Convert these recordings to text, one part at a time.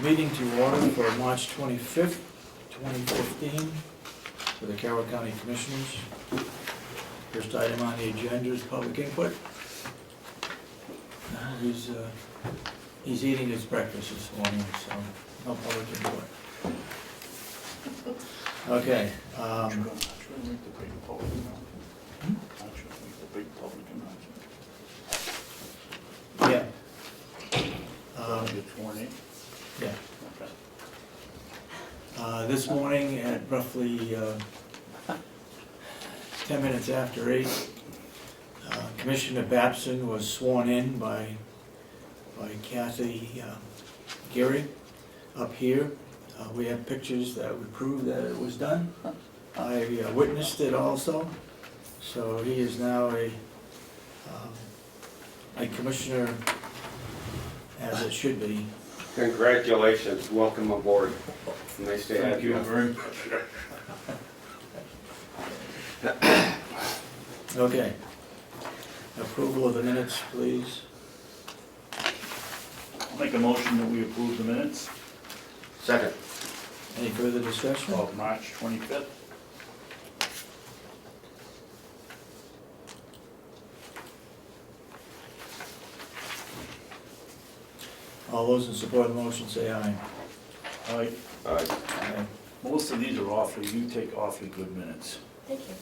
Meeting to order for March 25th, 2015, for the Carroll County Commissioners. First item on the agenda is public input. He's eating his breakfast this morning, so no public input. Okay. Yeah. Yeah. This morning at roughly 10 minutes after 8, Commissioner Babson was sworn in by Kathy Geary up here. We have pictures that would prove that it was done. I witnessed it also, so he is now a commissioner as it should be. Congratulations, welcome aboard. Nice to have you. Very much. Okay. Approval of the minutes, please. I'll make a motion that we approve the minutes Second. Any further discussion? of March 25th. All those in support of the motion say aye. Aye. Aye. Aye. Most of these are awfully, you take awfully good minutes. Thank you.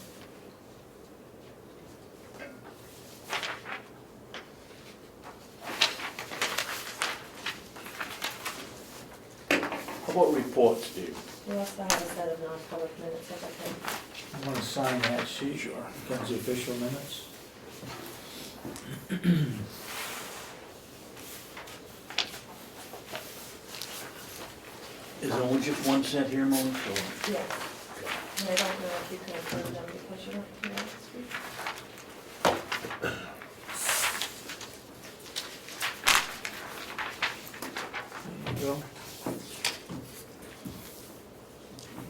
How about reports, Dave? We also have a set of non-public minutes if I can. You want to sign that sheet? Sure. Becomes the official minutes. Is there only just one set here, Melissa? Yes. And I don't know if you can approve them because you don't hear next week. There you go.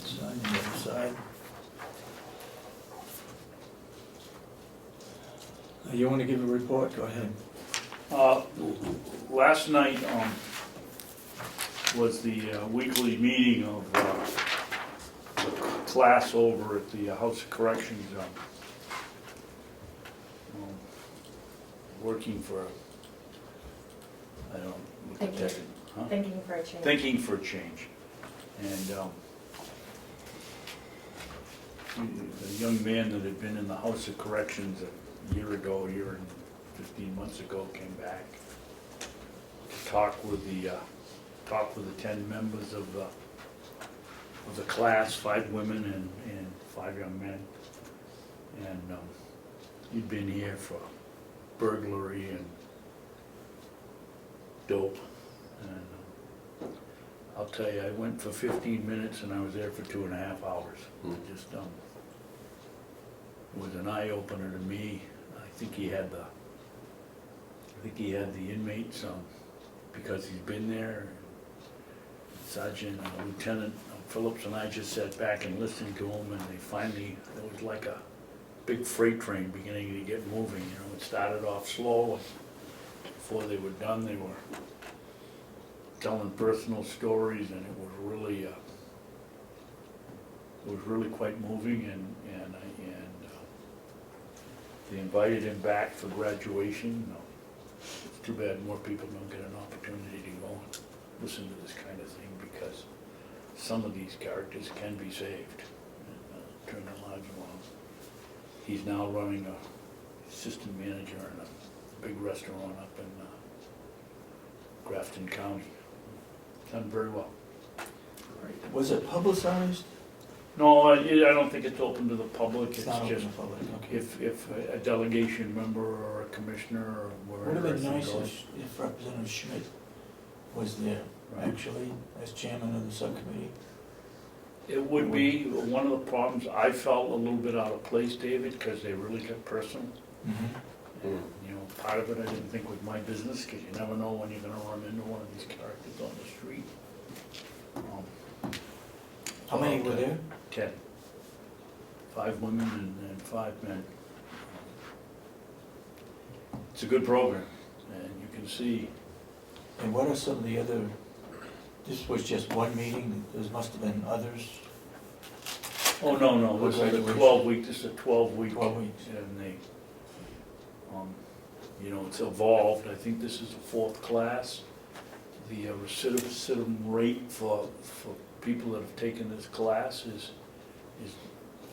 Sign the other side. You want to give a report? Go ahead. Last night was the weekly meeting of the class over at the House of Corrections. Working for, I don't know, what the Thinking. tech- huh? Thinking for a change. Thinking for a change. And the young man that had been in the House of Corrections a year and 15 months ago, came back to talk with the 10 members of the class, 5 women and 5 young men. And he'd been here for burglary and dope. And I'll tell you, I went for 15 minutes and I was there for 2.5 hours. It just was an eye-opener to me. I think he had the inmates because he's been there. Sergeant Lieutenant Phillips and I just sat back and listened to him, and it was like a big freight train beginning to get moving. You know, it started off slow, and before they were done, they were telling personal stories, and it was really quite moving. And they invited him back for graduation. It's too bad more people don't get an opportunity to go and listen to this kind of thing, because some of these characters can be saved and turn their lives around. He's now running a assistant manager in a big restaurant up in Grafton County. Done very well. Was it publicized? No, I don't think it's open to the public. It's not open just to the public, okay. if a delegation member or a commissioner or Would have wherever been nice goes. if Representative Schmidt was there, actually, as chairman of the subcommittee. It would be one of the problems. I felt a little bit out of place, David, because they really got personal. And, you know, part of it I didn't think was my business, because you never know when you're going to run into one of these characters on the street. How many were there? 10. 5 women and 5 men. It's a good program, and you can see And what are some of the other, this was just one meeting, there must have been others? Oh, no, this is a Graduation. 12-week, this is a 12-week. 12 weeks. And they, you know, it's evolved, I think this is the fourth class. The recidivism rate for people that have taken this class is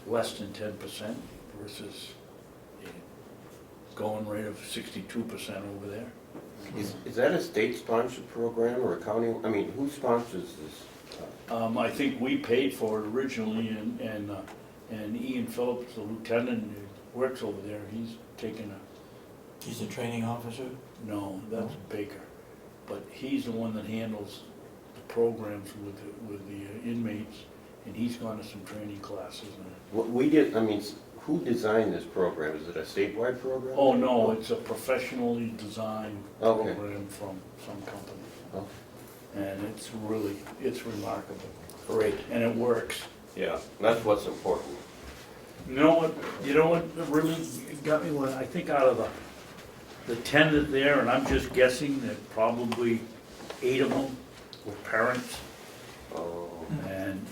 less than 10% versus the going rate of 62% over there. Is that a state-sponsored program or a county, I mean, who sponsors this? I think we paid for it originally, and Ian Phillips, the lieutenant who works over there, he's taken He's a training officer? no, that's Baker. But he's the one that handles the programs with the inmates, and he's gone to some training classes. What we did, I mean, who designed this program? Is it a statewide program? Oh, no, it's a professionally designed Okay. program from some company. Okay. And it's remarkable. Great. And it works. Yeah, that's what's important. You know what really got me, I think out of the 10 that there, and I'm just guessing that probably 8 of them were parents, Oh, and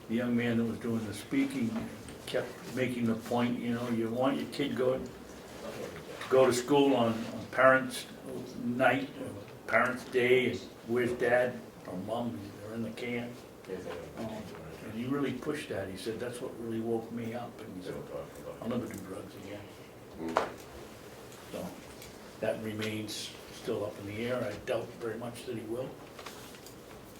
the young man that was doing the speaking kept making the point, you know, you want your kid go to school on parents' night, or parents' day, and where's dad or mom, they're in the camp. And he really pushed that. He said, that's what really woke me up. And he said, I'll never do drugs again. mm. So that remains still up in the air. I doubt very much that he will.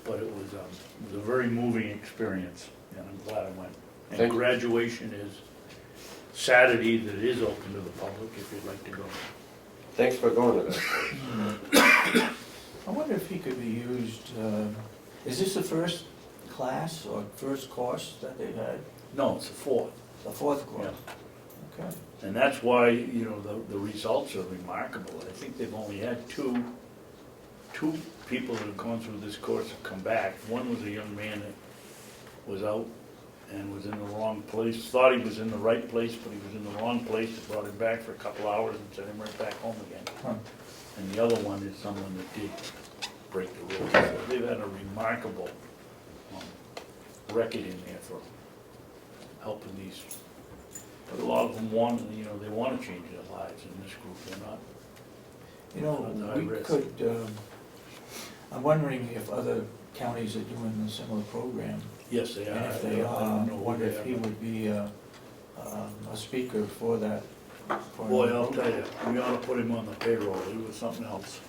But it was a very moving experience, and I'm glad I went. And Thank you. graduation is Saturday, that it is open to the public if you'd like to go. Thanks for going to that. I wonder if he could be used, is this the first class or first course that they've had? No, it's the fourth. The fourth course? Okay. And that's why, you know, the results are remarkable. I think they've only had two people that have gone through this course have come back. One was a young man that was out and was in the wrong place, thought he was in the right place, but he was in the wrong place. They brought him back for a couple hours and sent him right back home again. Huh. And the other one is someone that did break the rules. So they've had a remarkable record in there for helping these. But a lot of them want, you know, they want to change their lives. In this group, they're not. You know, Not high we risk. could, I'm wondering if other counties are doing a similar program. Yes, they are. And if they I are, don't I know who wonder they if are, he but- would be a speaker for that. for Boy, another I'll tell program. you, we ought to put him on the payroll. He was something else.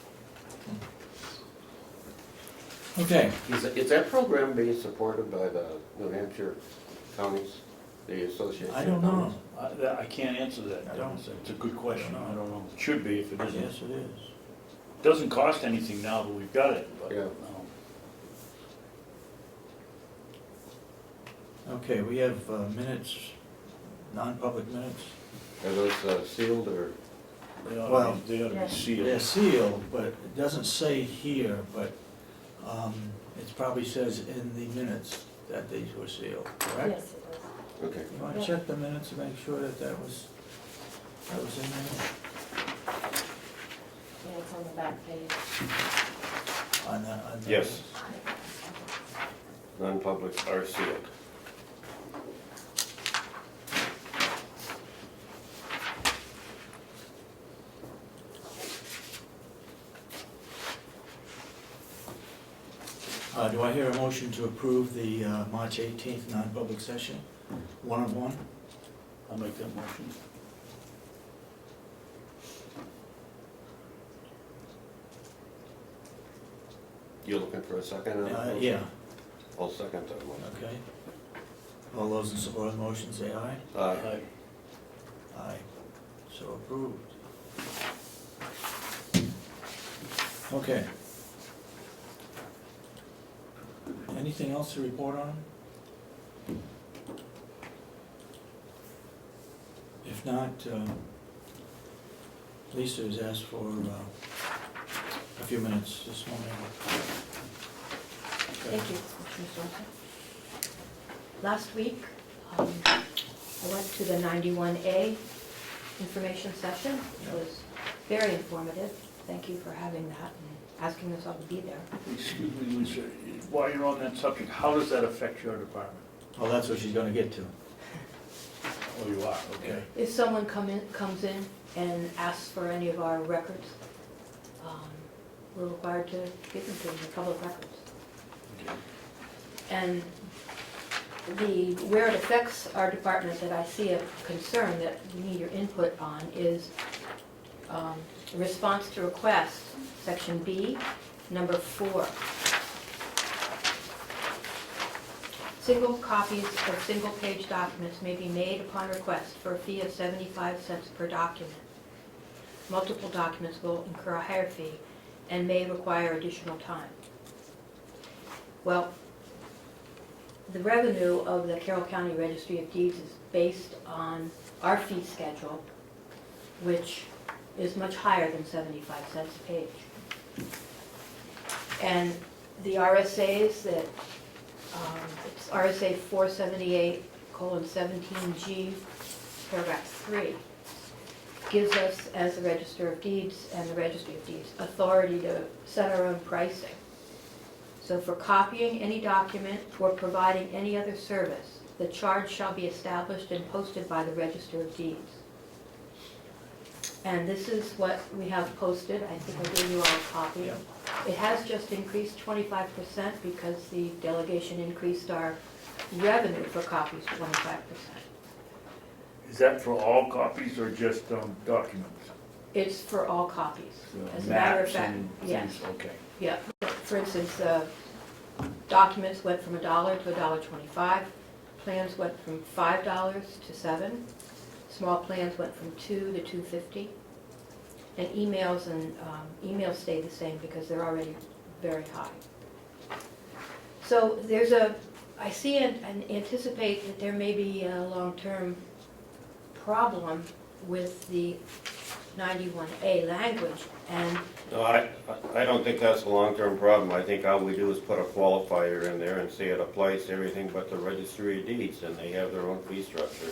Okay, Is that program being supported by the New Hampshire counties, the association? I don't know. I can't answer that, I don't- Dennis. It's a good question. I don't I know. don't know. It should be if it isn't. Yes, it is. Doesn't cost anything now that we've got it, but. Yeah. Okay, we have minutes, non-public minutes. Are those sealed or? They ought Well, to be They're sealed. sealed, but it doesn't say here, but it probably says in the minutes that these were sealed, correct? Yes, it was. Okay. You want to check the minutes to make sure that that was in there? Yeah, it's on the back page. On the Yes. Non-publics are sealed. Do I hear a motion to approve the March 18th non-public session? One of one? I'll make that motion. You're looking for a second on that motion? Yeah, I'll second that one. okay. All those in support of the motion say aye. Aye. Aye. So approved. Okay. Anything else to report on? If not, Lisa has asked for a few minutes this morning. Thank you, Commissioner Sorensen. Last week, I went to the 91A information session, which was very informative. Thank you for having that and asking us all to be there. Excuse me, Lisa, while you're on that subject, how does that affect your department? Well, that's what she's gonna get to. Oh, you are, okay. If someone comes in and asks for any of our records, we're required to give them to them, they're public records. Okay. And where it affects our department that I see a concern that we need your input on is response to requests, section B, number 4. Single copies of single-page documents may be made upon request for a fee of 75 cents per document. Multiple documents will incur a higher fee and may require additional time. Well, the revenue of the Carroll County Registry of Deeds is based on our fee schedule, which is much higher than 75 cents a page. And the RSAs that, it's RSA 478:17G, paragraph 3, gives us, as the Register of Deeds and the Registry of Deeds, authority to set our own pricing. So for copying any document or providing any other service, the charge shall be established and posted by the Register of Deeds. And this is what we have posted. I think I gave you all a copy. Yeah. It has just increased 25% because the delegation increased our revenue for copies 25%. Is that for all copies or just documents? It's for all copies. So As a matter of maps fact, and yes. things, okay. Yeah, for instance, documents went from $1 to $1.25, plans went from $5 to $7, small plans went from $2 to $2.50, and emails stay the same because they're already very high. So I see and anticipate that there may be a long-term problem with the 91A language, and No, I don't think that's a long-term problem. I think all we do is put a qualifier in there and say it applies to everything but the Registry of Deeds, and they have their own fee structure.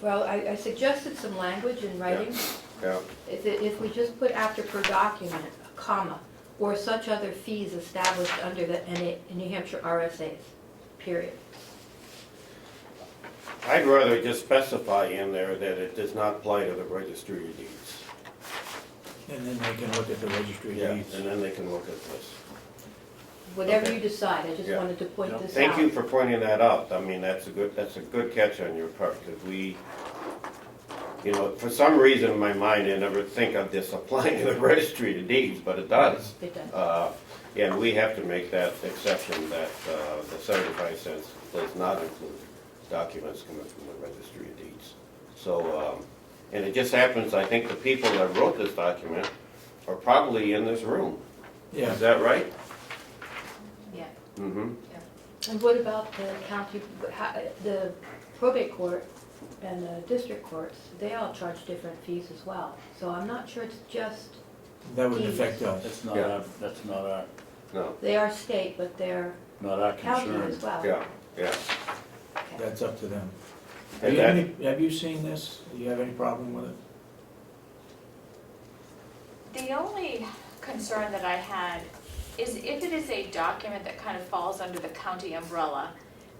well, I suggested some language in writing. Yeah, If we just put after per document, a comma, or such other fees established under the New Hampshire RSAs, period. I'd rather just specify in there that it does not apply to the Registry of Deeds. And then they can look at the Registry Yeah, of Deeds. and then they can look at this. Whatever Okay. you decide, I just Yeah. wanted to point this out. Thank you for pointing that out. I mean, that's a good catch on your part, because we, for some reason in my mind, I never think of this applying to the Registry of Deeds, but it does. It does. And we have to make that exception that the 75 cents does not include documents coming from the Registry of Deeds. So, and it just happens, I think the people that wrote this document are probably in this room. Yeah, Is that right? Yeah. Mm-hmm. And what about the county, the probate court and the district courts? They all charge different fees as well. So I'm not sure it's just, that would affect us. That's not Yeah. our, No, they are state, but they're not our county concern. as well. yeah, yeah. Okay. That's up to them. And Have you seen this? Do you have any problem with it? The only concern that I had is if it is a document that kind of falls under the county umbrella,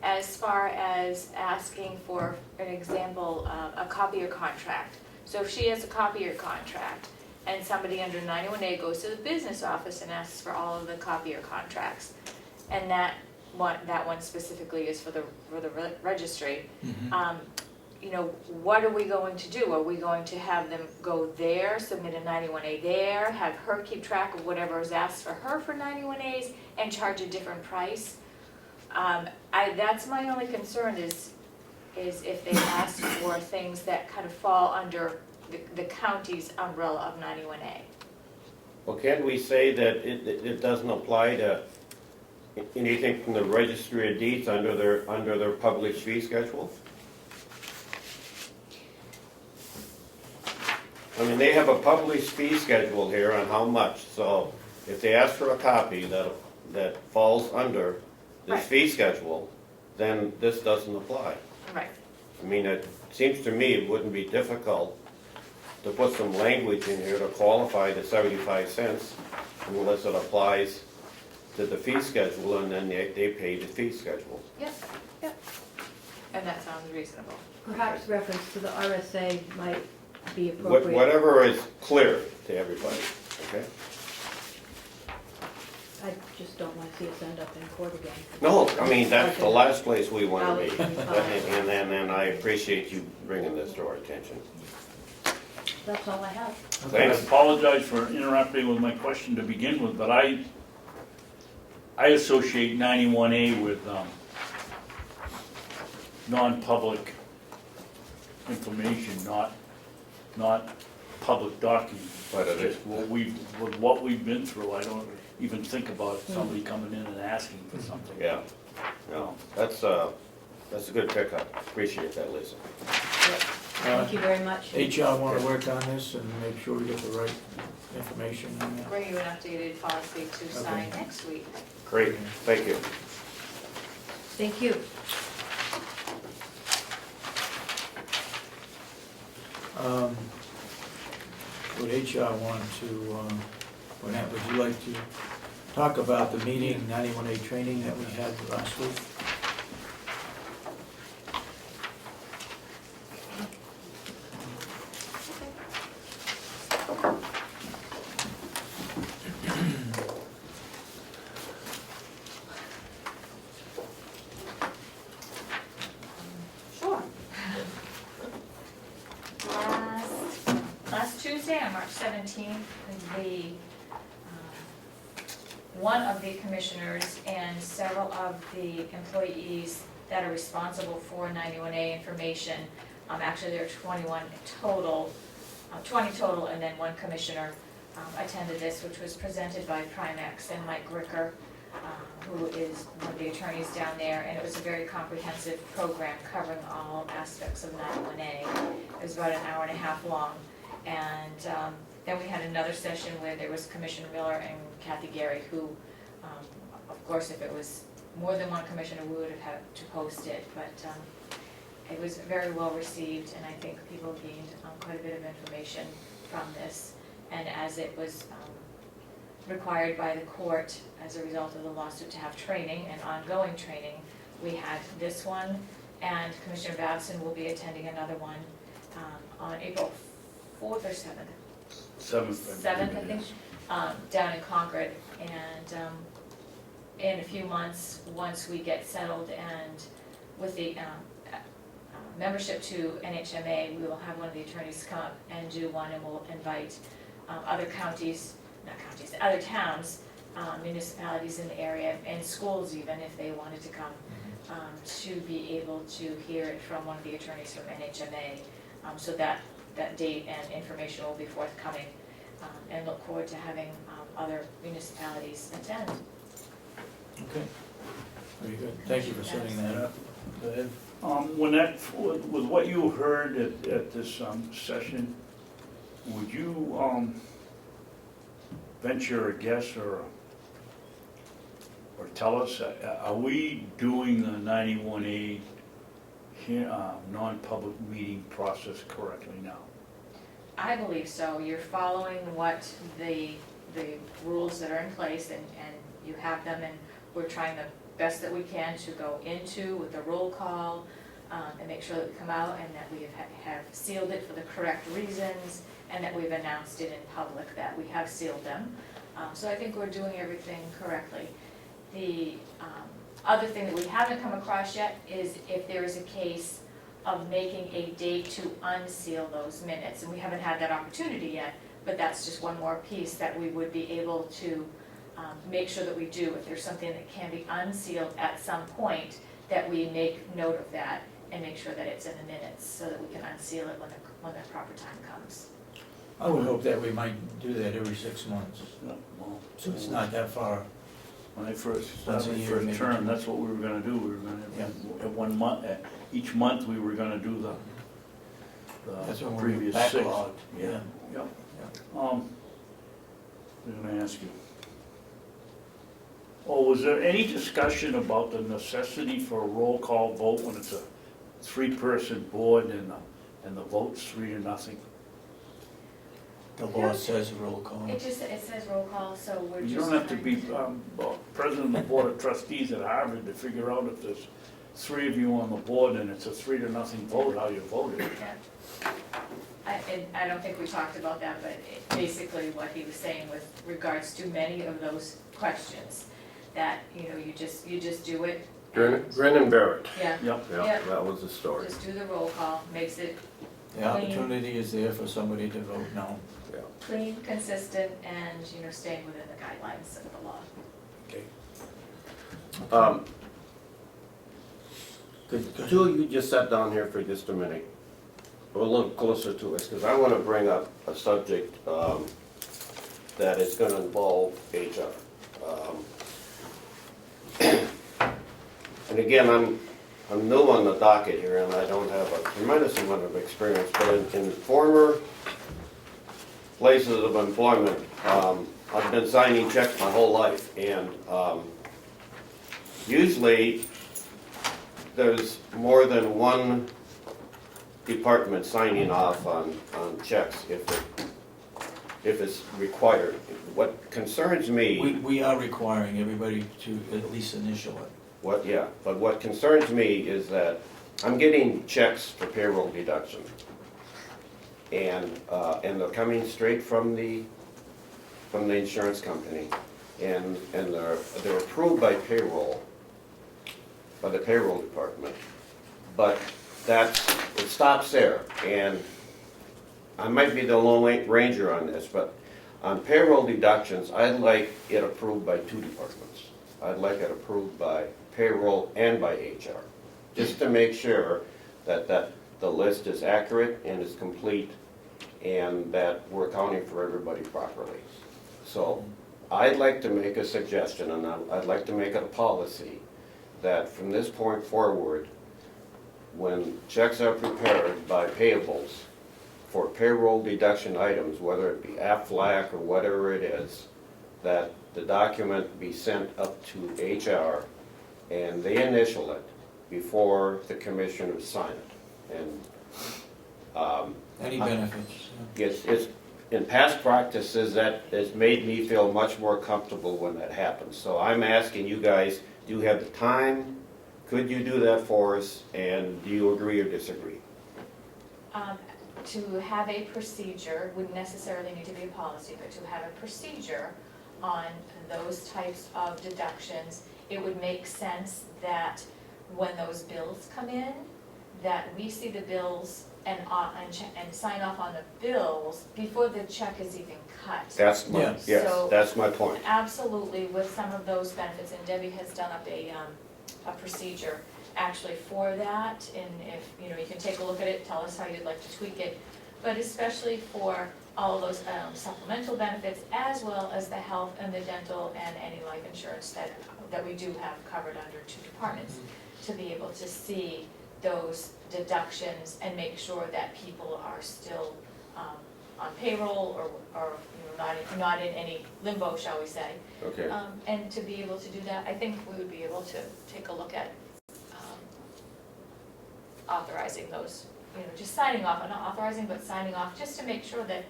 as far as asking for an example, a copier contract. So if she has a copier contract and somebody under 91A goes to the business office and asks for all of the copier contracts, and that one specifically is for the registry, what are we going to do? Are we going to have them go there, submit a 91A there, have her keep track of whatever is asked for her for 91As and charge a different price? That's my only concern is if they ask for things that kind of fall under the county's umbrella of 91A. Well, can't we say that it doesn't apply to anything from the Registry of Deeds under their published fee schedule? I mean, they have a published fee schedule here on how much, so if they ask for a copy that falls under this Right. fee schedule, then this doesn't apply. Right. I mean, it seems to me it wouldn't be difficult to put some language in here to qualify the 75 cents unless it applies to the fee schedule, and then they pay the fee schedule. Yep, yep. And that sounds reasonable. Perhaps reference to the RSA might be appropriate. Whatever is clear to everybody, okay? I just don't want to see us end up in court again. No, I mean, that's the last place we want to be. Valid. And I appreciate you bringing this to our attention. That's all I have. I Thanks. apologize for interrupting with my question to begin with, but I associate 91A with non-public information, not public documents. But it is. Just with what we've been through, I don't even think about somebody coming in and asking for something. Yeah, no, that's a good pickup. Appreciate that, Lisa. Thank you very much. HR want to work on this and make sure we get the right information on that. Bring you an updated policy to sign next week. Great, thank you. Thank you. Would HR want to, Lynette, would you like to talk about the meeting, 91A training that we had last week? Sure. Last Tuesday, on March 17th, one of the commissioners and several of the employees that are responsible for 91A information, actually there are 21 total, 20 total, and then one commissioner attended this, which was presented by Primex and Mike Ricker, who is one of the attorneys down there, and it was a very comprehensive program covering all aspects of 91A. It was about an hour and a half long, and then we had another session where there was Commissioner Miller and Kathy Gary, who, of course, if it was more than one commissioner, we would have had to post it, but it was very well received, and I think people gained quite a bit of information from this. And as it was required by the court as a result of the lawsuit to have training and ongoing training, we had this one, and Commissioner Babson will be attending another one on April 4th or 7th. 7th, I think, down in Concord. And in a few months, once we get settled and with the membership to NHMA, we will have one of the attorneys come up and do one, and we'll invite other other towns, municipalities in the area, and schools even, if they wanted to come, to be able to hear it from one of the attorneys from NHMA. So that date and information will be forthcoming, and look forward to having other municipalities attend. Okay, very good. Thank you for setting that up. Go ahead. With what you heard at this session, would you venture a guess or tell us, are we doing the 91A non-public meeting process correctly now? I believe so. You're following what the rules that are in place, and you have them, and we're trying the best that we can to go into with the roll call, and make sure that we come out and that we have sealed it for the correct reasons, and that we've announced it in public that we have sealed them. So I think we're doing everything correctly. The other thing that we haven't come across yet is if there is a case of making a date to unseal those minutes, and we haven't had that opportunity yet, but that's just one more piece that we would be able to make sure that we do. If there's something that can be unsealed at some point, that we make note of that and make sure that it's in the minutes so that we can unseal it when the proper time comes. I would hope that we might do that every 6 months, Well, so it's not that far. when I first Once a started year, first maybe. term, that's what we were gonna do. We were gonna, at 1 month, each month, we were gonna do That's the when we're previous 6. backlogged. Yeah. Yep. I'm gonna ask you. Oh, was there any discussion about the necessity for a roll call vote when it's a 3-person board and the vote's 3-0? The law says roll call. It says roll call, so we're just. You don't have to be trying president of the board of trustees at Harvard to figure out if there's 3 of you on the board and it's a 3-0 vote, how you voted. Yeah. I don't think we talked about that, but basically what he was saying with regards to many of those questions, that, you know, you just do it. Grin and bear it. Yeah, Yep. Yeah, Yeah. that was the story. just do the roll call, makes it The opportunity is there for somebody to vote no. Yeah. clean, consistent, and, you know, staying within the guidelines of the law. Okay. Could two of you just sit down here for just a minute? A little closer to us, because I want to bring up a subject that is going to involve HR. And again, I'm new on the docket here, and I don't have a tremendous amount of experience, but in former places of employment, I've been signing checks my whole life, and usually there's more than one department signing off on checks if it's required. What concerns me. We are requiring everybody to at least initial it. But what concerns me is that I'm getting checks for payroll deduction. And they're coming straight from the insurance company. And they're approved by payroll, by the payroll department. But it stops there. And I might be the lone ranger on this, but on payroll deductions, I'd like it approved by 2 departments. I'd like it approved by payroll and by HR, just to make sure that the list is accurate and is complete and that we're accounting for everybody properly. So I'd like to make a suggestion, and I'd like to make it a policy, that from this point forward, when checks are prepared by payables for payroll deduction items, whether it be AFLAC or whatever it is, that the document be sent up to HR and they initial it before the commissioners sign it. And Any benefits? it's in past practices, that has made me feel much more comfortable when that happens. So I'm asking you guys, do you have the time? Could you do that for us? And do you agree or disagree? To have a procedure, wouldn't necessarily need to be a policy, but to have a procedure on those types of deductions, it would make sense that when those bills come in, that we see the bills and sign off on the bills before the check is even cut. That's my, Yes. yes, So- that's my point. Absolutely, with some of those benefits, and Debbie has done up a procedure actually for that, and if, you know, you can take a look at it, tell us how you'd like to tweak it, but especially for all of those supplemental benefits, as well as the health and the dental and any life insurance that we do have covered under 2 departments, to be able to see those deductions and make sure that people are still on payroll or you know, not in any limbo, shall we say. Okay. And to be able to do that, I think we would be able to take a look at authorizing those, you know, just signing off, not authorizing, but signing off, just to make sure that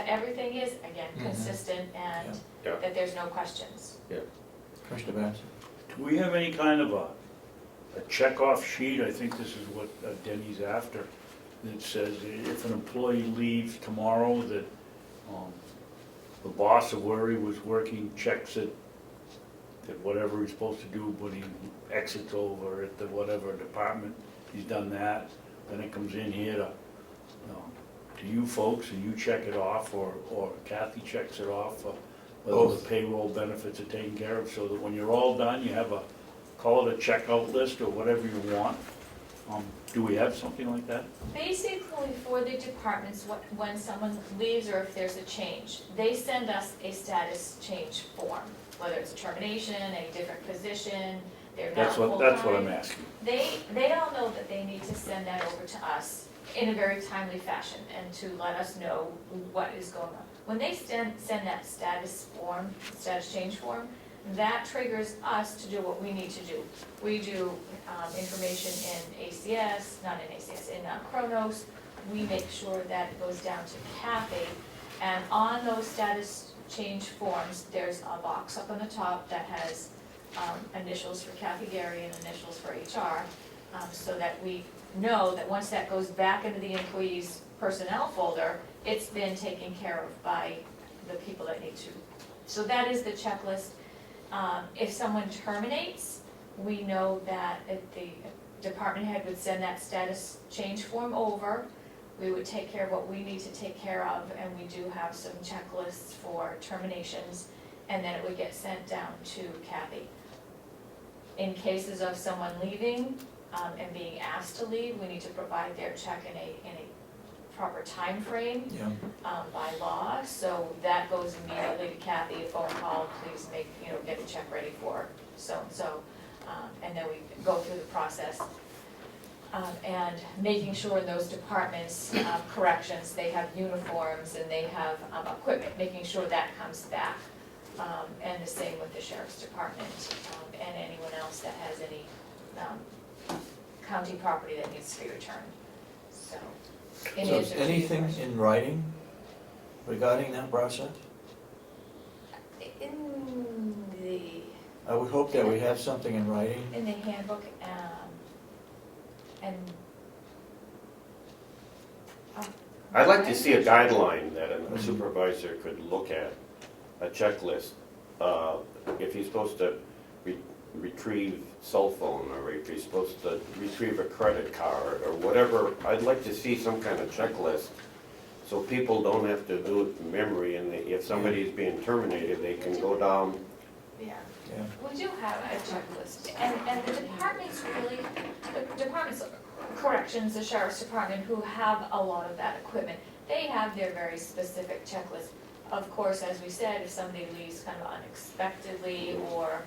everything is, again, consistent and Yeah. that there's no questions. Commissioner Babson? Do we have any kind of a check-off sheet? I think this is what Denny's after, that says if an employee leaves tomorrow, that the boss of where he was working checks it, that whatever he's supposed to do when he exits over at the whatever department, he's done that. Then it comes in here to you folks, and you check it off, or Kathy checks it off, whether Both. the payroll benefits are taken care of, so that when you're all done, you have call it a checkout list or whatever you want. Do we have something like that? Basically, for the departments, when someone leaves or if there's a change, they send us a status change form, whether it's a termination, a different position, they're not full-time. That's what I'm asking. They all know that they need to send that over to us in a very timely fashion and to let us know what is going on. When they send that status change form, that triggers us to do what we need to do. We do information in ACS, not in ACS, in Kronos. We make sure that it goes down to Kathy And on those status change forms, there's a box up on the top that has initials for Kathy Gary and initials for HR, so that we know that once that goes back into the employee's personnel folder, it's been taken care of by the people that need to. So that is the checklist. If someone terminates, we know that if the department head would send that status change form over. We would take care of what we need to take care of, and we do have some checklists for terminations, and then it would get sent down to Kathy. In cases of someone leaving and being asked to leave, we need to provide their check in a proper time frame Yeah. by law, so that goes immediately to Kathy, a phone call, please get a check ready for so-and-so, and then we go through the process. And making sure in those departments, corrections, they have uniforms and they have equipment, making sure that comes back. And the same with the sheriff's department, and anyone else that has any county property that needs to be returned, so. in So is answer to your anything question. in writing regarding that process? In the, I would hope that we have something in writing. in the handbook, and. I'd like to see a guideline that a supervisor could look at, a checklist. If he's supposed to retrieve cell phone, or if he's supposed to retrieve a credit card, or whatever, I'd like to see some kind of checklist, so people don't have to do it from memory, and if somebody's being terminated, they can go down. Yeah. Yeah. We do have a checklist, and the departments really, the departments, corrections, the sheriff's department, who have a lot of that equipment, they have their very specific checklist. Of course, as we said, if somebody leaves kind of unexpectedly, or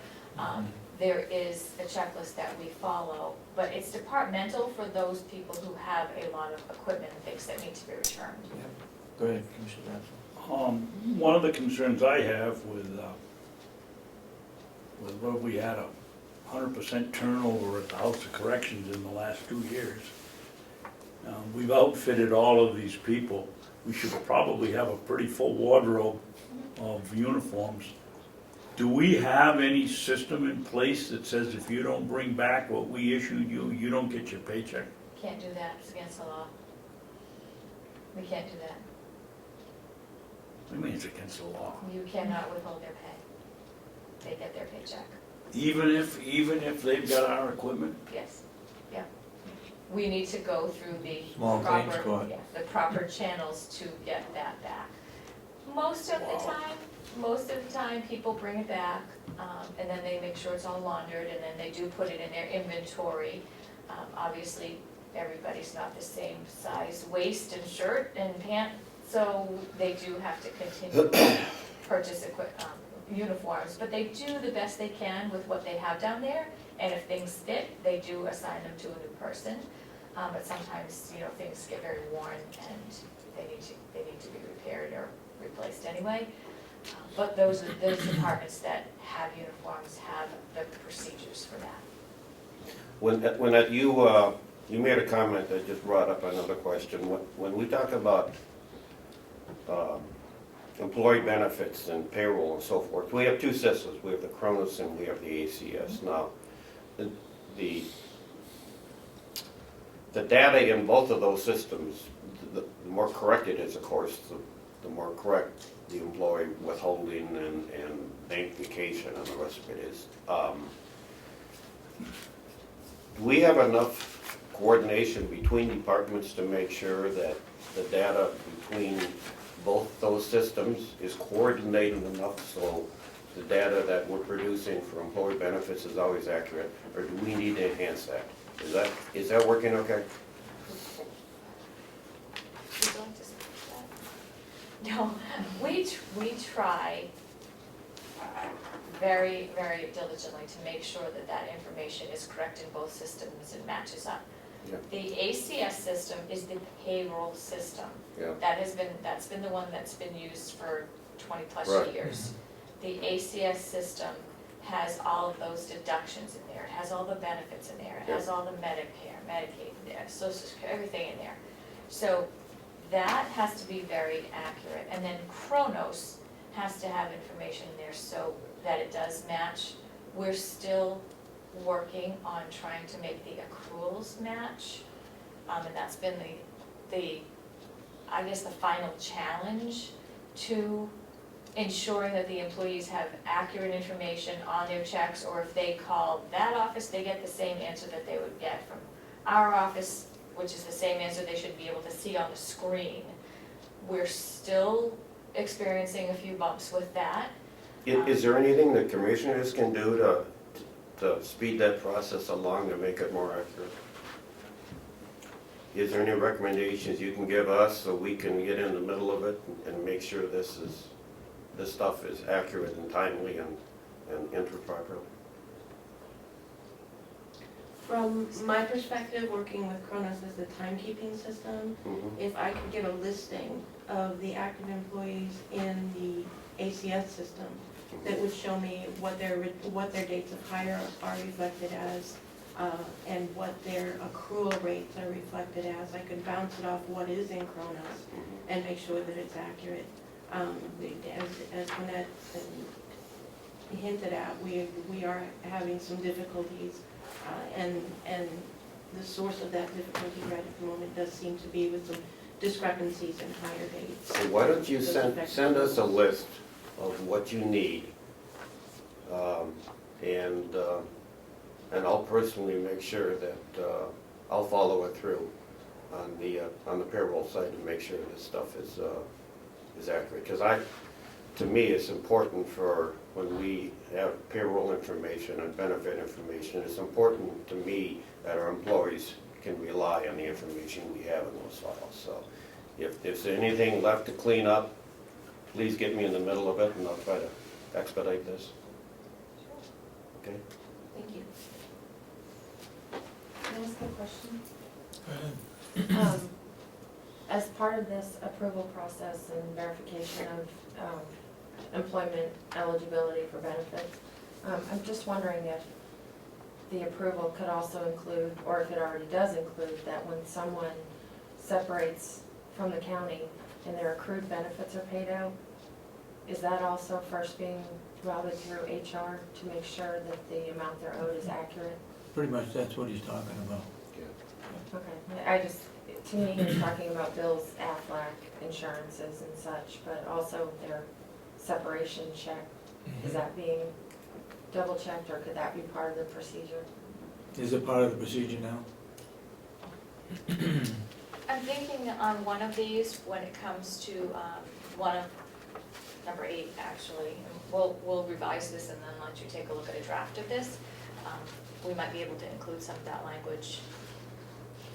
there is a checklist that we follow, but it's departmental for those people who have a lot of equipment and things that need to be returned. Yeah. Go ahead, Commissioner Babson. One of the concerns I have with where we had 100% turnover at the House of Corrections in the last 2 years. We've outfitted all of these people. We should probably have a pretty full wardrobe of uniforms. Do we have any system in place that says if you don't bring back what we issued you, you don't get your paycheck? Can't do that, it's against the law. We can't do that. I mean, it's against the law. You cannot withhold their pay. They get their paycheck. Even if they've got our equipment? Yes, yeah. We need to go through the Small claims proper, court. yeah, the proper channels to get that back. Most of the time, people bring it back, and then they make sure it's all laundered, and then they do put it in their inventory. Obviously, everybody's not the same size waist and shirt and pant, so they do have to continue to purchase uniforms, but they do the best they can with what they have down there, and if things fit, they do assign them to a new person. But sometimes, things get very worn and they need to be repaired or replaced anyway. But those departments that have uniforms have the procedures for that. When you made a comment that just brought up another question. When we talk about employee benefits and payroll and so forth, we have two systems. We have the Cronus and we have the ACS. Now, the data in both of those systems, the more correct it is, of course, the more correct the employee withholding and bank vacation and the rest of it is. Do we have enough coordination between departments to make sure that the data between both those systems is coordinated enough so the data that we're producing for employee benefits is always accurate, or do we need to enhance that? Is that working okay? Would you like to speak to that? No, we try very, very diligently to make sure that that information is correct in both systems and matches up. Yeah. The ACS system is the payroll system. Yeah. That's been the one that's been used for 20 plus Right. years. The ACS system has all of those deductions in there, it has all the benefits in there, it has all the Medicare, Medicaid in there, Social Security, everything in there. So that has to be very accurate. And then Kronos has to have information in there so that it does match. We're still working on trying to make the accruals match. And that's been I guess the final challenge to ensuring that the employees have accurate information on their checks, or if they call that office, they get the same answer that they would get from our office, which is the same answer they should be able to see on the screen. We're still experiencing a few bumps with that. Is there anything the commissioners can do to speed that process along to make it more accurate? Is there any recommendations you can give us so we can get in the middle of it and make sure this stuff is accurate and timely and entered properly? From my perspective, working with Kronos as the timekeeping system, if I could get a listing of the active employees in the ACS system, that would show me what their dates of hire are reflected as, and what their accrual rates are reflected as. I could bounce it off what is in Kronos and make sure that it's accurate. As Lynette hinted at, we are having some difficulties, and the source of that difficulty right at the moment does seem to be with some discrepancies in hire dates. So why don't you send us a list of what you need, and I'll personally make sure that I'll follow it through on the payroll side to make sure this stuff is accurate. Because to me, it's important for when we have payroll information and benefit information, it's important to me that our employees can rely on the information we have in those files. So if there's anything left to clean up, please get me in the middle of it and I'll try to expedite this. Okay? Thank you. Can I ask a question? Go ahead. As part of this approval process and verification of employment eligibility for benefits, I'm just wondering if the approval could also include, or if it already does include, that when someone separates from the county and their accrued benefits are paid out, is that also first being routed through HR to make sure that the amount they're owed is accurate? Pretty much that's what he's talking about. Okay, I just, to me, he's talking about Bill's Aflac insurances and such, but also their separation check. Is that being double checked, or could that be part of the procedure? Is it part of the procedure now? I'm thinking on one of these, when it comes to one of, number 8 actually, we'll revise this and then let you take a look at a draft of this. We might be able to include some of that language.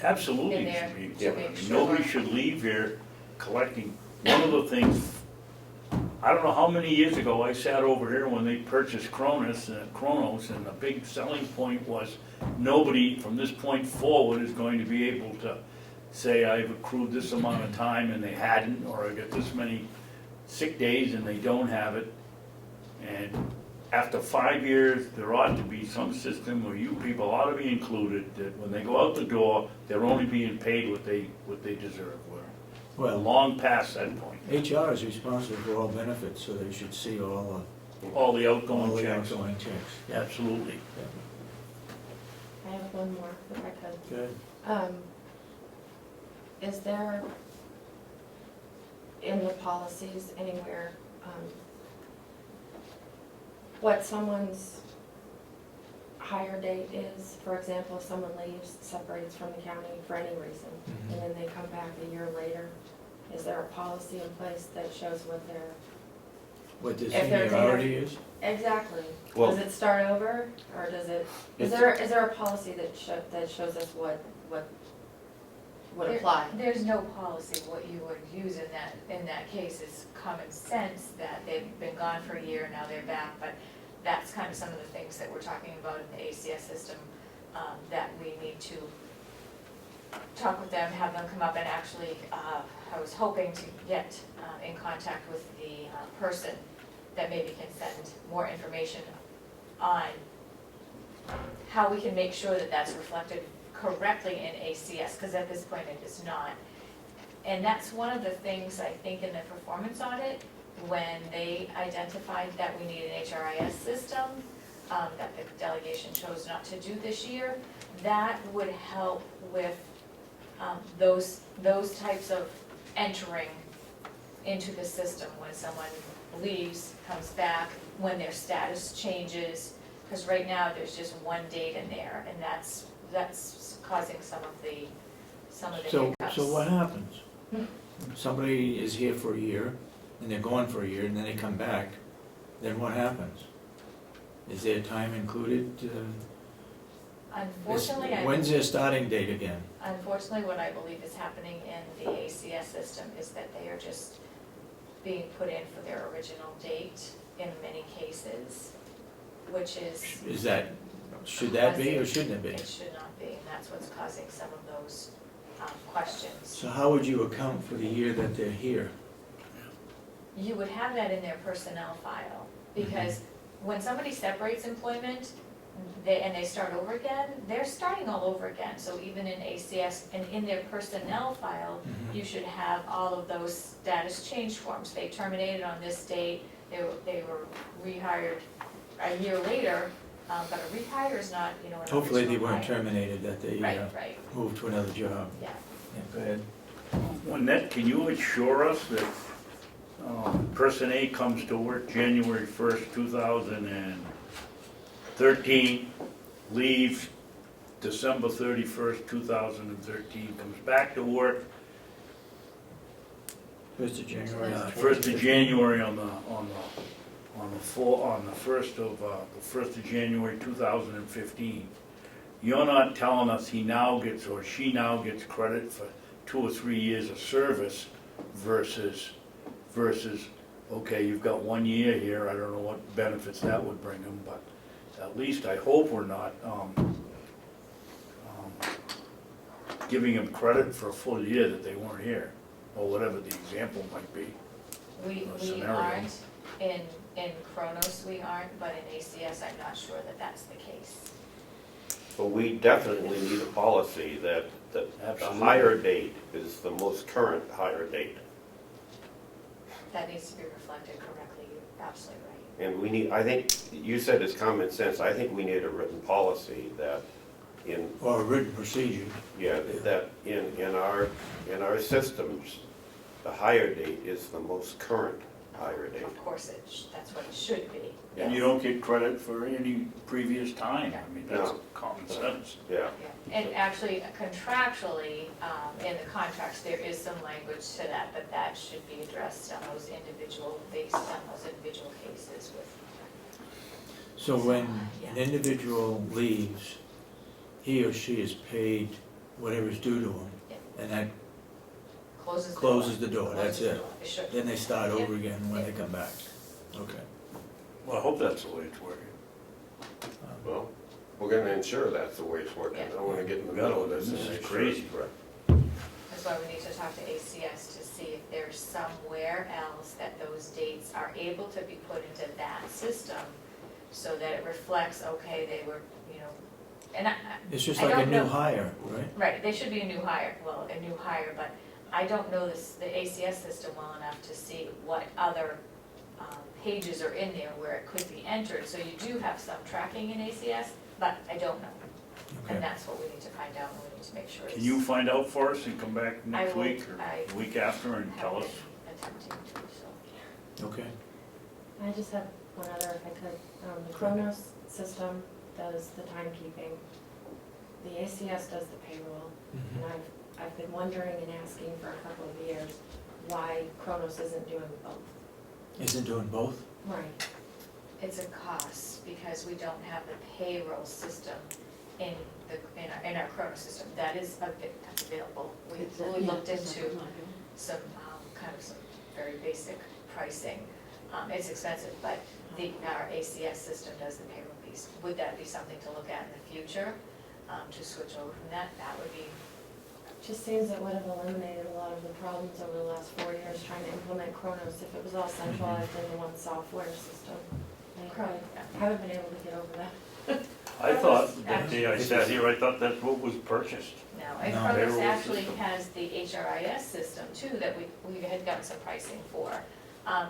Absolutely In there, should be. to make sure. Nobody should leave here collecting. One of the things, I don't know how many years ago, I sat over here when they purchased Kronos, and the big selling point was nobody from this point forward is going to be able to say, I've accrued this amount of time and they hadn't, or I got this many sick days and they don't have it. And after 5 years, there ought to be some system where you people ought to be included, that when they go out the door, they're only being paid what they deserve. We're Well, long past that point. HR is responsible for all benefits, so they should see all All the the outgoing checks. outgoing checks. Absolutely. I have one more, if I could. Good. Is there, in the policies anywhere, what someone's hire date is? For example, if someone leaves, separates from the county for any reason, and then they come back a year later, is there a policy in place that shows what their... What the If they're seniority is? Exactly. Well- Does it start over, or does it, is It's- there a policy that shows us what would apply? There's no policy. What you would use in that case is common sense, that they've been gone for a year, now they're back, but that's kind of some of the things that we're talking about in the ACS system, that we need to talk with them, have them come up, and actually, I was hoping to get in contact with the person that maybe can send more information on how we can make sure that that's reflected correctly in ACS, because at this point it is not. And that's one of the things, I think, in the performance audit, when they identified that we need an HRIS system, that the delegation chose not to do this year, that would help with those types of entering into the system when someone leaves, comes back, when their status changes, because right now there's just one date in there, and that's causing some of the hiccups. So what happens? Somebody is here for a year, and they're gone for a year, and then they come back, then what happens? Is their time included? Unfortunately, When's their starting date again? Unfortunately, what I believe is happening in the ACS system is that they are just being put in for their original date in many cases, which is. Should that be or shouldn't it be? It should not be, and that's what's causing some of those questions. So how would you account for the year that they're here? You would have that in their personnel file, because when somebody separates employment, and they start over again, they're starting all over again. So even in ACS and in their personnel file, you should have all of those status change forms. They terminated on this date, they were rehired a year later, but a rehire is not, an Hopefully they original weren't hire. terminated, that they Right, moved to another job. yeah. Yeah, go ahead. Lynette, can you assure us that person A comes to work January 1st, 2013, leaves December 31st, 2013, comes back to work 1st of January. 1st of January on the 1st of January 2015. You're not telling us he now gets, or she now gets credit for 2 or 3 years of service versus, okay, you've got 1 year here, I don't know what benefits that would bring them, but at least I hope we're not giving them credit for a full year that they weren't here, or whatever the example might be. We scenario. aren't, in Kronos we aren't, but in ACS I'm not sure that that's the case. But we definitely need a policy that the Absolutely. hire date is the most current hire date. That needs to be reflected correctly, you're absolutely right. And we need, I think, you said it's common sense, I think we need a written policy that Or a written procedure. that in our systems, the hire date is the most current hire date. Of course, that's what it should be. And you don't get credit for any previous time, I mean, that's No. common sense. Yeah, Yeah. And actually, contractually, in the contracts, there is some language to that, but that should be addressed on those individual, based on those individual cases with. So when Yeah. an individual leaves, he or she is paid whatever's due to him, Yeah. and that Closes the door, that's Closes the it. door. It should. Then they start over again when they come back. Okay. Well, I hope that's the way it's working. well, we're gonna ensure that's the way it's working. I don't wanna get in the middle of this and This is make sure crazy. it's correct. That's why we need to talk to ACS to see if there's somewhere else that those dates are able to be put into that system so that it reflects, okay, they were, and It's just I like a don't new know. hire, right? right, they should be a new hire, but I don't know the ACS system well enough to see what other pages are in there where it could be entered. So you do have some tracking in ACS, but I don't know. Okay. And that's what we need to find out, and we need to make sure it's. Can you find out for us and come back next will- week or I the week after and tell us? Attempting to, so. Okay. I just have one other, if I could. The Kronos system does the timekeeping. The ACS does the payroll. And I've been wondering and asking for a couple of years why Kronos isn't doing both. Isn't doing both? Right. It's a cost because we don't have the payroll system in our Kronos system. That's available. We looked into some very basic pricing. It's expensive, but our ACS system does the payroll piece. Would that be something to look at in the future, to switch over from that? That would be, Just seems it would have eliminated a lot of the problems over the last 4 years trying to implement Kronos if it was all centralized into one software system. I haven't been able to get over that. I thought, that day I sat here, I thought that's what was purchased. no, now. And No, Kronos payroll actually system. has the HRIS system too that we had gotten some pricing for.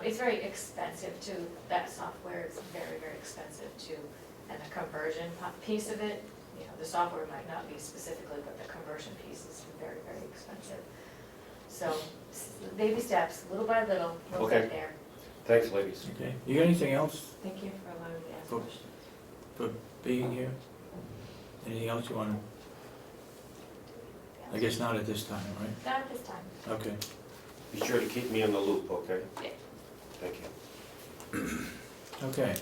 It's very expensive too, that software is very, very expensive too. And the conversion piece of it, you know, the software might not be specifically, but the conversion piece is very, very expensive. So, baby steps, little by little, we'll Okay. get there. Thanks, ladies. Okay, you got anything else Thank you for allowing me to ask Cool. questions. for being here? Anything else you wanna, I guess not at this time, right? Not at this time. Okay. Be sure to keep me in the loop, okay? Yeah. Thank you. Okay.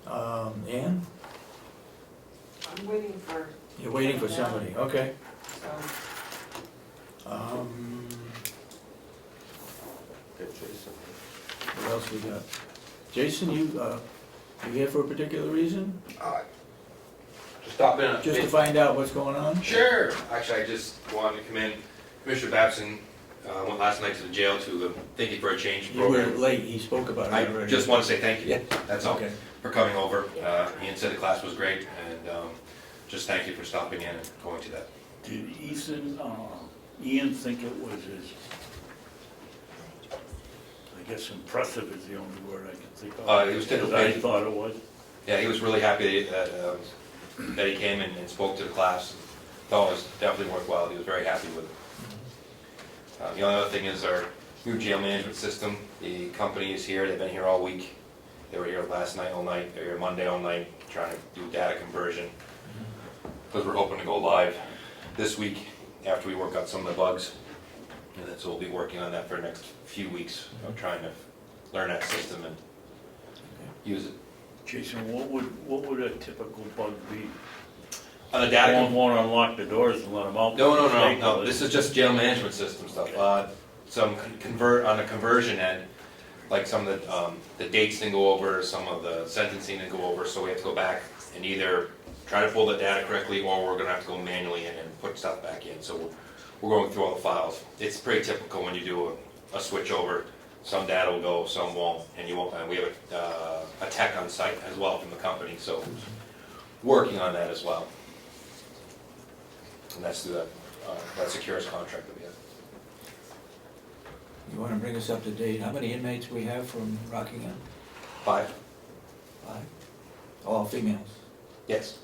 Ann, I'm waiting for, you're waiting for somebody, okay. so, Good, Jason. What else we got? Jason, you here for a particular reason? Just stop in. Just to find out what's going on? Sure. Actually, I just wanted to come in. Commissioner Babson went last night to the jail to thank you for a change You were program. late, he spoke about it I already. just want to say thank you. That's all. Okay. For coming over. Ian said the class was great, and just thank you for stopping in and going to that. Did Ian think it was as, I guess impressive is the only word I can think of. It was tickled As I pink. thought it was. Yeah, he was really happy that he came and spoke to the class. Thought it was definitely worthwhile. He was very happy with it. The only other thing is our new jail management system. The company is here. They've been here all week. They were here last night all night. They're here Monday all night trying to do data conversion. Because we're hoping to go live this week after we work out some of the bugs. And then so we'll be working on that for the next few weeks of trying to learn that system and use it. Jason, what would a typical bug be? On the data. One won't unlock the doors and let them out. No, this is just jail management system stuff. Some on the conversion end, like some of the dates didn't go over, some of the sentencing didn't go over, so we have to go back and either try to pull the data correctly, or we're gonna have to go manually in and put stuff back in. So we're going through all the files. It's pretty typical when you do a switch over. Some data will go, some won't, and you won't. And we have a tech on site as well from the company, so working on that as well. And that's through that Securus contract that we have. You wanna bring us up to date? How many inmates we have from Rockingham? 5? 5? All females? Yes.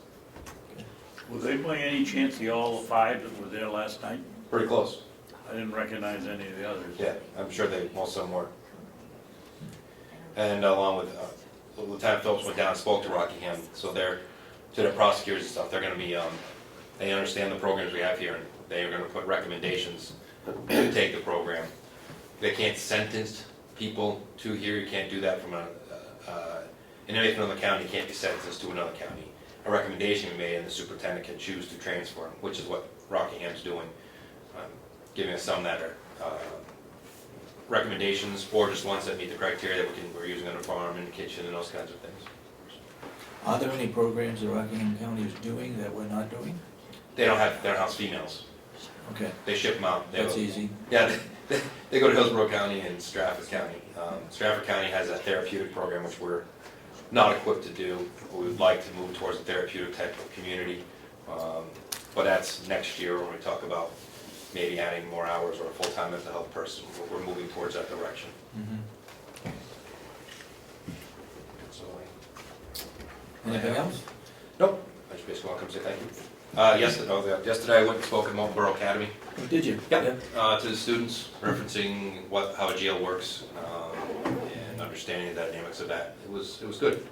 Was they by any chance all the 5 that were there last night? Pretty close. I didn't recognize any of the others. Yeah, I'm sure most of them were. And along with, Lieutenant Phillips went down and spoke to Rockingham, so to their prosecutors and stuff, they're gonna be, they understand the programs we have here, and they are gonna put recommendations to take the program. They can't sentence people to here, you can't do that from an inmate from another county can't be sentenced to another county. A recommendation we made, and the superintendent can choose to transfer, which is what Rockingham's doing. Giving us some that are recommendations, or just ones that meet the criteria that we're using on the farm, in the kitchen, and those kinds of things. Are there any programs that Rockingham County is doing that we're not doing? They don't have their house females. Okay, They ship them out. that's easy. Yeah, they go to Hillsborough County and Stratford County. Stratford County has a therapeutic program, which we're not equipped to do. We would like to move towards a therapeutic type of community. But that's next year when we talk about maybe adding more hours or a full-time mental health person. We're moving towards that direction. Mhm. So, Anything else? nope, I just basically want to come say thank you. Yesterday I went and spoke at Mountain Borough Academy. Oh, did you? Yep. To the students, referencing how a jail works, and understanding the dynamics of that. It was good.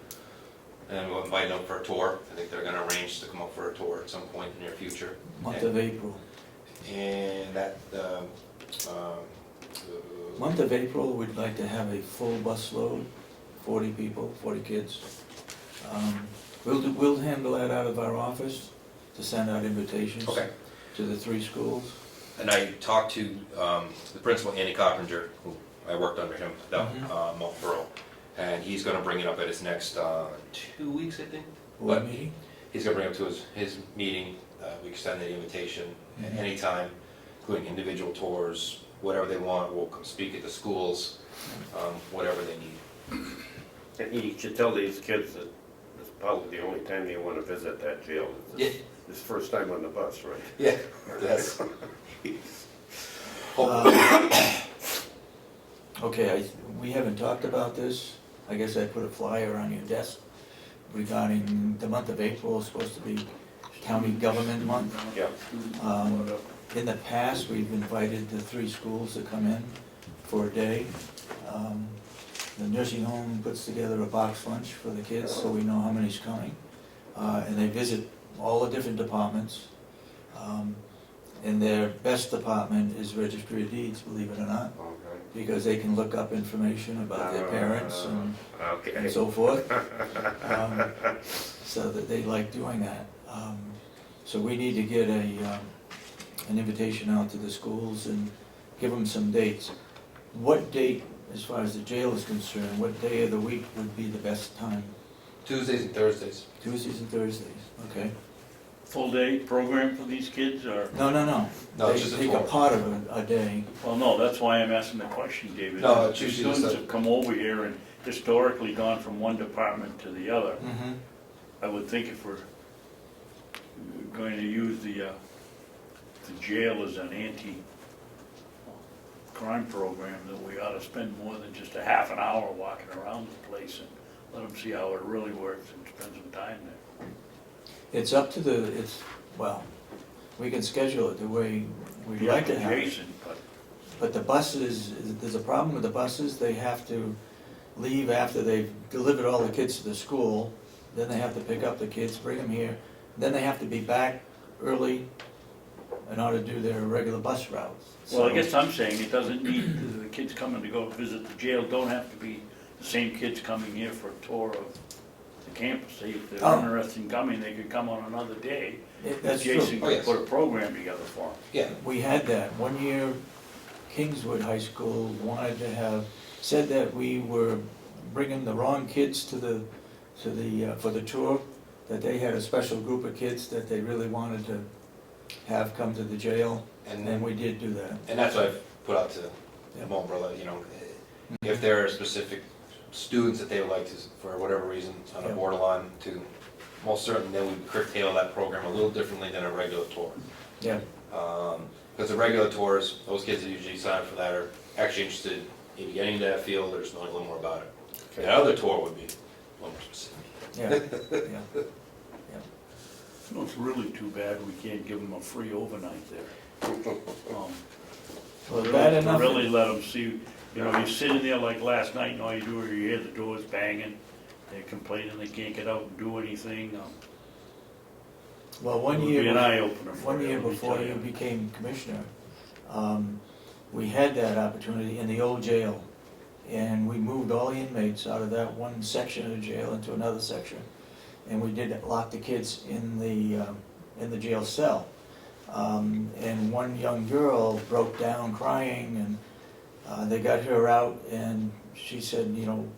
And we'll invite them for a tour. I think they're gonna arrange to come up for a tour at some point in the near future. Month of April. And that, Month of April, we'd like to have a full bus load, 40 people, 40 kids. We'll handle that out of our office to send out invitations okay. to the 3 schools. And I talked to the principal, Andy Coppinger, who I worked under him, Mountain Borough. And he's gonna bring it up at his next 2 weeks, I think. Board meeting? He's gonna bring it to his meeting. We extended the invitation at any time, including individual tours, whatever they want. We'll come speak at the schools, whatever they need. And you should tell these kids that it's probably the only time they want to visit that jail. Yeah, His first time on the bus, right? Yeah, that's, Okay, we haven't talked about this. I guess I put a flyer on your desk regarding the month of April is supposed to be County Government Month. Yeah. In the past, we've invited the 3 schools to come in for a day. The nursing home puts together a box lunch for the kids, so we know how many's coming. And they visit all the different departments. And their best department is Registry of Deeds, believe it or not, Okay. because they can look up information about their parents and Okay. so forth. So that they like doing that. So we need to get an invitation out to the schools and give them some dates. What date, as far as the jail is concerned, what day of the week would be the best time? Tuesdays and Thursdays. Tuesdays and Thursdays, okay? Full day program for these kids, or? No. No, They it's just a take a four. part of a day. Well, no, that's why I'm asking the question, David. No, it's The usually just students a- have come over here and historically gone from one department to the other. Mm-hmm. I would think if we're going to use the jail as an anti-crime program, that we ought to spend more than just a half an hour walking around the place and let them see how it really works and spend some time there. It's up to well, we can schedule it the way we'd like to have it. Jason, but But the buses, there's a problem with the buses, they have to leave after they've delivered all the kids to the school, then they have to pick up the kids, bring them here, then they have to be back early in order to do their regular bus routes. well, I So- guess I'm saying it doesn't need, the kids coming to go visit the jail don't have to be the same kids coming here for a tour of the campus. If they're Oh. interested in coming, they could come on another day. That's Jason true. Oh, could yes. put a program together for them. Yeah, We had that. One year, Kingswood High School wanted to said that we were bringing the wrong kids for the tour, that they had a special group of kids that they really wanted to have come to the jail, and we did do that. and that's what I've put out to Yeah. the umbrella, you know, if there are specific students that they would like to, for whatever reason, on Yeah. a borderline to, most certainly, then we curtail that program a little differently than a regular tour. Yeah, Because the regular tours, those kids that usually sign up for that are actually interested in getting to that field, or just knowing a little more about it. Okay. That other tour would be a little more specific. yeah, yeah. No, it's really too bad we can't give them a free overnight there. Well, bad enough. Really let them see, you know, you're sitting there like last night and all you do is you hear the doors banging, they're complaining they can't get out and do anything. Well, It one would be year. an eye-opener for One you, year let me before tell you became commissioner, we had that opportunity in the old jail. And we moved all the inmates out of that one section of the jail into another section. And we did lock the kids in the jail cell. And one young girl broke down crying, and they got her out, and she said, you know,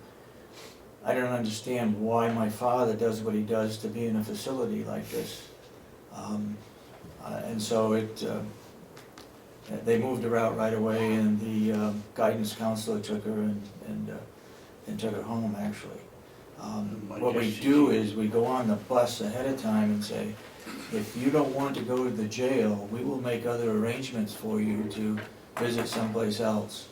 I don't understand why my father does what he does to be in a facility like this. And so they moved her out right away, and the guidance counselor took her and took her home, actually. What we do is we go on the bus ahead of time and say, if you don't want to go to the jail, we will make other arrangements for you to visit someplace else.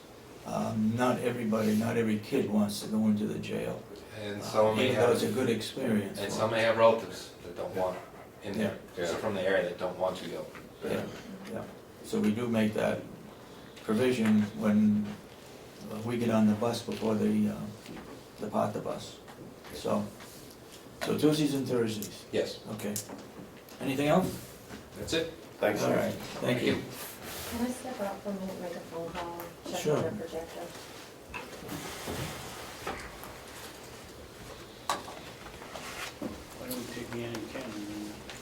Not every kid wants to go into the jail. And some may Even though have, it's a good experience. and for some them. may have relatives that don't want in there, Yeah. so from the area that don't want to go. Yeah, yeah. So we do make that provision when we get on the bus before they depart the bus. So Tuesdays and Thursdays, Yes, okay. Anything else? that's it. Thanks. All right, thank you. Can I step out for a minute, make a phone call, check Sure. on the projector? Why don't we take Ann and Ken?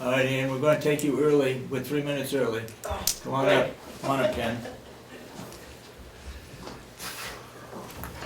All right, Ian, we're gonna take you early, we're 3 minutes early. Come on up, Ken.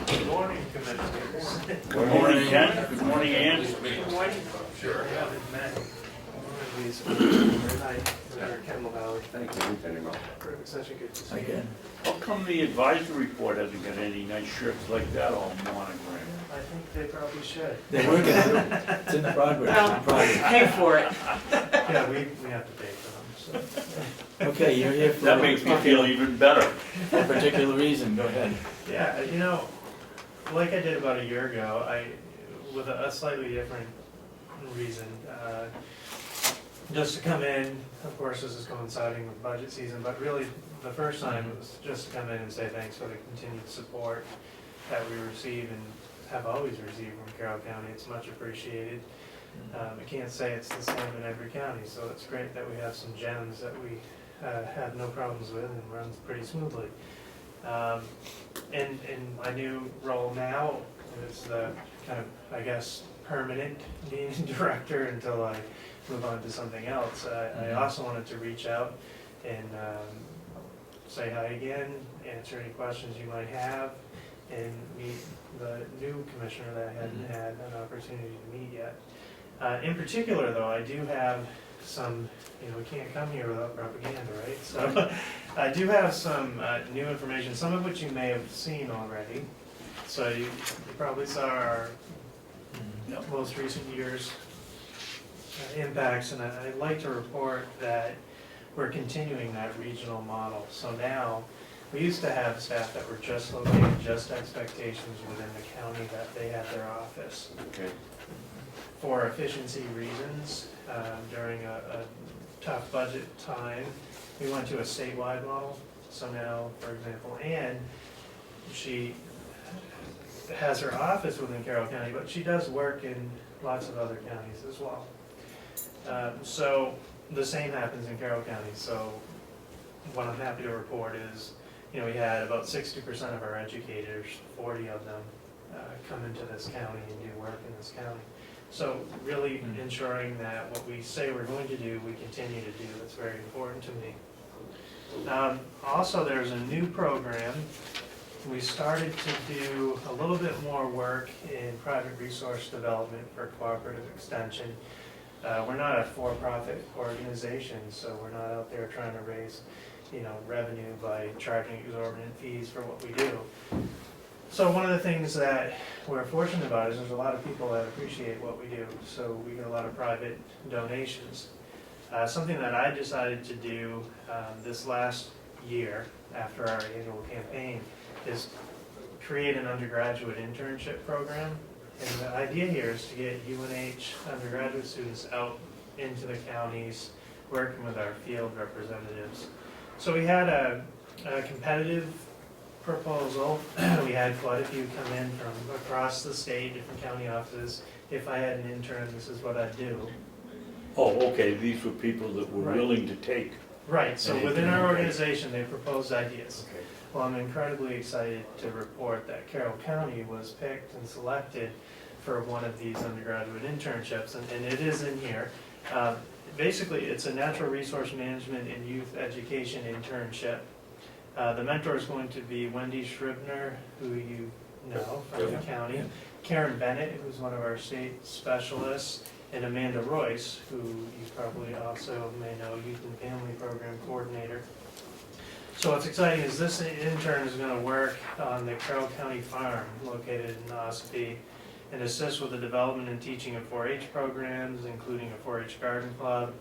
Good morning, Commissioners. Good morning, Ken. Good morning, Ann. Good morning. Sure. I haven't met one of these overnight. Senator Campbell Valley. Thank you, Senator Miller. Extension, good to see you. Again, How come the advisory board hasn't got any nice shirts like that all monogrammed? I think they probably should. they're working on it. It's in progress, in progress. Pay for it. Yeah, we have to pay for them, so. Okay, you're here for That makes me feel even better. a particular reason, go ahead. Yeah, you know, like I did about a year ago, with a slightly different reason, just to come in, of course, this is coinciding with budget season, but really, the first time it was just to come in and say thanks for the continued support that we receive and have always received from Carroll County. It's much appreciated. I can't say it's the same in every county, so it's great that we have some gems that we have no problems with and runs pretty smoothly. In my new role now, it's the kind of, I guess, permanent being director until I move on to something else. I also wanted to reach out and say hi again, answer any questions you might have, and meet the new commissioner that I hadn't had an opportunity to meet yet. In particular, though, I do have some, we can't come here without propaganda, right? So I do have some new information, some of which you may have seen already. So you probably saw our most recent year's impacts, and I'd like to report that we're continuing that regional model. So now, we used to have staff that were just located, just expectations within the county that they had their office. Okay. For efficiency reasons, during a tough budget time, we went to a statewide model. So now, for example, Ann, she has her office within Carroll County, but she does work in lots of other counties as well. So the same happens in Carroll County. So what I'm happy to report is, we had about 60% of our educators, 40 of them, come into this county and do work in this county. So really ensuring that what we say we're going to do, we continue to do. That's very important to me. Also, there's a new program. We started to do a little bit more work in private resource development for cooperative extension. We're not a for-profit organization, so we're not out there trying to raise, revenue by charging exorbitant fees for what we do. So one of the things that we're fortunate about is there's a lot of people that appreciate what we do, so we get a lot of private donations. Something that I decided to do this last year after our annual campaign is create an undergraduate internship program. And the idea here is to get UNH undergraduate students out into the counties, working with our field representatives. So we had a competitive proposal. We had quite a few come in from across the state, different county offices. If I had an intern, this is what I'd do. Oh, okay, these were people that were Right. willing to take. Right, so And within our intern, right. organization, they proposed ideas. Okay. Well, I'm incredibly excited to report that Carroll County was picked and selected for one of these undergraduate internships, and it is in here. Basically, it's a natural resource management and youth education internship. The mentor is going to be Wendy Shribner, who you know from the county, Karen Bennett, who's one of our state specialists, and Amanda Royce, who you probably also may know, Youth and Family Program Coordinator. So what's exciting is this intern is going to work on the Carroll County farm located in Ossipee and assist with the development and teaching of 4-H programs, including a 4-H garden club,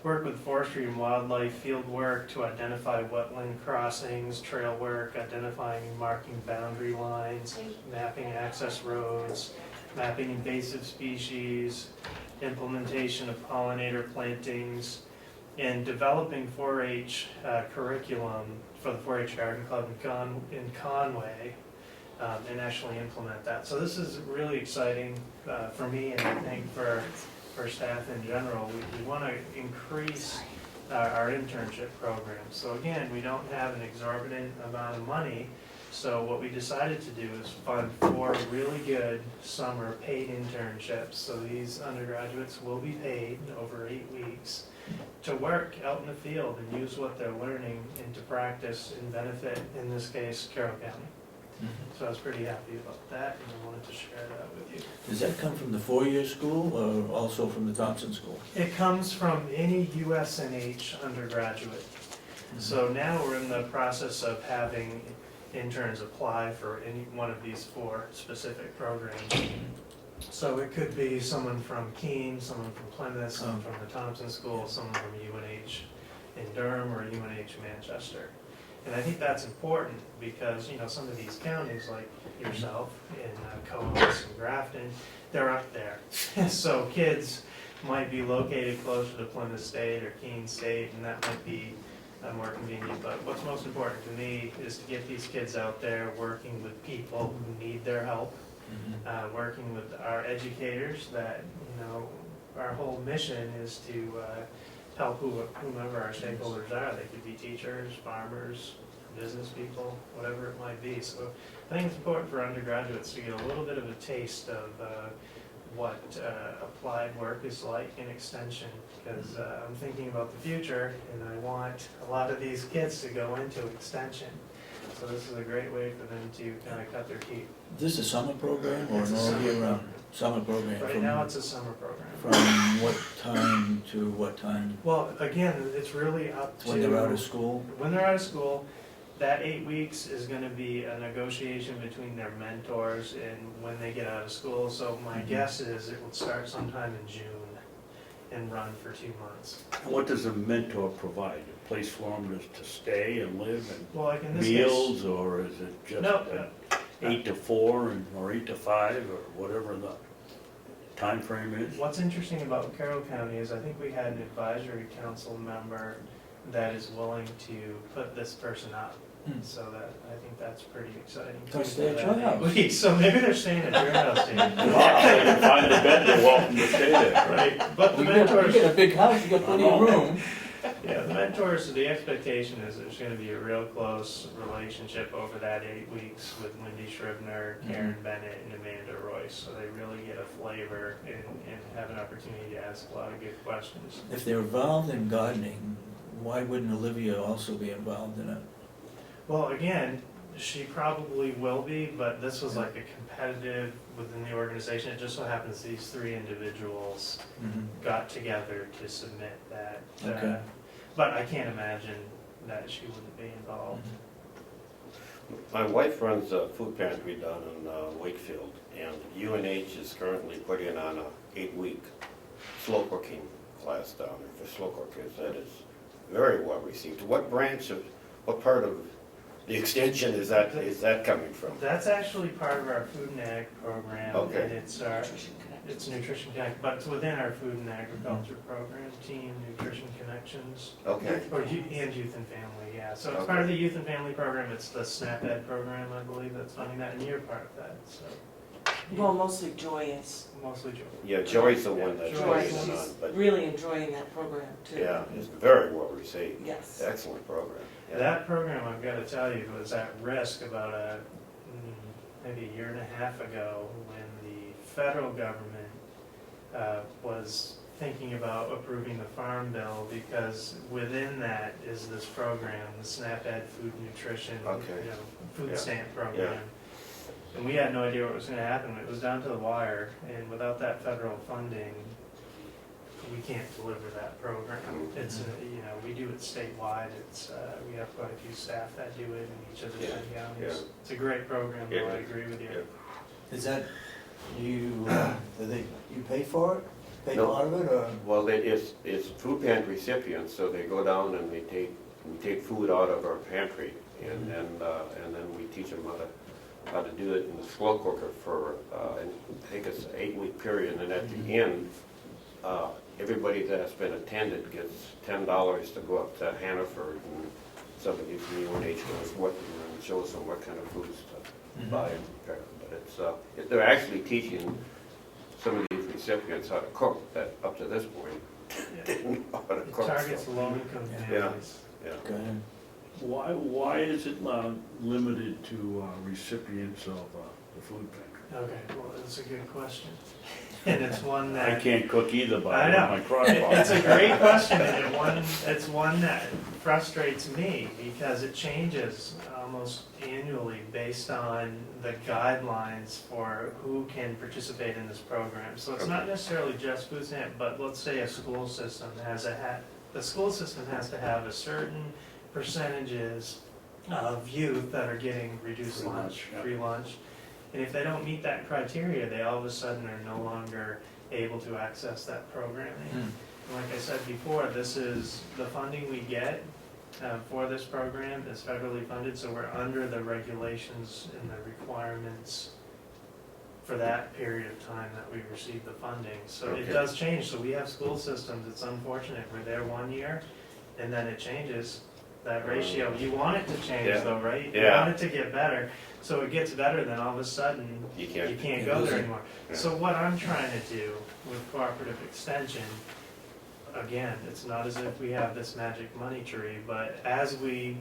work with forestry and wildlife field work to identify wetland crossings, trail work, identifying and marking boundary lines, mapping access roads, mapping invasive species, implementation of pollinator plantings, and developing 4-H curriculum for the 4-H Garden Club in Conway, and actually implement that. So this is really exciting for me, and I think for staff in general. We want to increase our internship program. So again, we don't have an exorbitant amount of money, so what we decided to do is fund 4 really good summer paid internships. So these undergraduates will be paid over 8 weeks to work out in the field and use what they're learning into practice and benefit, in this case, Carroll County. So I was pretty happy about that, and I wanted to share that with you. Does that come from the four-year school or also from the Thompson School? It comes from any USNH undergraduate. So now we're in the process of having interns apply for any one of these 4 specific programs. So it could be someone from Keene, someone from Plymouth, someone from the Thompson School, someone from UNH in Durham or UNH Manchester. And I think that's important because, you know, some of these counties, like yourself in Comeau and Grafton, they're up there. So kids might be located closer to Plymouth State or Keene State, and that might be more convenient. But what's most important to me is to get these kids out there working with people who need their help, working with our educators that, you know, our whole mission is to help whomever our stakeholders are. They could be teachers, farmers, business people, whatever it might be. So I think it's important for undergraduates to get a little bit of a taste of what applied work is like in extension, because I'm thinking about the future and I want a lot of these kids to go into extension. So this is a great way for them to kind of cut their teeth. Is this a summer program or It's a an summer all-year-round program. summer program? Right now it's a summer program. From what time to what time? Well, again, it's really up to... When they're out of school? When they're out of school, that 8 weeks is going to be a negotiation between their mentors and when they get out of school. So my guess is it will start sometime in June and run for 2 months. What does a mentor provide? A place for them to stay and live Well, like in and this meals, case, or is it just no, 8 to 4 or 8 to 5 or whatever the time frame is? what's interesting about Carroll County is I think we had an advisory council member that is willing to put this person up. So that, I think that's pretty exciting. They'll too, stay at for your that 8 house. weeks. So maybe they're staying at your house, Dave. Wow, they can find a bed, they're welcome to stay there. Right, but the You mentors... get a big house, you got plenty of room. Yeah, the mentors, the expectation is there's gonna be a real close relationship over that 8 weeks with Wendy Scribner, Karen Bennett, and Amanda Royce. So they really get a flavor and have an opportunity to ask a lot of good questions. If they're involved in gardening, why wouldn't Olivia also be involved in it? Well, again, she probably will be, but this was like a competitive within the organization. It just so happens these 3 individuals got together to submit that. Okay. But I can't imagine that she wouldn't be involved. My wife runs a food pantry down in Wakefield, and UNH is currently putting on a 8-week slow cooking class down there for slow cookers. That is very well received. What branch of, what part of the extension is that coming from? That's actually part of our food and ag program. Okay. And it's Nutrition Connect, but it's within our food and agriculture program, Team Nutrition Connections. Okay. And Youth and Family, yeah. So it's Okay. part of the Youth and Family program. It's the SNAP Ed program, I believe, that's funding that, and you're part of that, so. Well, mostly Joy is, Mostly Joy. Yeah, Joy's the one that's Joy, putting it on, she's but really enjoying that program too. yeah, it's very well received. Yes. Excellent program. Yeah. That program, I've got to tell you, was at risk about maybe a year and a half ago when the federal government was thinking about approving the Farm Bill, because within that is this program, the SNAP Ed Food Nutrition, Okay. food Yeah. stamp program. Yeah. And we had no idea what was going to happen. It was down to the wire, and without that federal funding, we can't deliver that program. It's, we do it statewide. It's, we have quite a few staff that do it in each of the 10 counties. Yeah. It's a great program, though, I agree with you. Yeah. Is that, you pay for it? Pay No. part of it, or? Well, it's food pantry recipients, so they go down and we take food out of our pantry, and then we teach them how to do it in the slow cooker for, and take us an 8-week period, and at the end, everybody that's been attended gets $10 to go up to Hannaford, and somebody from UNH goes with them and shows them what kind of foods to buy and prepare. But they're actually teaching some of these recipients how to cook that up to this point didn't know how to It cook. targets so, low-income Yeah. families. yeah. Go ahead. Why is it limited to recipients of the food pantry? Okay, well, that's a good question. And it's one I that... can't cook either, but I I know. want my crock-pot. It's a great question, and it's one that frustrates me, because it changes almost annually. annually based on the guidelines for who can participate in this program. So it's not necessarily just food stamp, but let's say a school system has the school system has to have a certain percentages of youth that are getting reduced Free lunch, lunch, yeah. free lunch. And if they don't meet that criteria, they all of a sudden are no longer able to access that programming. And like I said before, this is, the funding we get for this program is federally funded, so we're under the regulations and the requirements for that period of time that we receive the funding. So it Okay. does change, so we have school systems, it's unfortunate, we're there 1 year, and then it changes, that ratio. You want it to change Yeah. though, right? You Yeah. want it to get better, so it gets better, then all of a sudden, You you can't, can't You go lose there it. anymore. Yeah. So what I'm trying to do with cooperative extension, again, it's not as if we have this magic money tree, but as we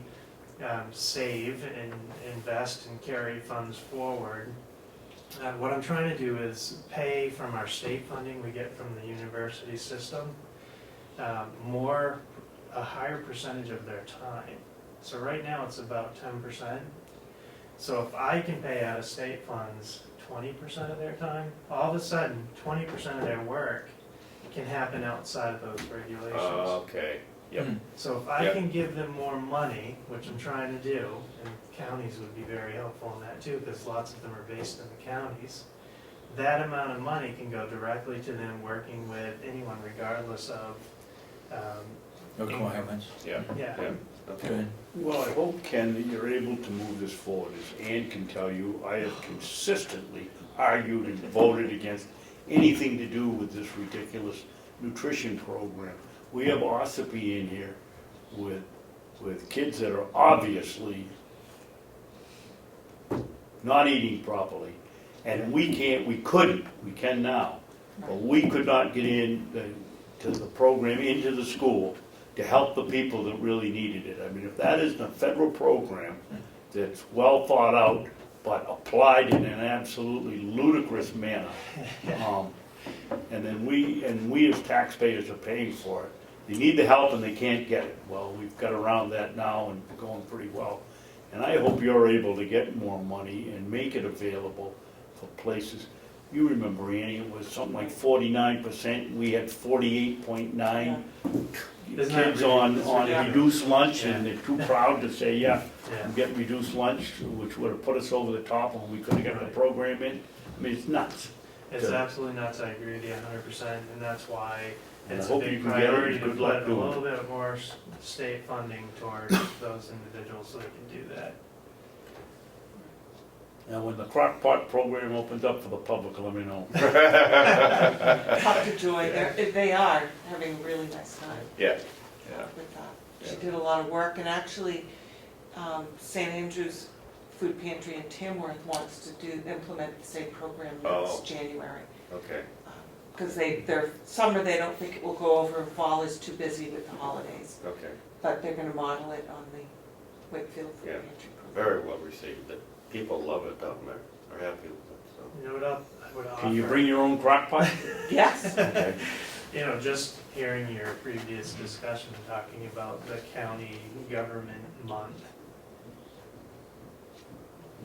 save and invest and carry funds forward, what I'm trying to do is pay from our state funding we get from the university system, a higher percentage of their time. So right now it's about 10%. So if I can pay out of state funds 20% of their time, all of a sudden 20% of their work can happen outside of those regulations. okay, yep. So if I Yep. can give them more money, which I'm trying to do, and counties would be very helpful in that too, because lots of them are based in the counties, that amount of money can go directly to them working with anyone regardless of, Requirements. Yeah, yeah. yeah, okay. Good. Well, I hope, Ken, that you're able to move this forward. As Ann can tell you, I have consistently argued and voted against anything to do with this ridiculous nutrition program. We have Ossipee in here with kids that are obviously not eating properly. And we can now, but we could not get in to the program, into the school, to help the people that really needed it. I mean, if that isn't a federal program that's well thought out, but applied in an absolutely ludicrous manner, and then we as taxpayers are paying for it. They need the help and they can't get it. Well, we've got around that now and we're going pretty well. And I hope you're able to get more money and make it available for places. You remember, Annie, it was something like 49%, we had 48.9 Isn't that kids on ridiculous? reduced lunch, Yeah. and they're too proud to say, yeah, Yeah. I'm getting reduced lunch, which would have put us over the top and we could have got the Right. program in. I mean, it's nuts. It's Good. absolutely nuts, I agree with you 100%, and that's why And I it's a hope you big can get it. priority to Good luck put a doing it. little bit more state funding towards those individuals so they can do that. And when the crock pot program opens up for the public, let me know. Up to Joy, they are having a really nice time Yeah, with that. She did a lot of work, and actually, St. Andrew's Food Pantry in Tamworth wants to implement the same program Oh. next January. okay, Because their summer, they don't think it will go over, and fall is too busy with the holidays. okay. But they're gonna model it on the Wakefield Food Yeah. Pantry program. Very well received. The people love it down there. They're happy with it, so. You know what I would offer? Can you bring your own crock pot? Yes, Okay. You know, just hearing your previous discussion, talking about the county government month,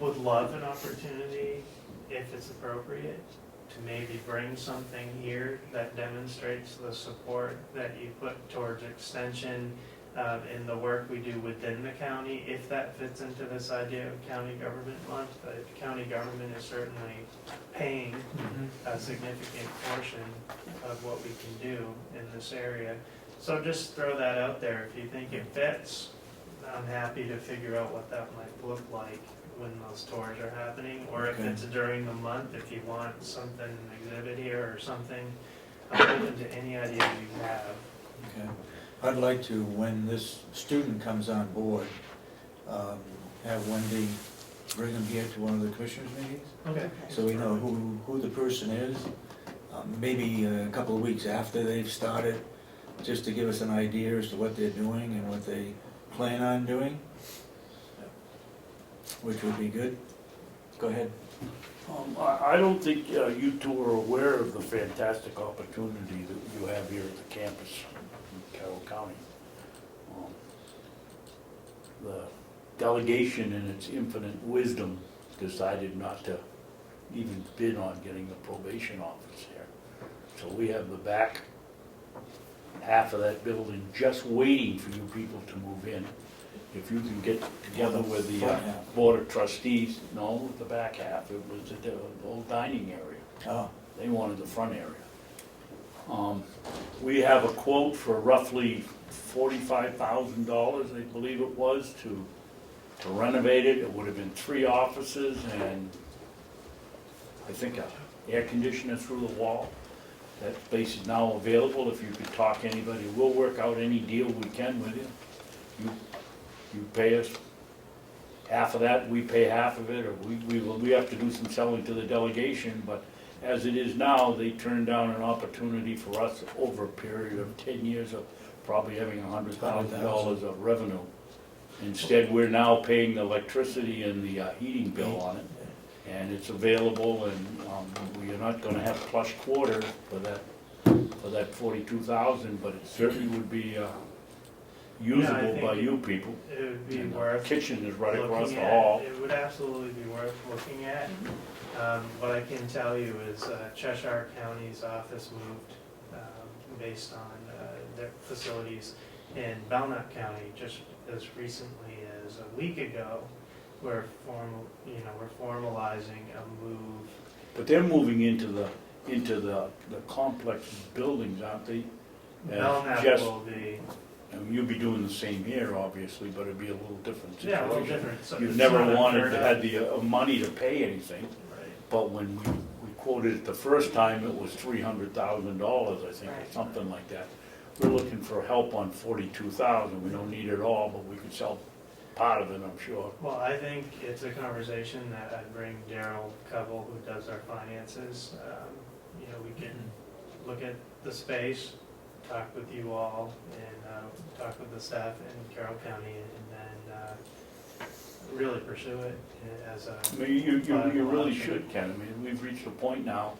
would love an opportunity, if it's appropriate, to maybe bring something here that demonstrates the support that you put towards extension in the work we do within the county, if that fits into this idea of county government month. The county government is certainly paying a significant portion of what we can do in this area. So just throw that out there. If you think it fits, I'm happy to figure out what that might look like when those tours are happening, or if Okay. it's during the month, if you want something, an exhibit here or something. I'm open to any idea you have. Okay. I'd like to, when this student comes on board, have Wendy bring him here to one of the commissioners' meetings, Okay. so we know who the person is. Maybe a couple of weeks after they've started, just to give us an idea as to what they're doing and what they plan on doing, which would be good. Go ahead. I don't think you two are aware of the fantastic opportunity that you have here at the campus in Carroll County. delegation in its infinite wisdom decided not to even bid on getting the probation office here. So we have the back half of that building just waiting for you people to move in. If you can get together with the Front half. board of trustees, no, the back half, it was the old dining area. Oh, They wanted the front area. We have a quote for roughly $45,000, I believe it was, to renovate it. It would have been 3 offices and I think a air conditioner through the wall. That space is now available. If you could talk to anybody, we'll work out any deal we can with you. You pay us half of that, we pay half of it, or we have to do some selling to the delegation, but as it is now, they turned down an opportunity for us over a period of 10 years of probably having $100,000 of revenue. Instead, we're now paying the electricity and the heating bill on it, and it's available, and we are not gonna have plush quarters for that 42,000, but it certainly would be usable think by you people. It would be And the worth kitchen is right across looking the at. hall. It would absolutely be worth looking at. What I can tell you is Cheshire County's office moved based on their facilities in Belknap County just as recently as a week ago. We're formalizing a move. But they're moving into the complex buildings, aren't they? Belknap Just- will be, And you'll be doing the same here, obviously, but it'd be a little different situation. yeah, a little different. So You've it's never not wanted unheard to of. have the money to pay anything, Right. but when we quoted it the first time, it was $300,000, I think, or Right. something like that. We're looking for help on 42,000. We don't need it all, but we could sell part of it, I'm sure. Well, I think it's a conversation that I'd bring Daryl Covell, who does our finances. We can look at the space, talk with you all, and talk with the staff in Carroll County, and then really pursue it as a. I mean, you viable really option. should, Ken. I mean, we've reached a point now,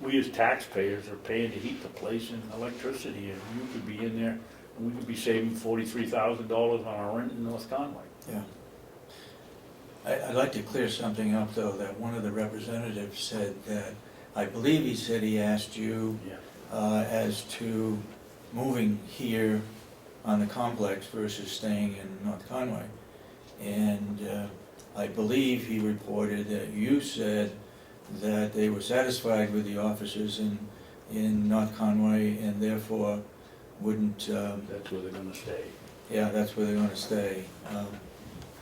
we as taxpayers are paying to heat the place and electricity, and you could be in there, and we could be saving $43,000 on our rent in North Conway. yeah. I'd like to clear something up, though, that one of the representatives said that, I believe he said he asked you Yeah. as to moving here on the complex versus staying in North Conway. And I believe he reported that you said that they were satisfied with the officers in North Conway and therefore wouldn't, That's where they're gonna stay. yeah, that's where they're gonna stay.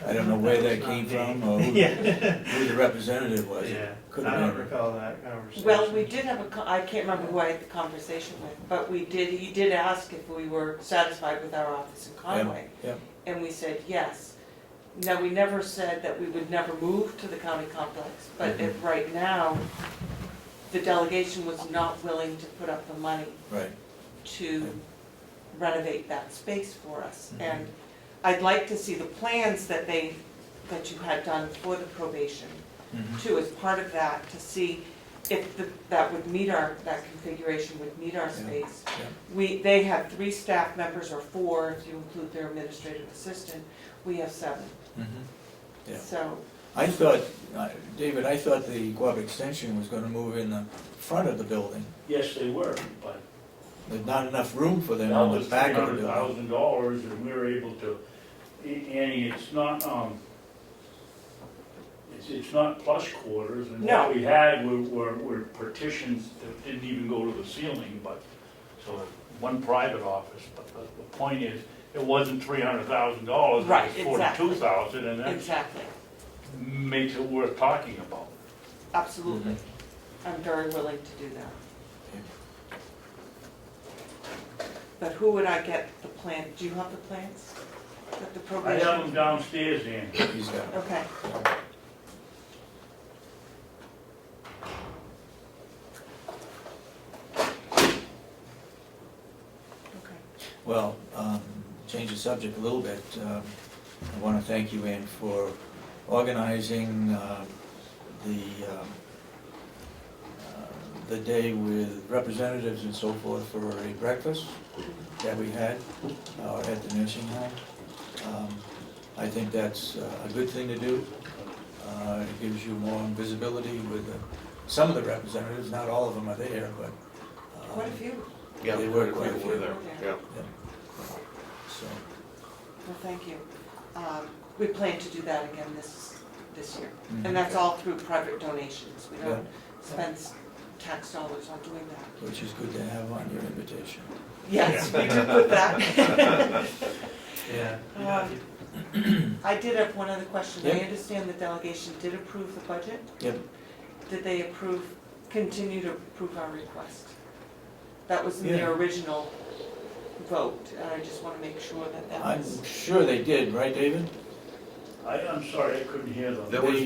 I don't know where that came from or Yeah. who the representative was. It Yeah, could I have don't been. recall that conversation. Well, we did have I can't remember who I had the conversation with, but he did ask if we were satisfied with our office in Conway. yeah. And we said yes. Now, we never said that we would never move to the county complex, but if right now, the delegation was not willing to put up the money Right. to renovate that space for us. Mhm. And I'd like to see the plans that you had done for the probation Mhm. too, as part of that, to see if that would meet that configuration would meet our space. They have 3 staff members, or 4 if you include their administrative assistant. We have 7. Mhm. Yeah. So, I thought, David, I thought the Guab Extension was gonna move in the front of the building. Yes, they were, but There's not enough room for them that on was the back of the building. $300,000, and we were able to, Annie, it's not, it's not plush quarters, and No. what we had were partitions that didn't even go to the ceiling, but, so, one private office, but the point is, it wasn't $300,000, Right, it was exactly. $42,000, and that exactly, makes it worth talking about. absolutely. I'm very willing to do that. But who would I get the plan? Do you have the plans? That the I probation? have them downstairs, Annie. He's got it. Okay. Okay. Well, change the subject a little bit. I want to thank you, Ann, for organizing the day with representatives and so forth for a breakfast that we had at the nursing home. I think that's a good thing to do. It gives you more visibility with some of the representatives, not all of them are there, but. Quite a few. Yeah, They were quite a few. there, yeah. So, Well, thank you. We plan to do that again this year. Mhm. And that's all through private donations. We Yeah. don't spend tax dollars on doing that. which is good to have on your invitation. Yes, we do put that. Yeah. I did have one other question. I Yep. understand the delegation did approve the budget. Yep. Did they continue to approve our request? That was in Yeah. their original vote. I just want to make sure that that I'm was. sure they did, right, David? I'm sorry, I couldn't hear them. There was-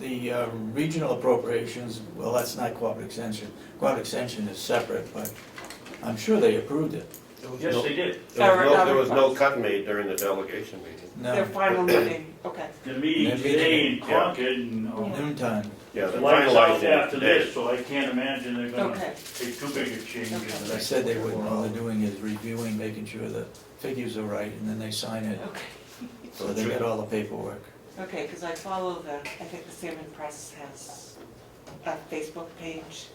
The regional appropriations, well, that's not co-op extension. Co-op extension is separate, but I'm sure they approved it. Yes, they did. There was no cut made during the delegation meeting. Their No, final meeting, okay. The meeting They're today in meeting- Concord, and noontime. Yeah, they're lights out finalizing it after today. this, so I can't imagine they're gonna Okay. take too big a change in Okay. the They next. said they wouldn't, all they're doing is reviewing, making sure the figures are right, and then they sign it. Okay. So they got all the paperwork. Okay, because I follow I think the Salmon Press has a Facebook page,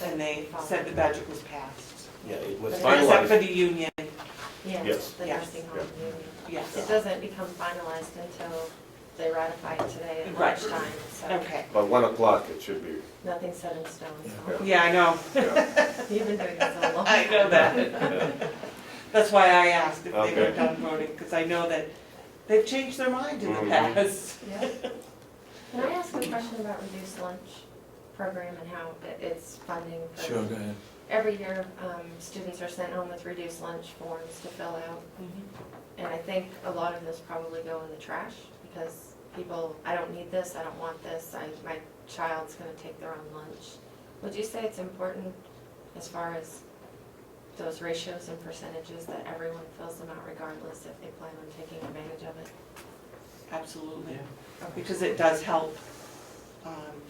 and they said the budget was passed. Yeah, it was Except for finalized. the union, Yes, Yes. the Yes. nursing home union. yes. It doesn't become finalized until they ratify it today at Right. lunchtime, so Okay, By 1 o'clock, it should be, nothing's set in stone. so. yeah, I know. yeah. You've been doing this so long. I know that. Yeah. That's why I asked if they Okay. were done voting, because I know that they've changed their mind in the Mhm. past. Yeah. Can I ask a question about reduced lunch program and how it's funding for? Sure, go ahead. Every year, students are sent home with reduced lunch forms to fill out. And I think a lot of this probably go in the trash because people, I don't need this, I don't want this, my child's gonna take their own lunch. Would you say it's important as far as those ratios and percentages that everyone fills them out regardless if they plan on taking advantage of it? Absolutely, because it does help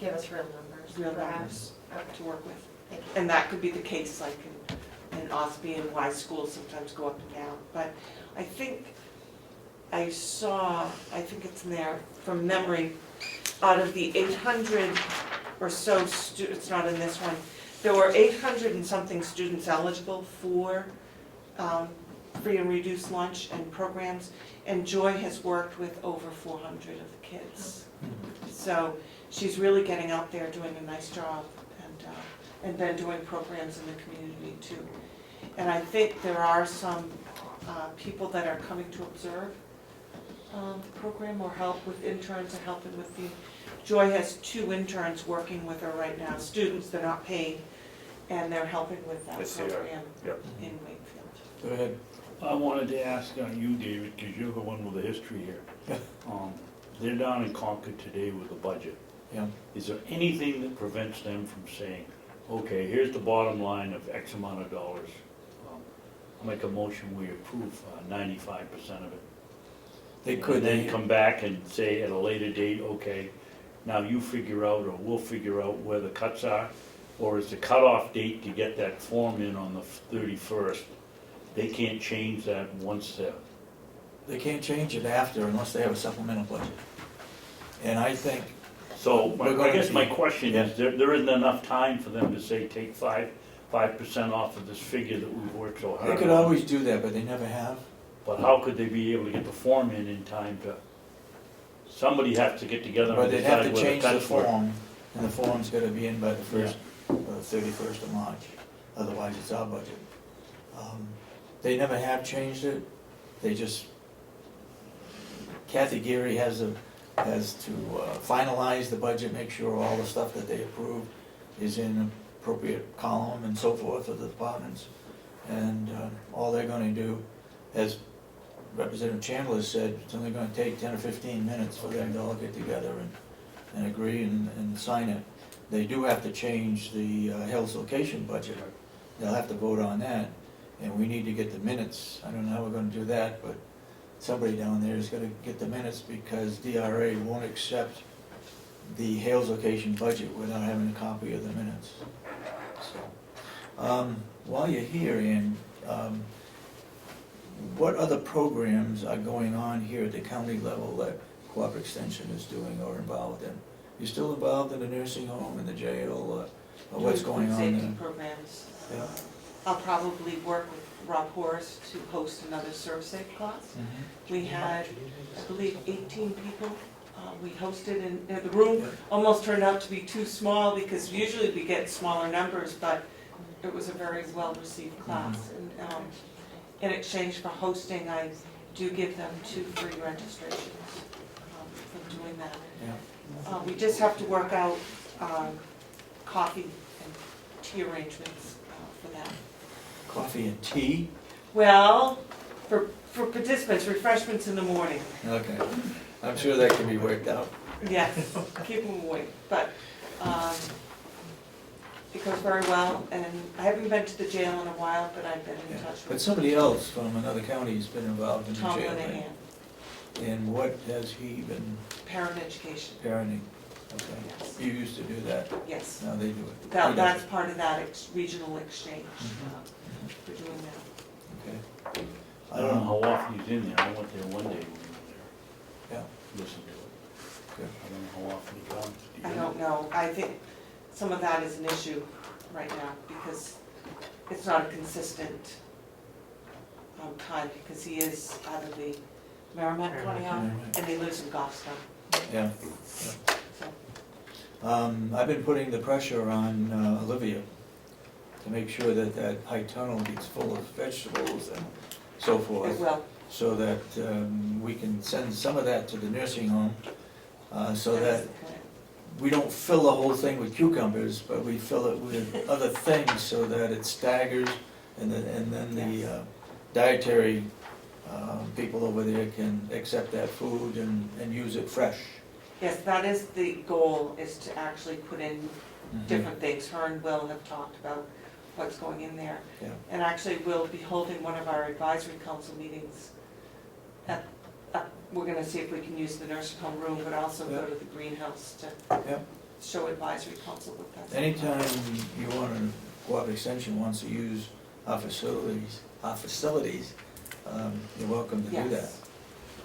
Give us real numbers, real perhaps. numbers Okay, to work with. thank you. And that could be the case like in Ossipee and why schools sometimes go up and down. But I think I think it's in there from memory, out of the 800 or so students, not in this one, there were 800 and something students eligible for free and reduced lunch and programs, and Joy has worked with over 400 of the kids. So she's really getting out there, doing a nice job, and then doing programs in the community too. And I think there are some people that are coming to observe the program or help with interns or helping with the, Joy has 2 interns working with her right now, students, they're not paid, and they're helping with that Yes, they are. program Yep. in Wakefield. Go ahead. I wanted to ask you, David, because you're the one with the history here. They're down in Concord today with the budget. Yeah. Is there anything that prevents them from saying, okay, here's the bottom line of X amount of dollars? I'll make a motion, we approve 95% of it. They could, And then they, come back and say at a later date, okay, now you figure out, or we'll figure out where the cuts are, or is the cutoff date to get that form in on the 31st? They can't change that once they can't change it after unless they have a supplemental budget. And I think, so We're I guess my gonna- question is, there isn't enough time for them to say, take 5% off of this figure that we've worked so hard they on? could always do that, but they never have. But how could they be able to get the form in time to, somebody has to get together But and they'd have decide to where the change the cuts were. form, and the form's gotta be in by the 31st of March, otherwise it's our budget. They never have changed it, they just, Kathy Geary has to finalize the budget, make sure all the stuff that they approve is in an appropriate column and so forth of the departments. And all they're gonna do, as Representative Chandler said, it's only gonna take 10 or 15 minutes for them to all get together and agree and sign it. They do have to change the Hill's location budget. They'll have to vote on that, and we need to get the minutes. I don't know how we're gonna do that, but somebody down there is gonna get the minutes because DRA won't accept the Hales location budget without having a copy of the minutes. So, while you're here, Ann, what other programs are going on here at the county level that Co-op Extension is doing or involved in? You still involved in the nursing home and the jail, or what's going on Safety there? programs. Yeah. I'll probably work with Rob Horace to host another ServSafe class. We had, I believe, 18 people. We hosted and the room almost turned out to be too small because usually we get smaller numbers, but it was a very well-received class. And in exchange for hosting, I do give them 2 free registrations for doing that. Yeah. We just have to work out coffee and tea arrangements for that. Coffee and tea? Well, for participants, refreshments in the morning. Okay, I'm sure that can be worked out. Yes, keep them awake, but it goes very well, and I haven't been to the jail in a while, but I've been in Yeah. touch But with somebody else from another county has been involved in the Tom jail, right? Linehan, And what has he been parent education, parenting? Okay, yes, you used to do that, yes. now they do it. That's part of that regional exchange, Mhm. for doing that. Okay. I don't know how often he's in there, I went there one day when we were there. Yeah. Listen to it. Good. I don't know how often he comes. Do you I know? don't know, I think some of that is an issue right now, because it's not a consistent time, because he is out of the Merrimack County, and he lives in Goffstown, Yeah. so. I've been putting the pressure on Olivia to make sure that that high tunnel gets full of vegetables and so forth. It will. So that we can send some of that to the nursing home, so that we don't fill the whole thing with cucumbers, but we fill it with other things so that it staggers, and then the dietary people over there can accept that food and use it fresh. Yes, that is the goal, is to actually put in different things. Her and Will have talked about what's going in there. Yeah. And actually, we'll be holding one of our advisory council meetings we're gonna see if we can use the nursing home room, but also go to the greenhouse to Yeah. show advisory council what that's. Anytime you want to, Co-op Extension wants to use our facilities, you're welcome to do that.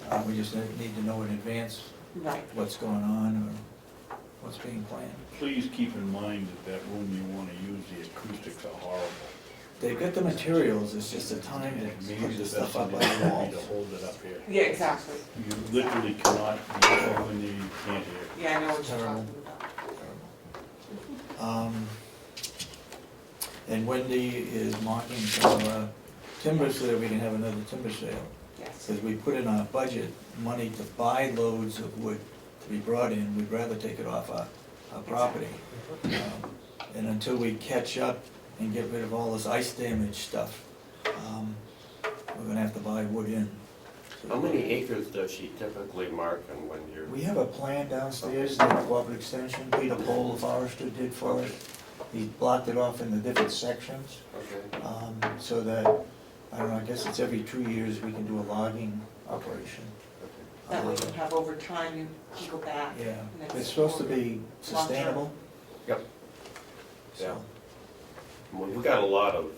Yes, We just need to know in advance right. what's going on or what's being planned. Please keep in mind that that room you wanna use, the acoustics are horrible. They've got the materials, it's just the time to Maybe put the the stuff best up thing by would the be walls. to hold it up here. Yeah, exactly. You literally cannot, when you can't hear. Yeah, I know what you're Terrible. talking about. And Wendy is marking some timber so that we can have another timber sale. Yes. Because we put in our budget money to buy loads of wood to be brought in, we'd rather take it off our property. And until we catch up and get rid of all this ice damage stuff, we're gonna have to buy wood in. How many acres does she typically mark and when you're? We have a plan downstairs that Co-op Extension, Peter Cole, the forester, did for it. He blocked it off into different sections, Okay. so that, I don't know, I guess it's every 2 years we can do a logging operation. That way you have over time, you can go back. Yeah, and it's supposed to be sustainable. Yep. So, Well, we got a lot of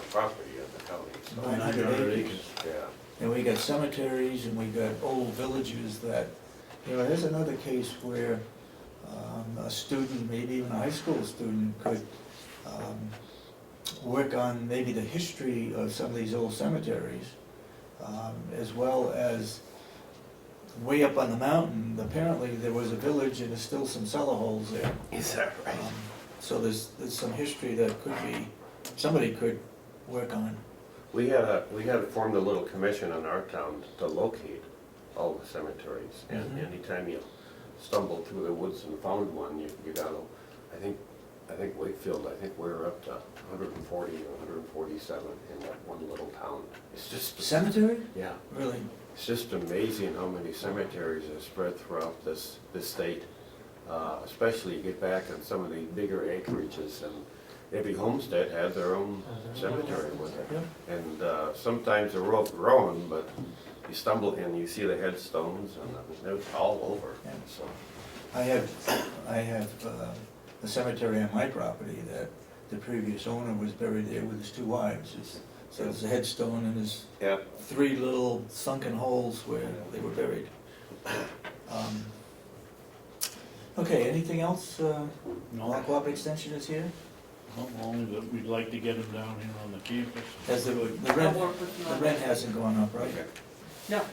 property in the county, so, 900 acres. yeah. And we got cemeteries and we got old villages that, there's another case where a student, maybe even a high school student, could work on maybe the history of some of these old cemeteries, as well as way up on the mountain, apparently there was a village and there's still some cellar holes there. Is that right? So there's some history that somebody could work on. We had formed a little commission in our town to locate all the cemeteries, and Mhm. anytime you stumbled through the woods and found one, you gotta, I think Wakefield, we're up to 140 or 147 in that one little town. It's just, Cemetery? yeah, Really? it's just amazing how many cemeteries are spread throughout this state. Especially you get back on some of the bigger acreages, and every homestead had their own cemetery with it. Yeah. And sometimes they're overgrown, but you stumble and you see the headstones, and they're all over, Yeah. so. I have a cemetery on my property that the previous owner was buried there with his 2 wives. It's So there's a headstone and there's Yeah. 3 little sunken holes where they were buried. Okay, anything else? No, Aqua Extension is here? only that we'd like to get them down here on the campus. Has the I'll rent, work with you the on rent that. hasn't gone up, right? No, Okay.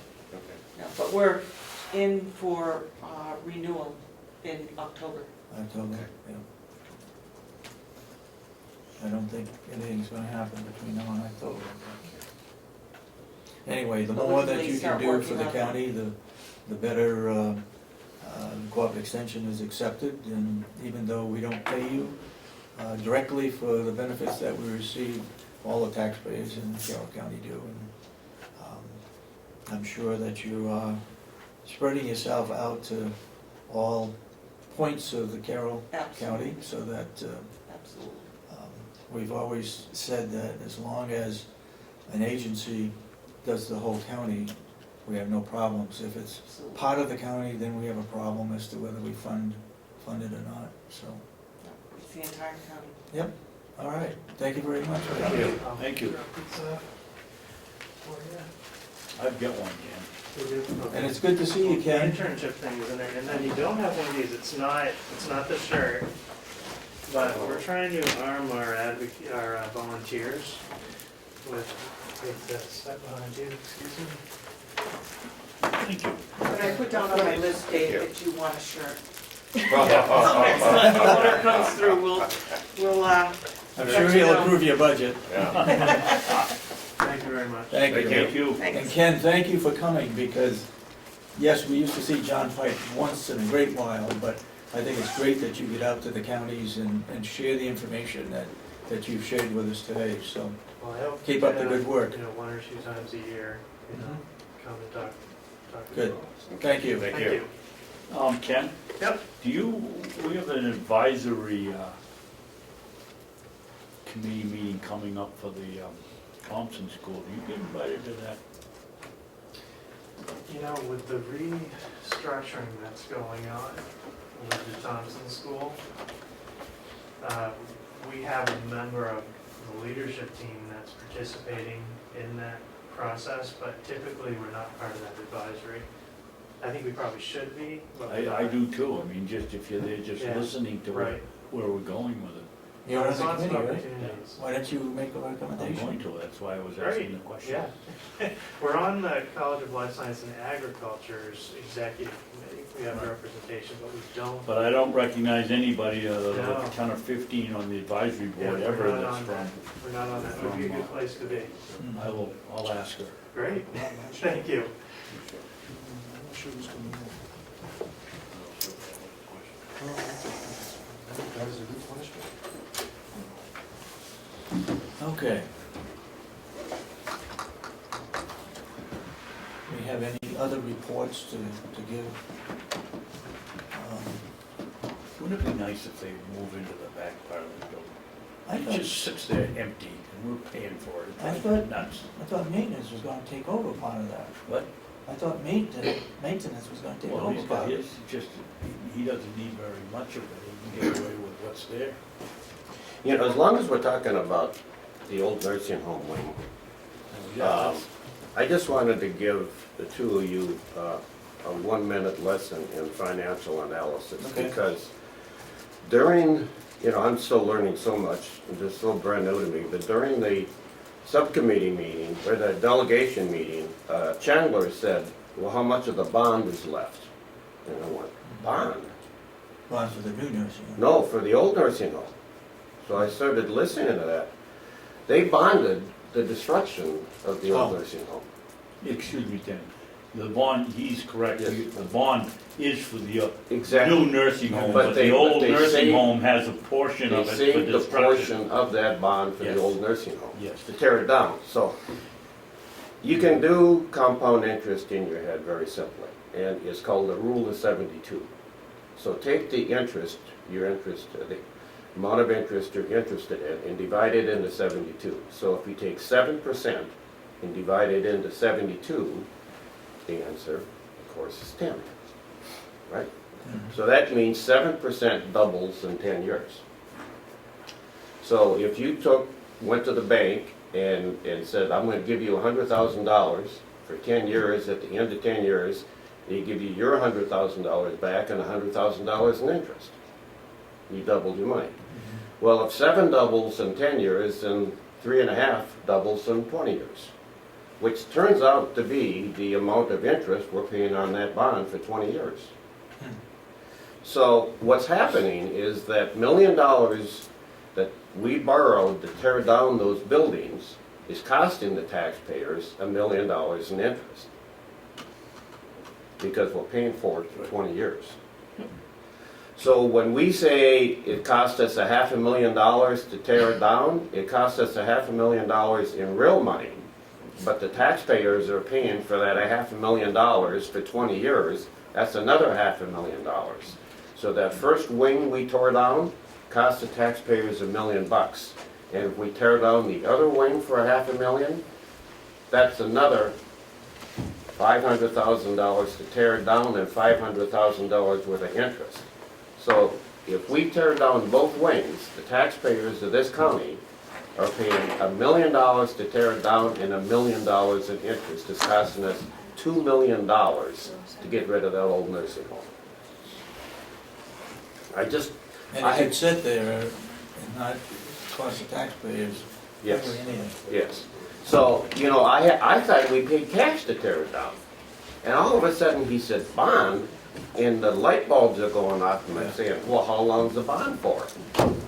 no, but we're in for renewal in October. October, yeah. I don't think anything's gonna happen between now and October. Anyway, the But we more can that at you least can start do working for the on that. county, the better cooperative extension is accepted, and even though we don't pay you directly for the benefits that we receive, all the taxpayers in Carroll County do. And I'm sure that you are spreading yourself out to all points of the Carroll County, Absolutely, so that absolutely. we've always said that as long as an agency does the whole county, we have no problems. If it's Absolutely. part of the county, then we have a problem as to whether we fund it or not, so. It's the entire county. Yep, all right, thank you very much. Thank you. Thank you. Pizza for you. I've got one, Ken. And it's good to see you, The Ken. internship thing is in there, and then you don't have one of these, it's not the shirt, but we're trying to arm our volunteers with this, behind you, excuse me. Thank you. But I put down on my list, Dave, that you want a shirt. Oh, When it comes through, we'll, I'm Let sure you he'll know. approve your budget. Yeah. Thank you very much. Thank you. Thank you. And thanks. Ken, thank you for coming, because, yes, we used to see John Pike once in a great while, but I think it's great that you get out to the counties and share the information that you've shared with us today, so Well, I hope keep to up the get good work. You know, 1 or 2 times a year, come and talk to Good. you all. Thank you. Thank Thank you. you. Ken? Yep. We have an advisory committee meeting coming up for the Thompson School. Do you get invited to that? You know, with the restructuring that's going on with the Thompson School, we have a member of the leadership team that's participating in that process, but typically we're not part of that advisory. I think we probably should be, but we're I not. do too. I mean, just if you're there, just Yeah, listening to right. where we're going with it. You're on There's the lots of committee, right? opportunities. Why don't you make a I'm recommendation? going to, that's why I was Great, asking the question. Yeah. We're on the College of Life Science and Agriculture's executive committee. We have representation, but we don't. But I don't recognize anybody, No. 10 or 15 on the advisory Yeah, board we're ever not that's on from. that. We're not on that. It would be a good place to be. I'll ask her. Great, thank you. Okay. We have any other reports to give? Wouldn't it be nice if they move into the back part of the building? I It thought, just sits there empty and we're paying for it. It I drives thought- me nuts. I thought maintenance was gonna take over part of that. What? I thought maintenance was gonna take Well, over he's got part of it. his, just, he doesn't need very much of it. He can get away with what's there. You know, as long as we're talking about the old nursing home wing, I just wanted to give the two of you a 1-minute lesson in financial analysis. Okay. Because during, you know, I'm still learning so much, this is so brand new to me, but during the subcommittee meeting, or the delegation meeting, Chandler said, well, how much of the bond is left? And I went, bond? Well, for the new nursing home. No, for the old nursing home. So I started listening to that. They bonded the destruction of the old Oh. nursing home. Excuse me, Tim. The bond, he's correct. Yes. The bond is for the Exactly. new nursing home, But but they- the old but they nursing saved- home has a portion They of it for saved the destruction. portion of that bond for the Yes. old nursing home, Yes. to tear it down. So you can do compound interest in your head very simply, and it's called the rule of 72. So take the interest, the amount of interest you're interested in, and divide it into 72. So if you take 7% and divide it into 72, the answer, of course, is 10, right? So that means 7% doubles in 10 years. So if you went to the bank and said, I'm gonna give you $100,000 for 10 years, at the end of 10 years, they give you your $100,000 back and $100,000 in interest. You doubled your money. Well, if 7 doubles in 10 years, then 3.5 doubles in 20 years, which turns out to be the amount of interest we're paying on that bond for 20 years. So what's happening is that $1 million that we borrowed to tear down those buildings is costing the taxpayers $1 million in interest, because we're paying for it for 20 years. So when we say it cost us $500,000 to tear it down, it cost us $500,000 in real money, but the taxpayers are paying for that $500,000 for 20 years. That's another $500,000. So that first wing we tore down cost the taxpayers $1 million. And if we tear down the other wing for $500,000, that's another $500,000 to tear it down and $500,000 worth of interest. So if we tear down both wings, the taxpayers of this county are paying $1 million to tear it down and $1 million in interest. It's costing us $2 million to get rid of that old nursing home. And it could sit there and not cost the taxpayers Yes. really anything. Yes. So, you know, I thought we paid cash to tear it down. And all of a sudden he said bond, and the light bulbs are going off, and I'm saying, well, how long's the bond for?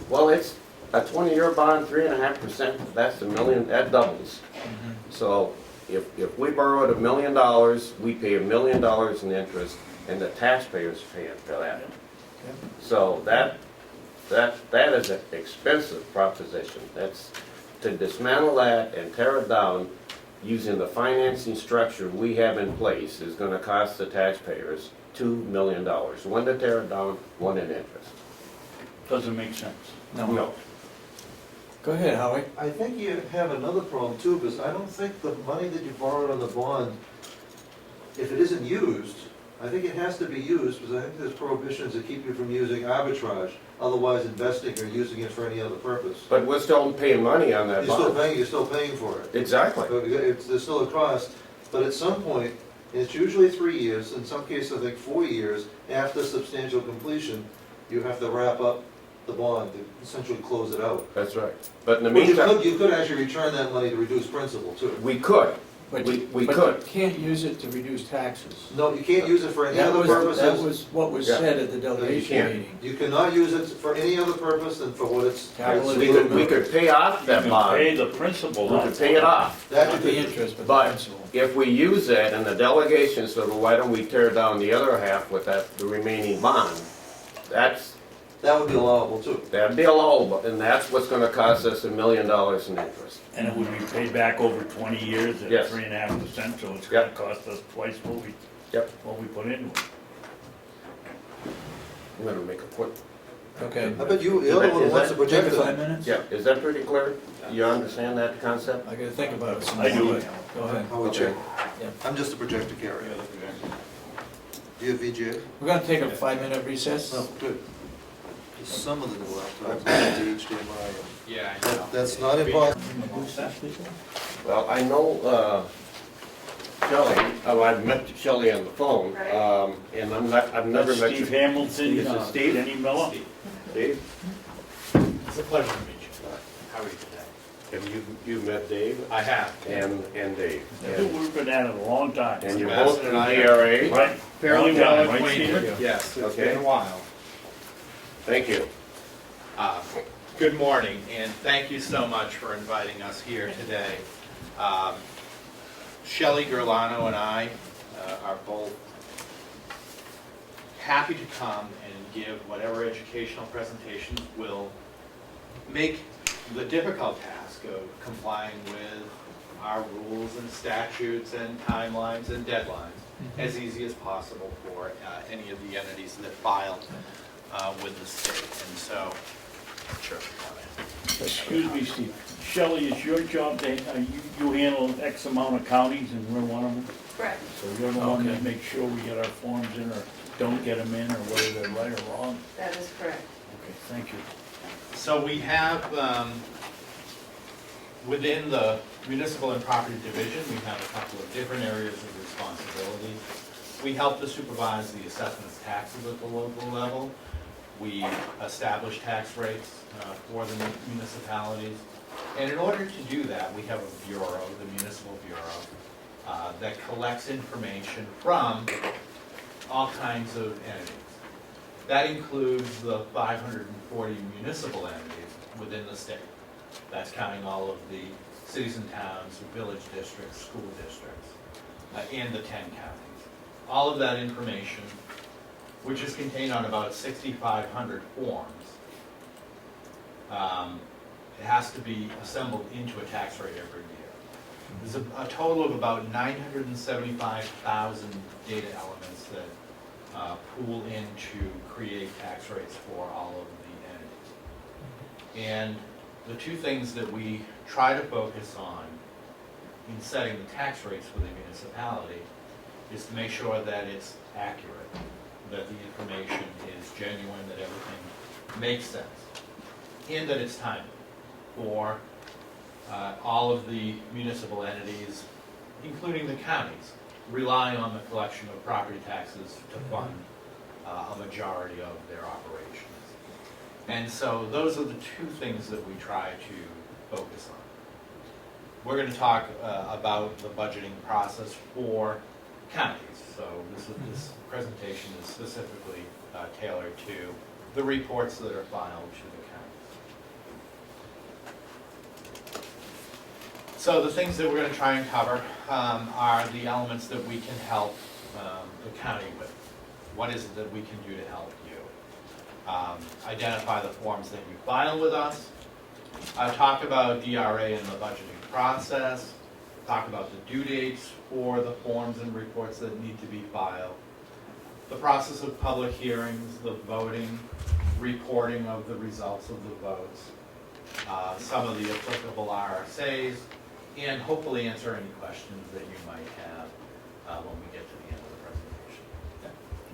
Well, it's a 20-year bond, 3.5%, that's $1 million, that doubles. So if we borrowed $1 million, we pay $1 million in interest, and the taxpayers pay it for that. So that is an expensive proposition. That's to dismantle that and tear it down using the financing structure we have in place is going to cost the taxpayers $2 million. One to tear it down, one in interest. Doesn't make sense. No. Go ahead, Howie. I think you have another problem too, because I don't think the money that you borrowed on the bond, if it isn't used, I think it has to be used, because I think there's prohibitions that keep you from using arbitrage, otherwise investing or using it for any other purpose. But we're still paying money on that bond. You're still paying for it. Exactly. So there's still a cost, but at some point, it's usually 3 years, in some cases I think 4 years, after substantial completion, you have to wrap up the bond to essentially close it out. That's right. But in the But meantime, you could actually return that money to reduce principal too. we could. But We you could. can't use it to reduce taxes. No, you can't use it for any That other was, purpose. that was what was Yeah. said at the delegation can't. meeting. You cannot use it for any other purpose than for what it's. Capital We could pay off that You bond. pay the principal. We could pay it off. That Not you the could, interest, but the But principal. if we use it and the delegation said, well, why don't we tear down the other half with the remaining bond? that would be allowable too. That'd be allowable, and that's what's gonna cost us $1 million in interest. And it would be paid back over 20 years at Yes. 3.5%, so it's gonna Yep. cost us twice Yep. what we put into it. I'm gonna make a quick, Okay. I bet you, the other one wants to Take project it 5 it. minutes? yeah, is that pretty clear? You understand that concept? I gotta think about it some I do. more. Go ahead. How would you? Yeah. I'm just a projector carrier. Do you have VGA? We're gonna take a 5-minute recess. No, good. Some of the new laptops have HDMI. Yeah, That's not impossible. Well, I know, Shelley, I've met Shelley on the phone, and I've never That's met you. Steve Hamilton, This is Steve? Denny Miller. Dave? It's a pleasure to meet you. How are you today? Have you met Dave? I have. And Dave? We've been at it a long time. And you're Ambassador both in and I DRA? Right? Fairly Long well time, right, acquainted. Stephen? Yes, it's Okay. been a while. Thank you. Good morning, and thank you so much for inviting us here today. Shelley Gerlano and I are both happy to come and give whatever educational presentations will make the difficult task of complying with our rules and statutes and timelines and deadlines as easy as possible for any of the entities that file with the state. And so, sure. Excuse me, Steve. Shelley, it's your job to, you handle X amount of counties and we're one of them? Correct. So you're the one that Okay. makes sure we get our forms in or don't get them in or whether they're right or wrong? That is correct. Okay, thank you. So we have Within the municipal and property division, we have a couple of different areas of responsibility. We help to supervise the assessment of taxes at the local level. We establish tax rates for the municipalities. And in order to do that, we have a bureau, the Municipal Bureau, that collects information from all kinds of entities. That includes the 540 municipal entities within the state. That's counting all of the cities and towns, village districts, school districts, and the 10 counties. All of that information, which is contained on about 6,500 forms, it has to be assembled into a tax rate every year. There's a total of about 975,000 data elements that pool in to create tax rates for all of the entities. And the two things that we try to focus on in setting the tax rates for the municipality is to make sure that it's accurate, that the information is genuine, that everything makes sense, and that it's timely for all of the municipal entities, including the counties, rely on the collection of property taxes to fund a majority of their operations. And so those are the two things that we try to focus on. We're going to talk about the budgeting process for counties. So this presentation is specifically tailored to the reports that are filed to the counties. So the things that we're going to try and cover are the elements that we can help the county with. What is it that we can do to help you? Identify the forms that you file with us. Talk about DRA and the budgeting process. Talk about the due dates for the forms and reports that need to be filed. The process of public hearings, the voting, reporting of the results of the votes, some of the applicable RSAs, and hopefully answer any questions that you might have when we get to the end of the presentation.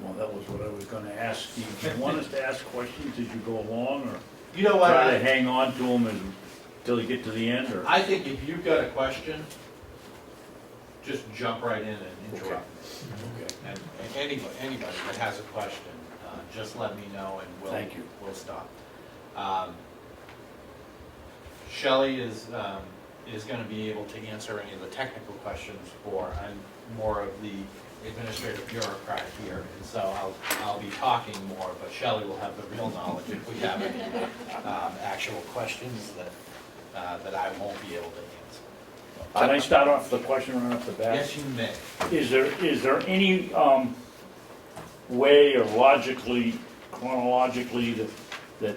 Well, that was what I was gonna ask. Do you want us to ask questions as you go along, or You know what? try to hang on to them until you get to the end, or? I think if you've got a question, just jump right in and interrupt me. Okay. And anybody that has a question, just let me know and Thank you. we'll stop. Shelley is going to be able to answer any of the technical questions for, I'm more of the administrative bureaucrat here, and so I'll be talking more, but Shelley will have the real knowledge if we have any actual questions that I won't be able to answer. Can I start off the question right off the bat? Yes, you may. Is there any way or logically, chronologically, that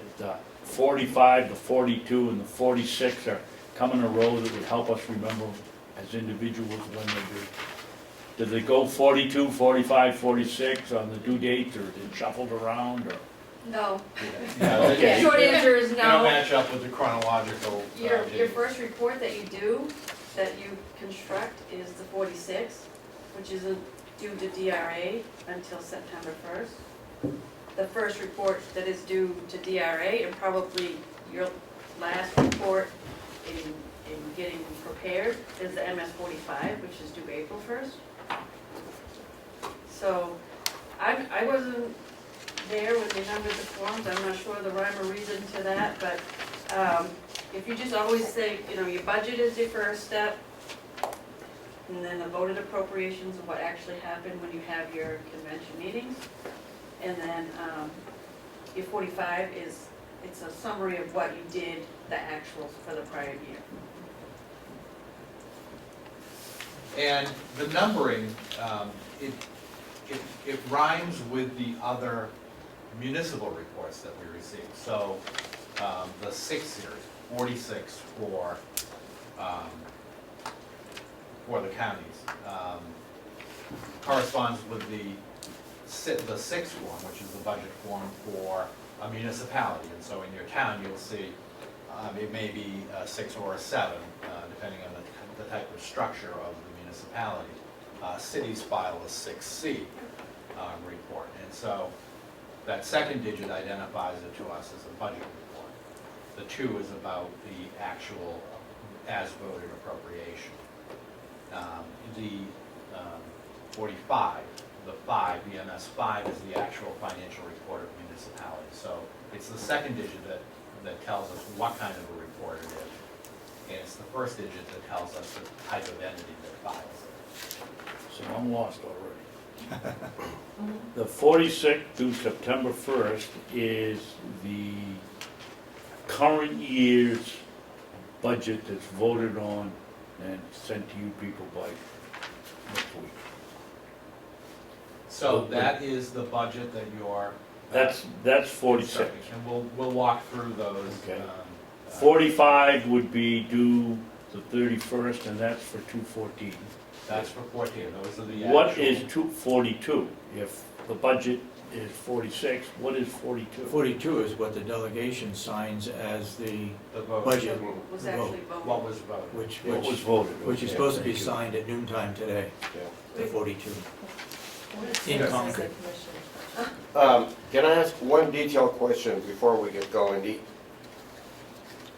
45, the 42, and the 46 are coming in a row that would help us remember as individuals when they do? Did they go 42, 45, 46 on the due date, or did it shuffled around, or? No. Yeah, Okay. Short answer is They don't no. match up with the chronological. Your date. first report that you do, that you construct, is the 46, which isn't due to DRA until September 1st. The first report that is due to DRA, and probably your last report in getting prepared, is the MS 45, which is due April 1st. So I wasn't there when they numbered the forms. I'm not sure the rhyme or reason to that, but if you just always say, your budget is your first step, and then the voted appropriations of what actually happened when you have your convention meetings, and then your 45 it's a summary of what you did, the actuals for the prior year. And the numbering, it rhymes with the other municipal reports that we receive. So the 6 series, 46 for the counties, corresponds with the 6th one, which is the budget form for a municipality. And so in your town, you'll see it may be a 6 or a 7, depending on the type of structure of the municipality. Cities file a 6C report. And so that second digit identifies it to us as a budget report. The 2 is about the actual as voted appropriation. The 45, the 5, the MS5 is the actual financial report of municipality. So it's the second digit that tells us what kind of a report it is. And it's the first digit that tells us the type of entity that files it. So I'm lost already. The 46 through September 1st is the current year's budget that's voted on and sent to you people by next week. So that is the budget that you're. That's 46. And we'll walk through those. Okay. 45 would be due the 31st, and that's for 214. That's for 14, those are the What actual- is 242? If the budget is 46, what is 42? 42 is what the delegation signs as the the vote. budget, Was Vote. actually voted. What was voted. What was voted? which is Okay, supposed to be thank you. signed at noon time today, Yeah. the 42. What is In this as a Concord. commissioner? Can I ask one detailed question before we get going?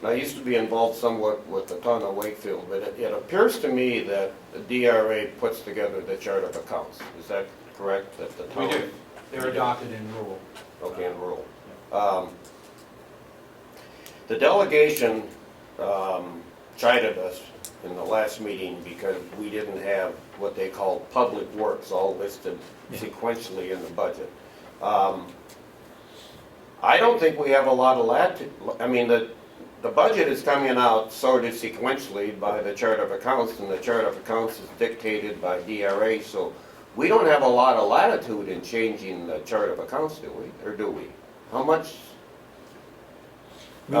I used to be involved somewhat with the town of Wakefield, but it appears to me that the DRA puts together the chart of accounts. Is that correct? That the We town? do, they're adopted in rule. Okay, and rule. The delegation chided us in the last meeting because we didn't have what they call public works all listed sequentially in the budget. I don't think we have a lot of latitude. I mean, the budget is coming out sorted sequentially by the chart of accounts, and the chart of accounts is dictated by DRA, so we don't have a lot of latitude in changing the chart of accounts, do we? Or do we? How much? We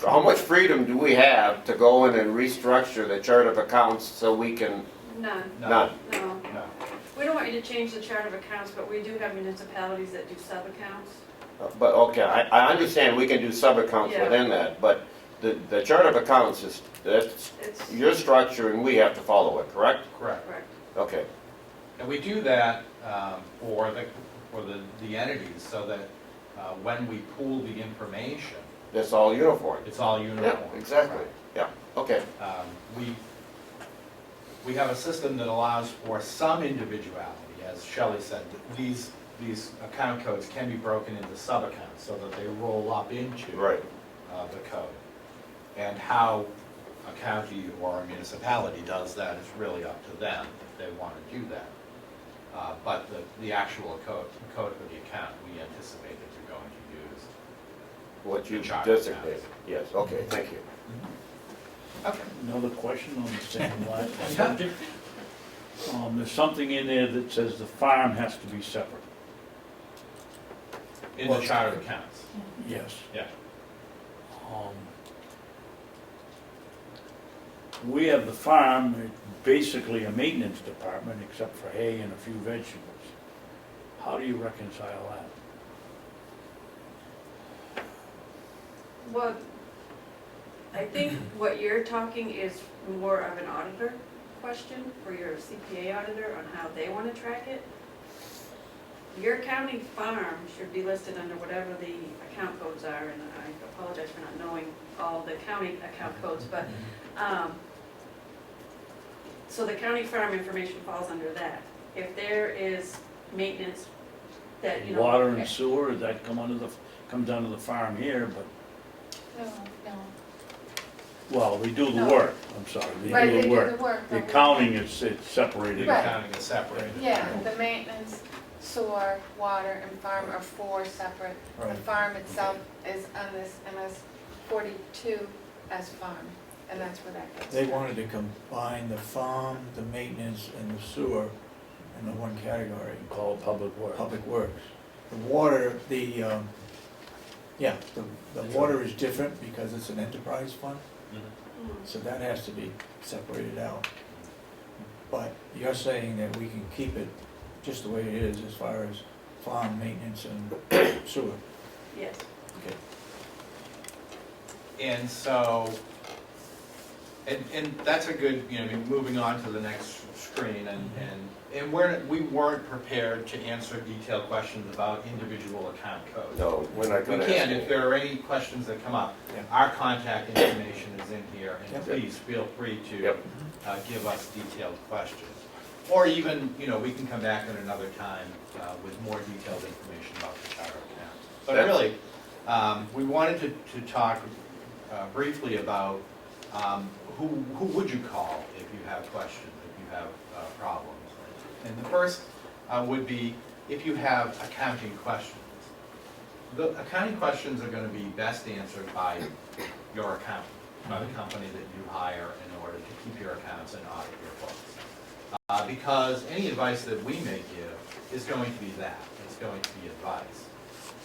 How much freedom do we have to go in and restructure the chart of accounts so we can, None, none? no. No. We don't want you to change the chart of accounts, but we do have municipalities that do sub-accounts. But, okay, I understand we can do sub-accounts Yeah. within that, but the chart of accounts is, that's It's your structure and we have to follow it, correct? Correct. correct. Okay, And we do that for the entities so that when we pool the information, that's all uniform. it's all Yeah, uniform. exactly, yeah, okay. We have a system that allows for some individuality, as Shelley said. These account codes can be broken into sub-accounts so that they roll up into Right. the code. And how a county or a municipality does that is really up to them if they want to do that. But the actual code for the account, we anticipate that you're going to use. What you The chart designated, yes, okay, thank you. Okay. Another question on the same line subject. There's something in there that says the farm has to be separate. In the chart of accounts. Yes. Yeah. We have the farm, it's basically a maintenance department except for hay and a few vegetables. How do you reconcile that? Well, I think what you're talking is more of an auditor question for your CPA auditor on how they want to track it. Your county farm should be listed under whatever the account codes are, and I apologize for not knowing all the county account codes, but, so the county farm information falls under that. If there is maintenance that, you know. Water and sewer, that comes under the farm here, but, No, no. well, they do the No. work, I'm sorry, they Right, do they the do work. the work. The but we- accounting is, it's separated. The Right. accounting is separated. Yeah, the maintenance, sewer, water, and farm are four separate. The Right. farm itself is on this MS 42 as farm, and that's where that gets. They from. wanted to combine the farm, the maintenance, and the sewer in the one category, Called public work. public works. The water, the water is different because it's an enterprise fund, Mm. so that has to be separated out. But you're saying that we can keep it just the way it is as far as farm maintenance and sewer. Yes. Okay. And so, And that's a good, moving on to the next screen, and we weren't prepared to answer detailed questions about individual account codes. No, we're not We gonna can, ask if there are any questions that come up, Yeah. our contact information is in here, and Yep. please feel free to Yep. give us detailed questions. Or even, we can come back at another time with more detailed information about the charter account. But That's- really, we wanted to talk briefly about who would you call if you have questions, if you have problems. And the first would be if you have accounting questions. The accounting questions are going to be best answered by your accountant, by the company that you hire in order to keep your accounts and audit your books. Because any advice that we may give is going to be that, it's going to be advice.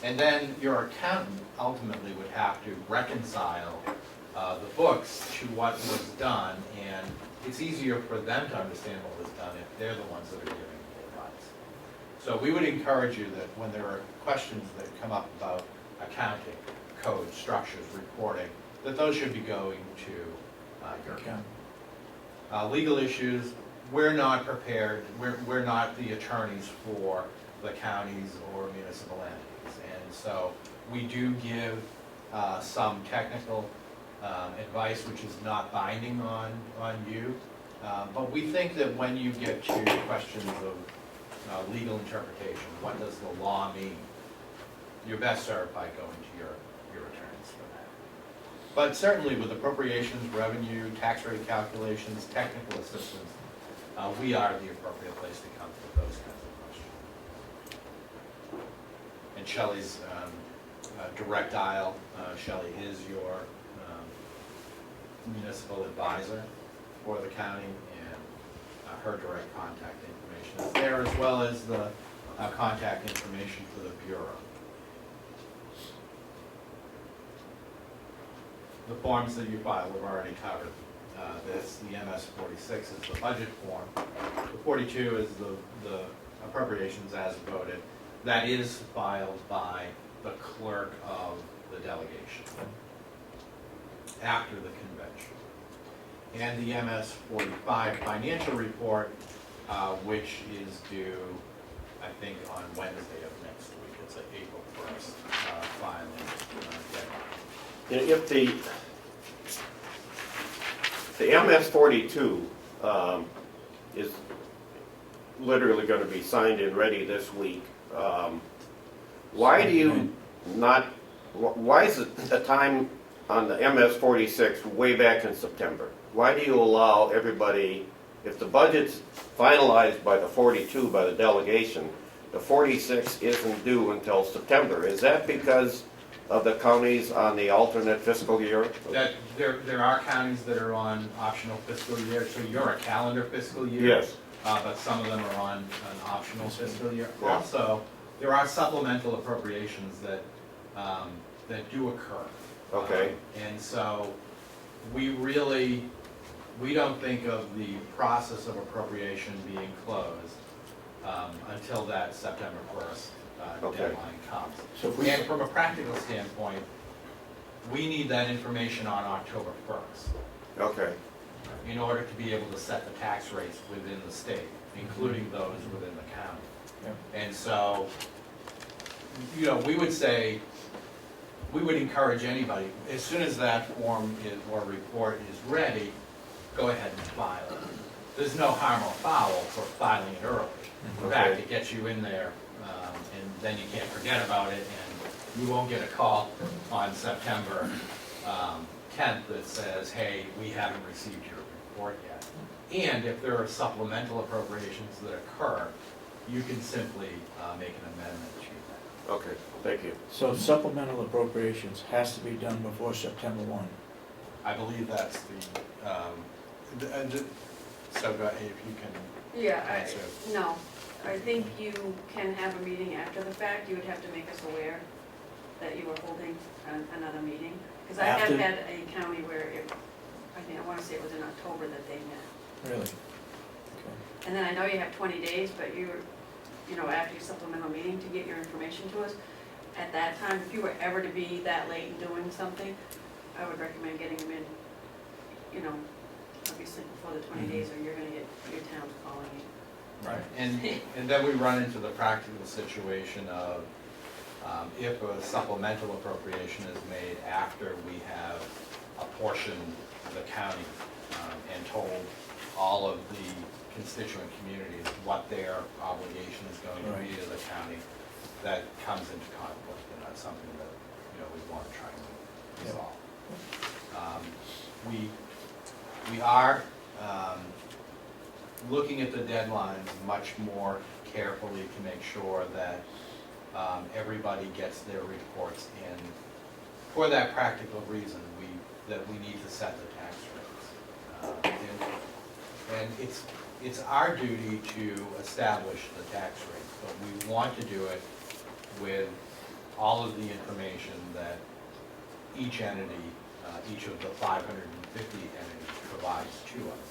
And then your accountant ultimately would have to reconcile the books to what was done, and it's easier for them to understand what was done if they're the ones that are giving the advice. So we would encourage you that when there are questions that come up about accounting, code, structures, reporting, that those should be going to your accountant. Legal issues, we're not prepared, we're not the attorneys for the counties or municipal entities. And so we do give some technical advice which is not binding on you. But we think that when you get to questions of legal interpretation, what does the law mean, you're best served by going to your attorneys for that. But certainly with appropriations, revenue, tax rate calculations, technical assistance, we are the appropriate place to come for those kinds of questions. And Shelley's direct dial, Shelley is your municipal advisor for the county, and her direct contact information is there, as well as the contact information for the Bureau. The forms that you filed have already covered this. The MS 46 is the budget form. The 42 is the appropriations as voted. That is filed by the clerk of the delegation after the convention. And the MS 45 financial report, which is due, I think, on Wednesday of next week. It's an April 1st filing deadline. If the MS 42 is literally going to be signed and ready this week, why do you not, why is it the time on the MS 46 way back in September? Why do you allow everybody, if the budget's finalized by the 42 by the delegation, the 46 isn't due until September? Is that because of the counties on the alternate fiscal year? That there are counties that are on optional fiscal year, so you're a calendar fiscal year. Yes. But some of them are on an optional fiscal year. Yeah. Also, there are supplemental appropriations that do occur. Okay. And so we don't think of the process of appropriation being closed until that September 1st Okay. deadline comes. So if we, And from a practical standpoint, we need that information on October 1st Okay. in order to be able to set the tax rates within the state, including those within the county. Yeah. And so, we would encourage anybody, as soon as that form or report is ready, go ahead and file it. There's no harm or foul for filing it early. In fact, it gets you in there, and then you can't forget about it, and you won't get a call on September 10th that says, hey, we haven't received your report yet. And if there are supplemental appropriations that occur, you can simply make an amendment to that. Okay, thank you. so supplemental appropriations has to be done before September 1. I believe that's so go ahead, if you can Yeah, answer. no, I think you can have a meeting after the fact. You would have to make us aware that you were holding another meeting. Because I have After- had a county where I want to say it was in October that they met. Really? Okay. And then I know you have 20 days, but after your supplemental meeting to get your information to us, at that time, if you were ever to be that late in doing something, I would recommend getting them in, obviously before the 20 days, or you're gonna get your towns calling you. Right, and then we run into the practical situation of, if a supplemental appropriation is made after we have apportioned the county, and told all of the constituent communities what their obligation is going to be to the county, that comes into conflict, and that's something that, we want to try and resolve. We are looking at the deadlines much more carefully to make sure that everybody gets their reports in. For that practical reason, that we need to set the tax rates. And it's our duty to establish the tax rates, but we want to do it with all of the information that each entity, each of the 550 entities provides to us.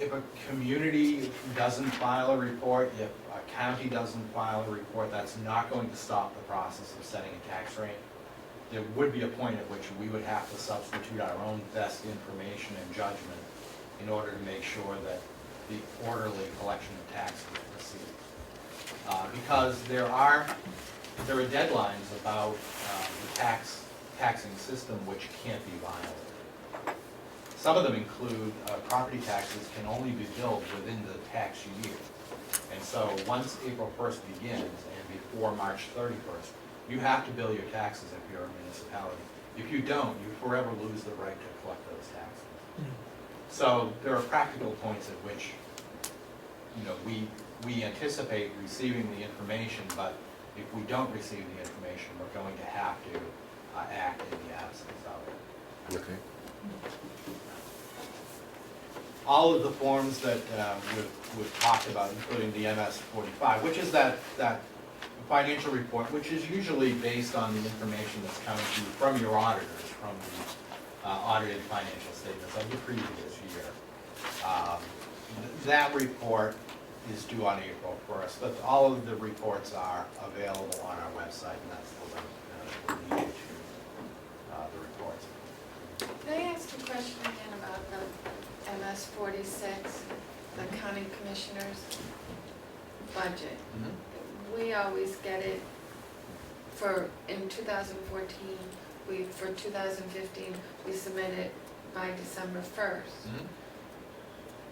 If a community doesn't file a report, if a county doesn't file a report, that's not going to stop the process of setting a tax rate. There would be a point at which we would have to substitute our own best information and judgment in order to make sure that the orderly collection of taxes proceeds. Because there are deadlines about the taxing system which can't be violated. Some of them include property taxes can only be billed within the tax year. And so once April 1st begins and before March 31st, you have to bill your taxes if you're a municipality. If you don't, you forever lose the right to collect those taxes. So there are practical points at which, we anticipate receiving the information, but if we don't receive the information, we're going to have to act in the absence of it. Okay. All of the forms that we've talked about, including the MS-45, which is that financial report, which is usually based on the information that's coming to you from your auditors, from the audited financial statements of the previous year. That report is due on April 1st, but all of the reports are available on our website, and that's the link that we need to the reports. Can I ask a question again about the MS-46, the County Commissioners budget? We always get it in 2014, for 2015, we submit it by December 1st.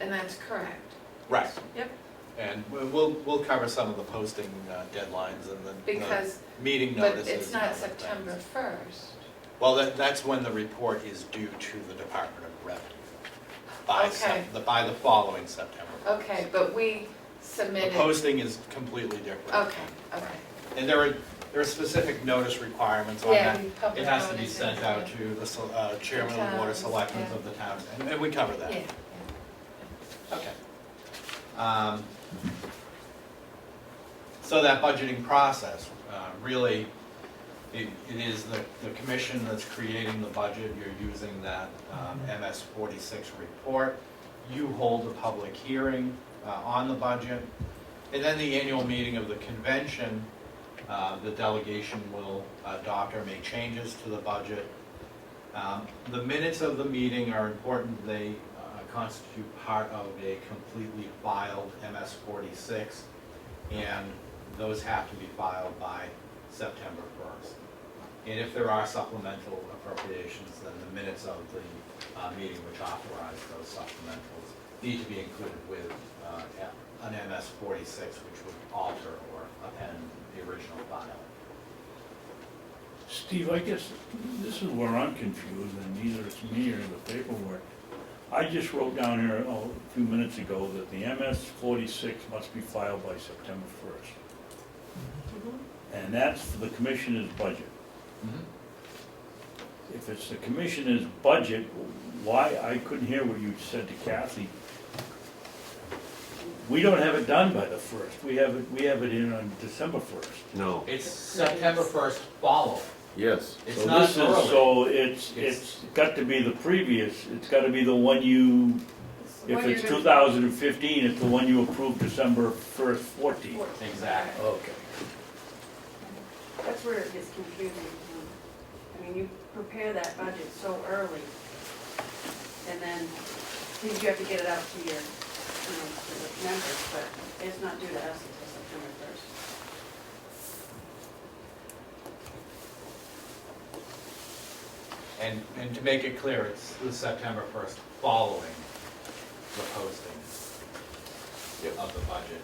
And that's correct? Right. Yep. And we'll cover some of the posting deadlines and the meeting notices. But it's and not other September things. 1st. Well, that's when the report is due to the Department of Revenue. By the following September. Okay, but we The submitted. posting is completely different. Okay. And there are specific notice requirements on Yeah, that. we publish It has to be notices, sent out yeah. to the chairman of the Board of towns, Selectmen yeah. of the town, and we cover that. Yeah. Okay. So that budgeting process, really, it is the commission that's creating the budget. You're using that MS-46 report. You hold a public hearing on the budget. And then the annual meeting of the convention, the delegation will adopt or make changes to the budget. The minutes of the meeting are important. They constitute part of a completely filed MS-46, and those have to be filed by September 1st. And if there are supplemental appropriations, then the minutes of the meeting which authorize those supplementals need to be included with an MS-46, which would alter or append the original file. Steve, I guess this is where I'm confused, and neither it's me or the paperwork. I just wrote down here a few minutes ago that the MS-46 must be filed by September 1st. And that's for the commissioner's budget. If it's the commissioner's budget, why, I couldn't hear what you said to Kathy. We don't have it done by the 1st. We have it in on December 1st. No. It's September 1st following. Yes. It's So not this is, early. so it's got to be the previous, it's got to be the one you, if it's 2015, it's the one you approved December 1st, 14. Exactly. Okay. That's where it gets confusing. I mean, you prepare that budget so early, and then you have to get it out to your, to the members, but it's not due to us until September 1st. And to make it clear, it's the September 1st following the posting of the budget.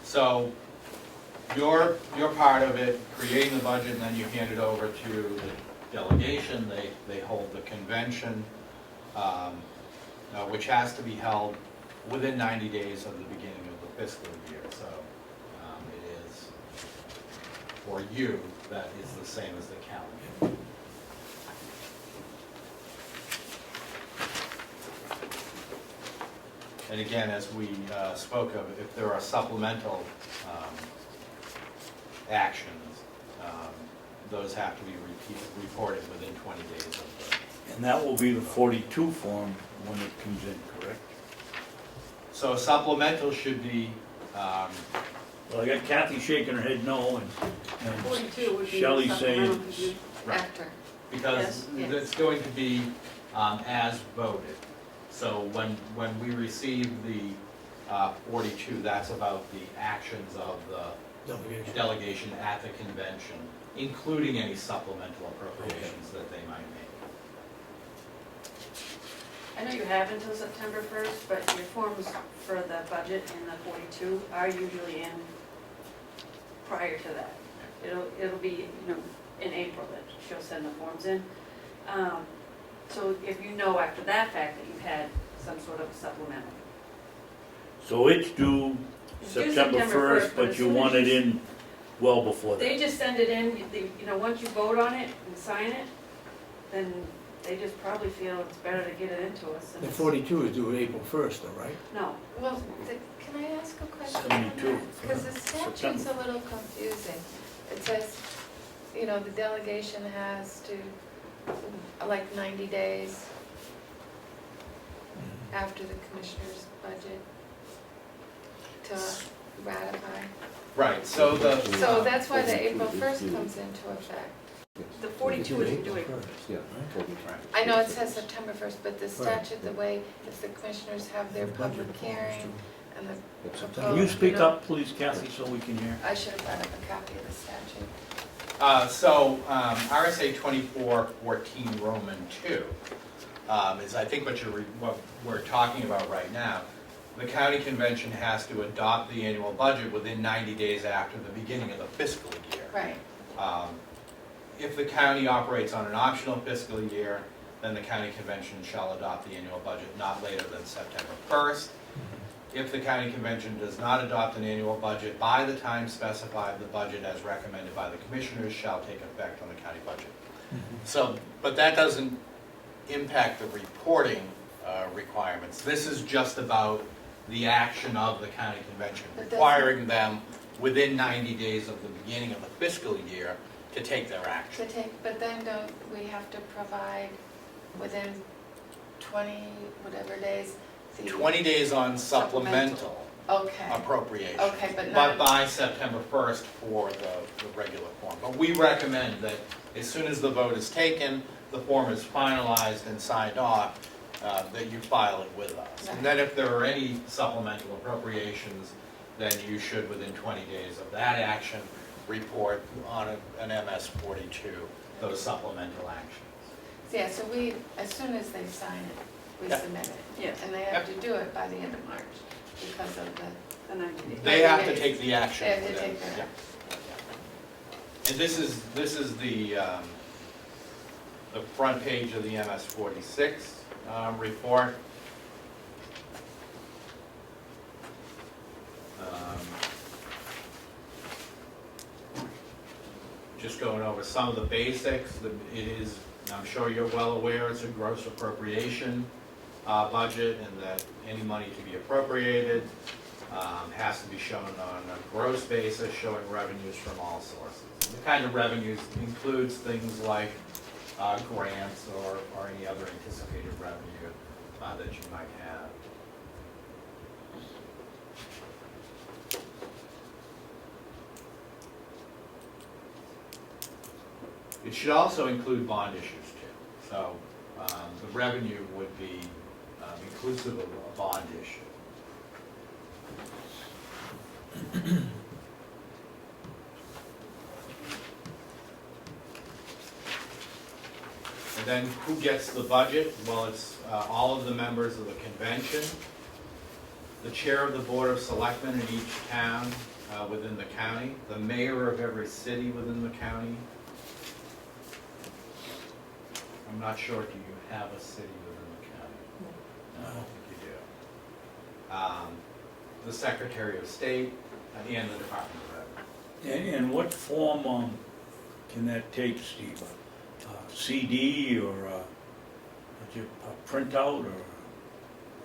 So your part of it, creating the budget, and then you hand it over to the delegation. They hold the convention, which has to be held within 90 days of the beginning of the fiscal year. So it is, for you, that is the same as the calendar. And again, as we spoke of, if there are supplemental actions, those have to be reported within 20 days of the. And that will be the 42 form when it comes in, correct? So supplemental should be, Well, I got Kathy shaking her head no, and 42 would be Shelley supplemental, saying, because you- right, After. because Yes. it's going to be as voted. So when we receive the 42, that's about the actions of the Delegation. delegation at the convention, including any supplemental appropriations that they might make. I know you have until September 1st, but your forms for the budget and the 42 are usually in prior to that. It'll be, in April that she'll send the forms in. So if you know after that fact that you've had some sort of supplemental. so it's due It's due September September 1st, 1st, but as you soon want as it you- in well before that. They just send it in, once you vote on it and sign it, then they just probably feel it's better to get it into us. and The it's- 42 is due April 1st, though, right? No, Well, can I ask a question? 72. Because the statute's a little confusing. It says, the delegation has to, like 90 days after the commissioner's budget to ratify. Right, so the. So that's why the April 1st comes into effect. the 42 isn't doing. I know it says September 1st, but the statute, the way, if the commissioners have their public hearing and the September. Can you proposed, speak up, please, Kathy, so we can hear? I should have brought up a copy of the statute. RSA 2414 Roman 2 is, I think, what we're talking about right now. The county convention has to adopt the annual budget within 90 days after the beginning of the fiscal year. Right. If the county operates on an optional fiscal year, then the county convention shall adopt the annual budget not later than September 1st. If the county convention does not adopt an annual budget by the time specified, the budget as recommended by the commissioners shall take effect on the county budget. So, but that doesn't impact the reporting requirements. This is just about the action of the county convention, But requiring them within 90 days of the beginning of the fiscal year to take their action. But then don't we have to provide within 20, whatever days? the 20 days on supplemental Okay, appropriation. okay, but But not, by September 1st for the regular form. But we recommend that as soon as the vote is taken, the form is finalized and signed off, that you file it with us. And then if there are any supplemental appropriations, then you should, within 20 days of that action, report on an MS 42, those supplemental actions. yeah, so we, as soon as they sign it, we Yeah. submit it. Yes. And they have to do it by the end of March because of The 90 days. They have to take the action. They have to within- take their yeah. action. And this is the front page of the MS 46 report. Just going over some of the basics. It is, I'm sure you're well aware, it's a gross appropriation budget, and that any money to be appropriated has to be shown on a gross basis, showing revenues from all sources. And the kind of revenues includes things like grants or any other anticipated revenue that you might have. It should also include bond issues too. So the revenue would be inclusive of a bond issue. And then who gets the budget? Well, it's all of the members of the convention, the chair of the board of selectmen in each town within the county, the mayor of every city within the county. I'm not sure, do you have a city within the county? No, I don't think you do. The secretary of state and the department of revenue. And what form can that take, Steve? CD or a printout or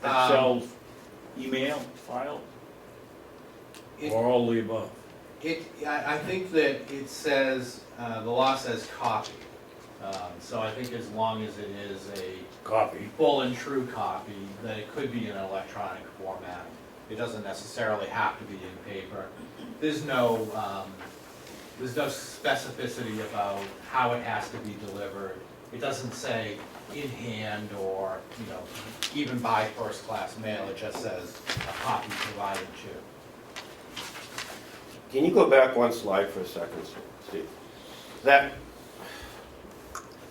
Excel email file? Or all the above? I think that it says, the law says copy. So I think as long as it is a Copy. full and true copy, that it could be in an electronic format. It doesn't necessarily have to be in paper. There's no specificity about how it has to be delivered. It doesn't say in hand or, even by first class mail. It just says a copy provided to. Can you go back one slide for a second, Steve?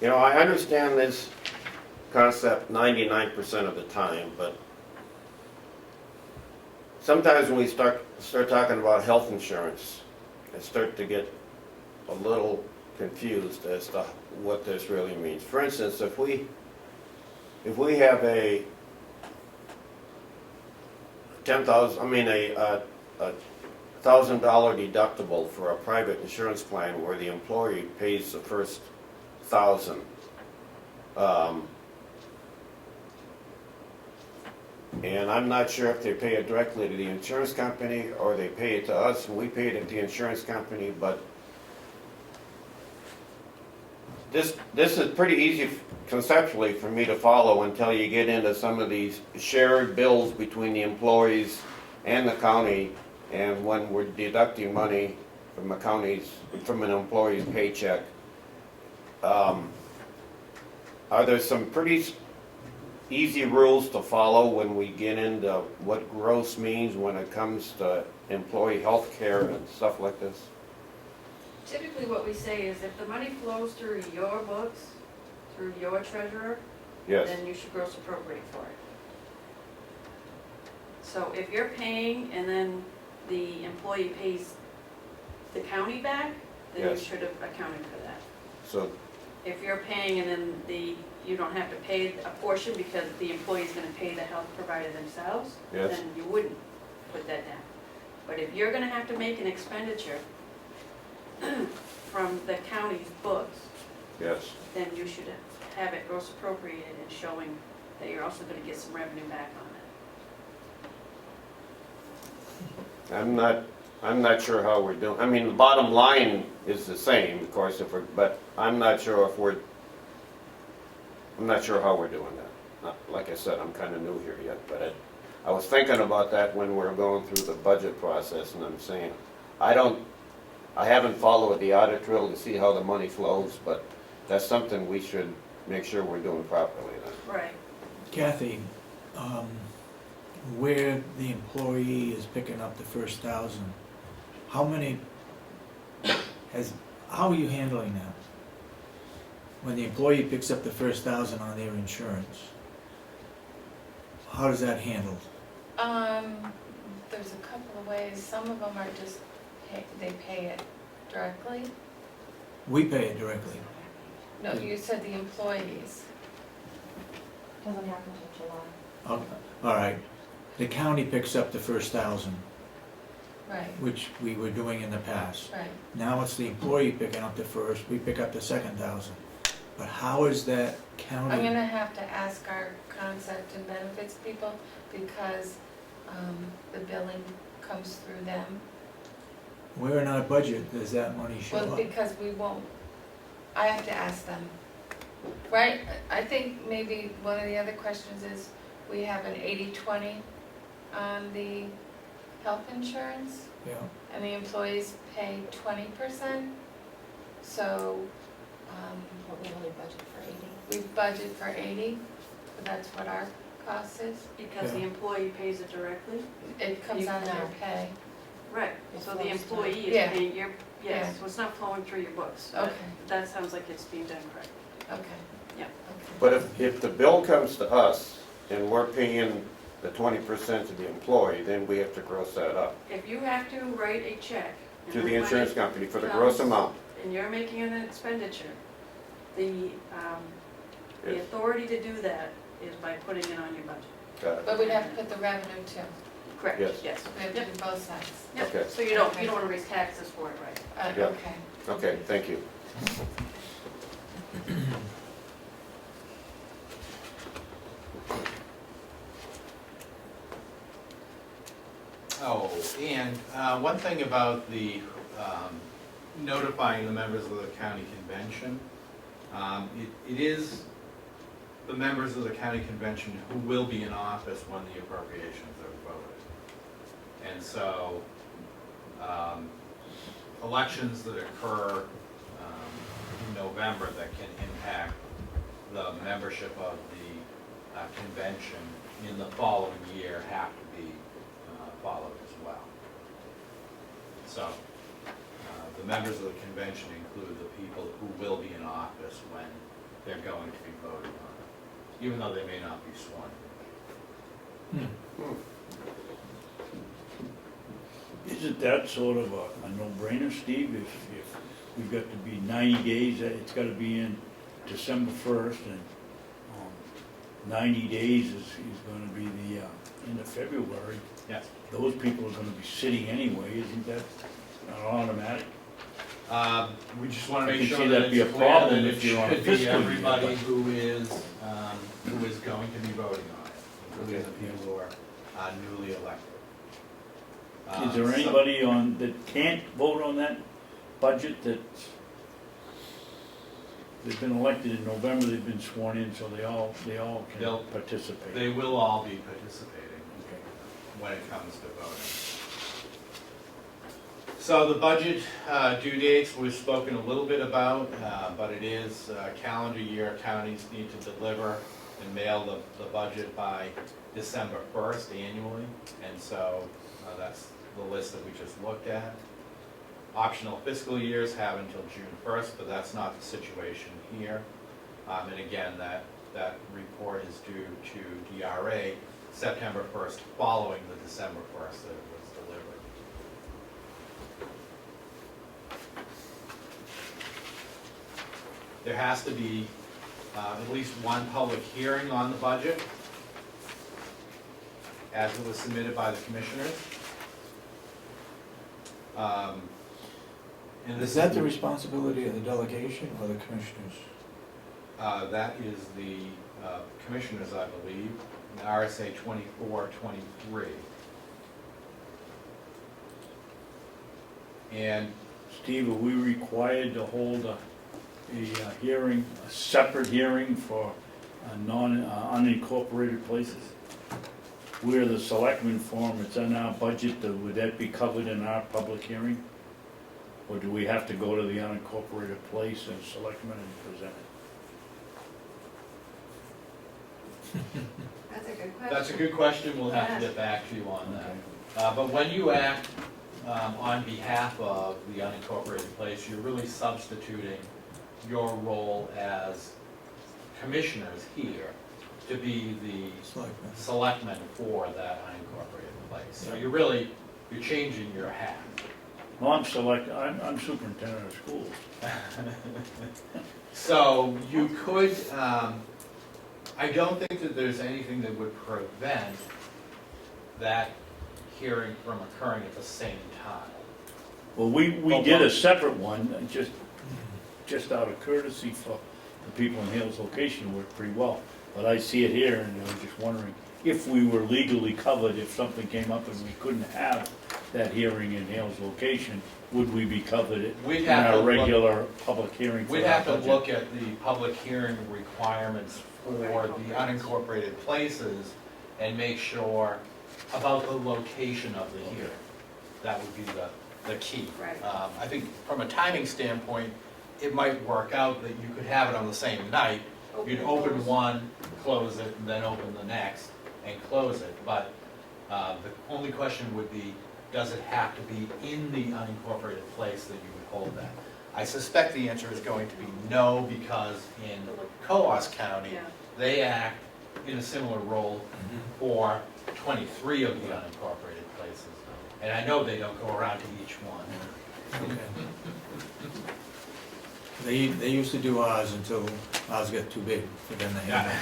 I understand this concept 99% of the time, but sometimes when we start talking about health insurance, I start to get a little confused as to what this really means. For instance, if we have a $1,000 deductible for a private insurance plan where the employee pays the first $1,000. And I'm not sure if they pay it directly to the insurance company or they pay it to us and we pay it to the insurance company, but this is pretty easy conceptually for me to follow until you get into some of these shared bills between the employees and the county, and when we're deducting money from an employee's paycheck. Are there some pretty easy rules to follow when we get into what gross means when it comes to employee health care and stuff like this? Typically what we say is if the money flows through your books, through your treasurer, Yes. then you should gross appropriate for it. So if you're paying and then the employee pays the county back, then you Yes. should have accounted for that. So, If you're paying and then you don't have to pay a portion because the employee's gonna pay the health provider themselves, Yes. then you wouldn't put that down. But if you're gonna have to make an expenditure from the county's books, yes. then you should have it gross appropriated and showing that you're also gonna get some revenue back on it. I'm not sure how we're doing. I mean, the bottom line is the same, of course, but I'm not sure how we're doing that. Like I said, I'm kind of new here yet, but I was thinking about that when we were going through the budget process, and I'm saying, I haven't followed the audit trail to see how the money flows, but that's something we should make sure we're doing properly then. Right. Kathy, where the employee is picking up the first 1,000, how are you handling that? When the employee picks up the first 1,000 on their insurance, how is that handled? There's a couple of ways. Some of them are just, they pay it directly. We pay it directly. No, you said the employees. Doesn't happen until July. Okay, all right. The county picks up the first 1,000, Right, which we were doing in the past. right. Now it's the employee picking up the first, we pick up the second 1,000. But how is that counted? I'm gonna have to ask our concept and benefits people because the billing comes through them. Where in our budget does that money show Well, up? because we won't, I have to ask them. Right, I think maybe one of the other questions is, we have an 80-20 on the health insurance, Yeah, and the employees pay 20%. So But we only budget for 80. We budget for 80, so that's what our cost is. Because the employee pays it directly? It comes out of their pay. Right, It so the flows employee is Yeah. paying your, Yeah. yes, so it's not flowing through your books. but Okay. That sounds like it's being done correctly. Okay. Yeah. Okay. But if the bill comes to us and we're paying the 20% to the employee, then we have to gross that up If you have to write a check. and to the money insurance company for the gross comes amount. And you're making an expenditure, the Yes. authority to do that is by putting it on your budget. Got it. But we'd have to put the revenue too. Correct, Yes. yes. We have to do both sides. Yep. Okay. So you don't want to raise taxes for it, right? Yeah. Okay. Okay, thank you. Oh, and one thing about the notifying the members of the county convention, it is the members of the county convention who will be in office when the appropriations are voted. And so, elections that occur in November that can impact the membership of the convention in the following year have to be followed as well. So, the members of the convention include the people who will be in office when they're going to be voted on, even though they may not be sworn. Isn't that sort of a no-brainer, Steve? If we've got to be 90 days, it's got to be in December 1st, and 90 days is going to be the end of February. Yes. Those people are going to be sitting anyway, isn't that automatic? We just want to I make can sure see that that'd be it's a clear problem that if it you're on a should be fiscal year, everybody but- who is going to be voting on it, including the people who are newly elected. Is there So- anybody that can't vote on that budget that's, they've been elected in November, they've been sworn in, so they all They'll- can participate? They will all be participating Okay. when it comes to voting. So the budget due dates we've spoken a little bit about, but it is calendar year. Counties need to deliver and mail the budget by December 1st annually, and so that's the list that we just looked at. Optional fiscal years have until June 1st, but that's not the situation here. And again, that report is due to DRA September 1st, following the December 1st that it was delivered. There has to be at least one public hearing on the budget, as it was submitted by the commissioners. And Is that the responsibility of the delegation or the commissioners? That is the commissioners, I believe, in RSA 2423. And Steve, are we required to hold a hearing, a separate hearing for unincorporated places? We're the selectmen form, it's in our budget, would that be covered in our public hearing? Or do we have to go to the unincorporated place and selectmen and present it? That's a good question. that's a good question, we'll have to get back to you on that. But when you act on behalf of the unincorporated place, you're really substituting your role as commissioners here to be the Selectmen. selectmen for that unincorporated place. So you're changing your hat. Well, I'm superintendent of schools. So you could, I don't think that there's anything that would prevent that hearing from occurring at the same time. Well, we did a separate one, just out of courtesy for the people in Hale's location, worked pretty well. But I see it here, and I was just wondering if we were legally covered, if something came up and we couldn't have that hearing in Hale's location, would we be covered We'd in have to our look- regular public hearing for We'd our have to budget? look at the public hearing requirements for the unincorporated places and make sure about the location of the hearing. That would be the key. Right. I think from a timing standpoint, it might work out that you could have it on the same night. You'd open one, close it, and then open the next and close it. But the only question would be, does it have to be in the unincorporated place that you would hold that? I suspect the answer is going to be no, because in Coos County, Yeah. they act in a similar role for 23 of the unincorporated places. And I know they don't go around to each one. They used to do ours until ours got too big for them to handle.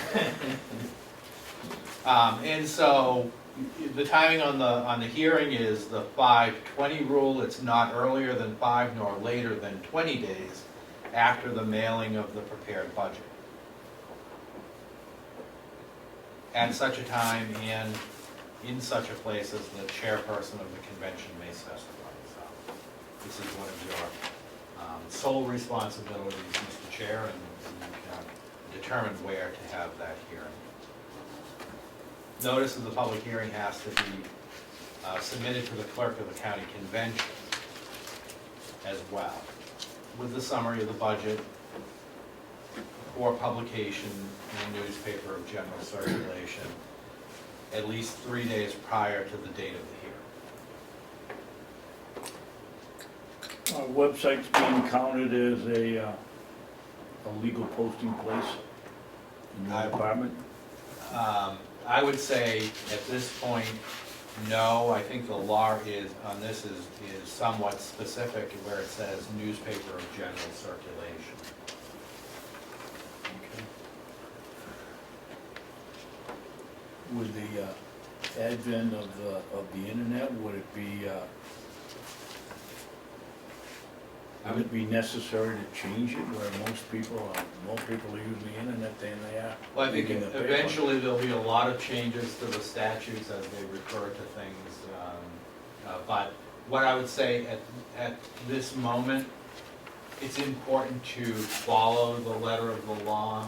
And so the timing on the hearing is the 5/20 rule. It's not earlier than 5 nor later than 20 days after the mailing of the prepared budget. At such a time and in such a place as the chairperson of the convention may specify. So this is one of your sole responsibilities, Mr. Chair, and you can determine where to have that hearing. Notice of the public hearing has to be submitted to the clerk of the county convention as well, with the summary of the budget for publication in a newspaper of general circulation at least 3 days prior to the date of the hearing. Our website's being counted as a legal posting place in the department. I would say at this point, no. I think the law is, on this is somewhat specific where it says newspaper of general circulation. With the advent of the internet, would it be necessary to change it where most people are using the internet than they are? Well, I think reading the paper? eventually there'll be a lot of changes to the statutes as they refer to things. But what I would say at this moment, it's important to follow the letter of the law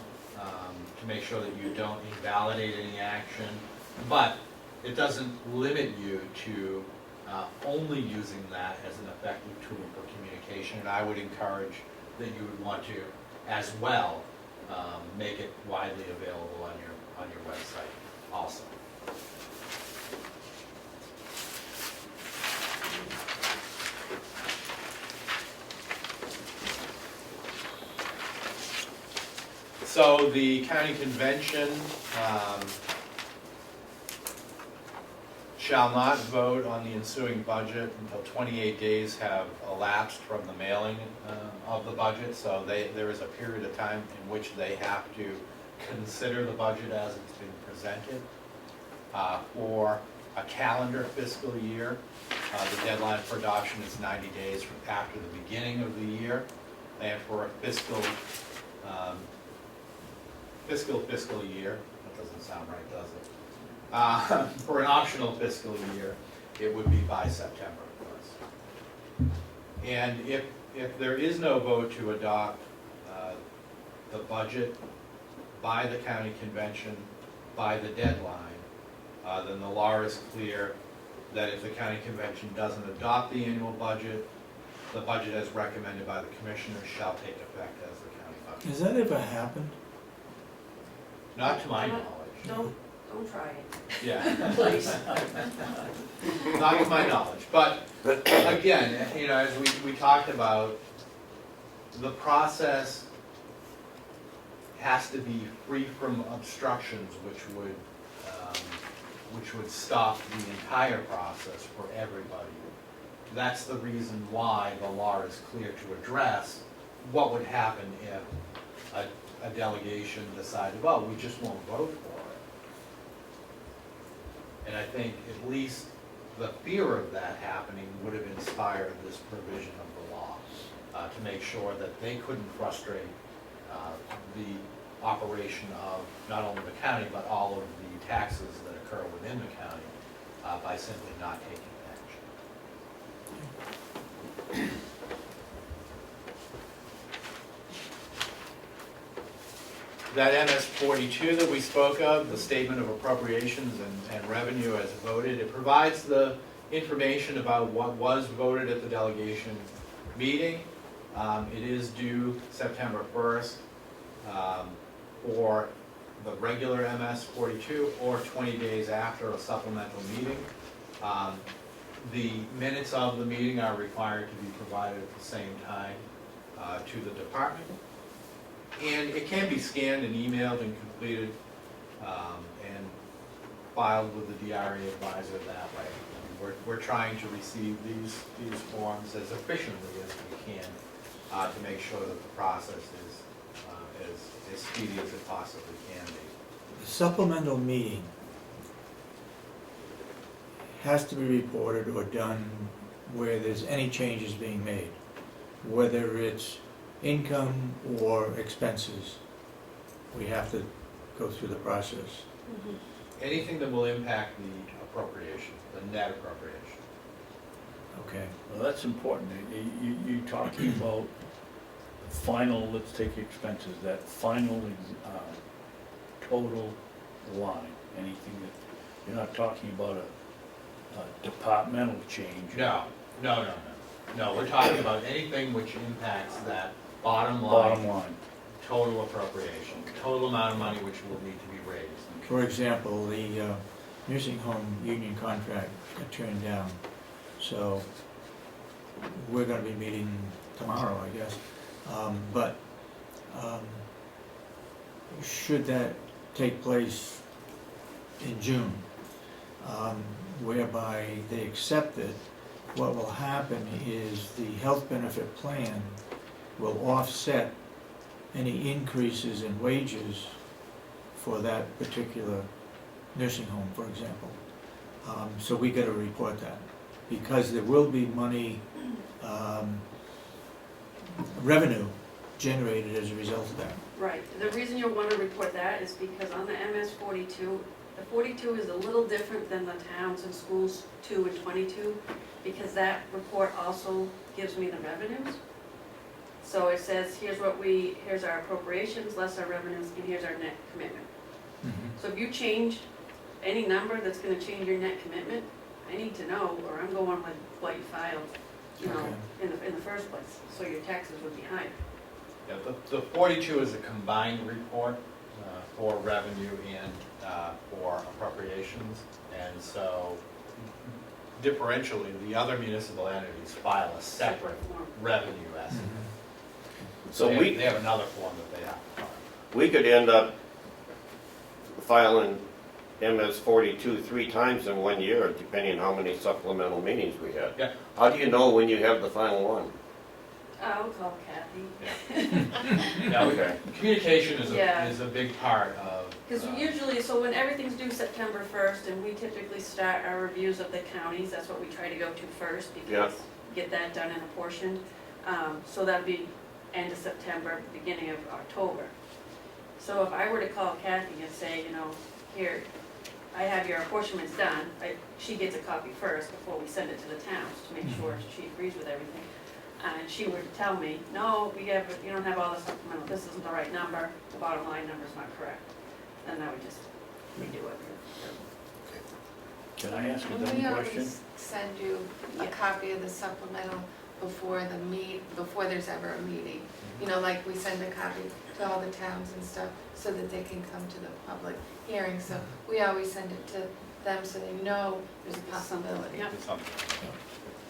to make sure that you don't invalidate any action. But it doesn't limit you to only using that as an effective tool for communication. And I would encourage that you would want to, as well, make it widely available on your website also. So the county convention shall not vote on the ensuing budget until 28 days have elapsed from the mailing of the budget. So there is a period of time in which they have to consider the budget as it's been presented. For a calendar fiscal year, the deadline for adoption is 90 days from after the beginning of the year. And for a fiscal year, that doesn't sound right, does it? For an optional fiscal year, it would be by September 1st. And if there is no vote to adopt the budget by the county convention, by the deadline, then the law is clear that if the county convention doesn't adopt the annual budget, the budget as recommended by the commissioners shall take effect as the county budget. Has that ever happened? Not to my knowledge. Don't try it. Yeah. Please. Not to my knowledge, but again, as we talked about, the process has to be free from obstructions which would stop the entire process for everybody. That's the reason why the law is clear to address what would happen if a delegation decided, well, we just won't vote for it. And I think at least the fear of that happening would have inspired this provision of the law to make sure that they couldn't frustrate the operation of not only the county, but all of the taxes that occur within the county by simply not taking action. That MS 42 that we spoke of, the statement of appropriations and revenue as voted, it provides the information about what was voted at the delegation meeting It is due September 1st for the regular MS 42 or 20 days after a supplemental meeting. The minutes of the meeting are required to be provided at the same time to the department. And it can be scanned and emailed and completed and filed with the DRA advisor that way. We're trying to receive these forms as efficiently as we can to make sure that the process is as speedy as it possibly can be. The supplemental meeting has to be reported or done where there's any changes being made, whether it's income or expenses. We have to go through the process. Anything that will impact the appropriation, the net appropriation. Okay. Well, that's important. You're talking about final, let's take expenses, that final total line, anything that, you're not talking about a departmental change. No, we're talking about anything which impacts that bottom Bottom line, line. total appropriation, total amount of money which will need to be raised. For example, the nursing home union contract got turned down, so we're gonna be meeting tomorrow, I guess. But should that take place in June, whereby they accept it, what will happen is the health benefit plan will offset any increases in wages for that particular nursing home, for example. So we gotta report that, because there will be money, revenue generated as a result of that. Right, the reason you'll want to report that is because on the MS 42, the 42 is a little different than the towns and schools 2 and 22, because that report also gives me the revenues. So it says, here's our appropriations, less our revenues, and here's our net commitment. So if you change any number that's gonna change your net commitment, I need to know, or I'm going with what you filed, you know, Okay. in the first place, so your taxes would be higher. Yeah, the 42 is a combined report for revenue and for appropriations. And so differentially, the other municipal entities file a separate form. revenue estimate. So they have another form that they have to file. we could end up filing MS 42 3 times in 1 year, depending on how many supplemental meetings we had. Yeah. How do you know when you have the final one? I'll call Kathy. Now, Okay. communication Yeah. is a big part of. Because usually, so when everything's due September 1st, and we typically start our reviews of the counties, that's what we try to go to first, Yeah. because get that done and apportioned. So that'd be end of September, beginning of October. So if I were to call Kathy and say, you know, here, I have your apportionments done, she gets a copy first before we send it to the towns to make sure she agrees with everything. And she would tell me, no, you don't have all the supplemental, this isn't the right number, the bottom line number's not correct. Then I would just redo it. Can I ask a And we dumb question? always send you a copy of the supplemental before before there's ever a meeting. You know, like we send a copy to all the towns and stuff so that they can come to the public hearing. So we always send it to them so they know there's a possibility. Yep.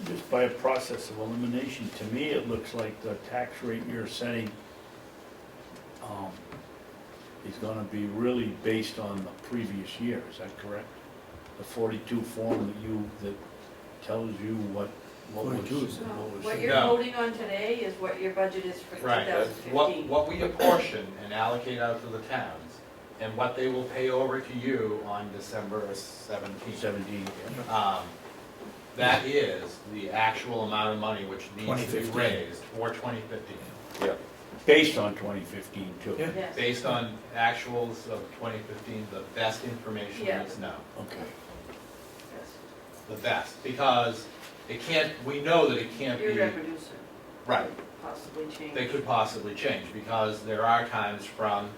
Just by a process of elimination, to me, it looks like the tax rate you're setting is gonna be really based on the previous year, is that correct? The 42 form that tells you what was. 42 is What you're No. voting on today is what your budget is for Right, that's 2015. what we apportion and allocate out to the towns, and what they will pay over to you on December 17th. 17, That is the actual amount of money which needs to be 2015. raised for 2015, Yeah. based on 2015 too. Yeah. Yes. based on actuals of 2015, the best information Yeah. is now. Okay. Yes. The best, because we know that it can't Your be, revenues right, could possibly change. they could possibly change, because there are times from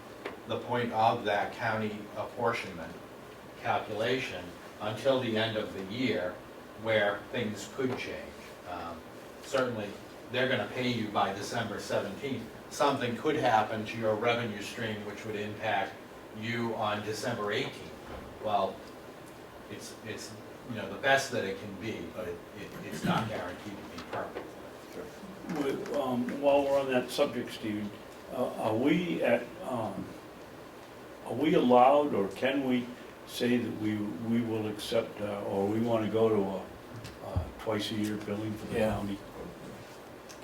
the point of that county apportionment calculation until the end of the year where things could change. Certainly, they're gonna pay you by December 17th. Something could happen to your revenue stream which would impact you on December 18th. Well, it's, you know, the best that it can be, but it's not guaranteed to be perfect. While we're on that subject, Stephen, are we allowed, or can we say that we will accept, or we want to go to a twice-a-year billing for the county?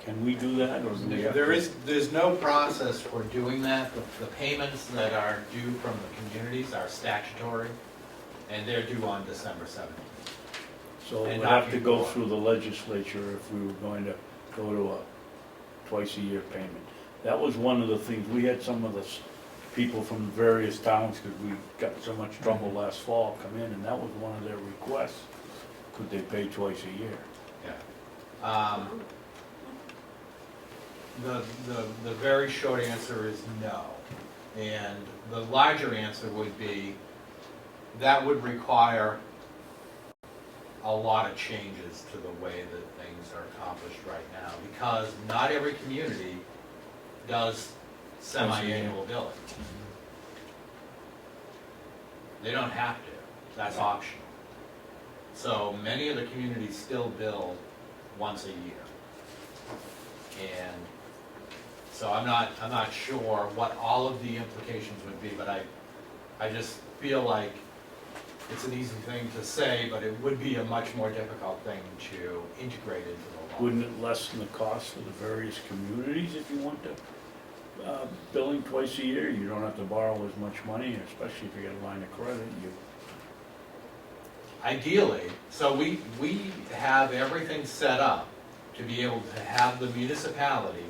Can we do that, or do we have to? There's no process for doing that. The payments that are due from the communities are statutory, and they're due on December 17th. So and we'd not have to go before. through the legislature if we were going to go to a twice-a-year payment. That was one of the things, we had some of the people from various towns, because we got so much trouble last fall, come in, and that was one of their requests. Could they pay twice a year? Yeah. The very short answer is no. And the larger answer would be, that would require a lot of changes to the way that things are accomplished right now, because not every community does semi-annual billing. They don't have to, that's optional. So many of the communities still bill once a year. And so I'm not sure what all of the implications would be, but I just feel like it's an easy thing to say, but it would be a much more difficult thing to integrate into the law. Wouldn't it lessen the cost for the various communities if you want to billing twice a year? You don't have to borrow as much money, especially if you get a line of credit. Ideally, so we have everything set up to be able to have the municipality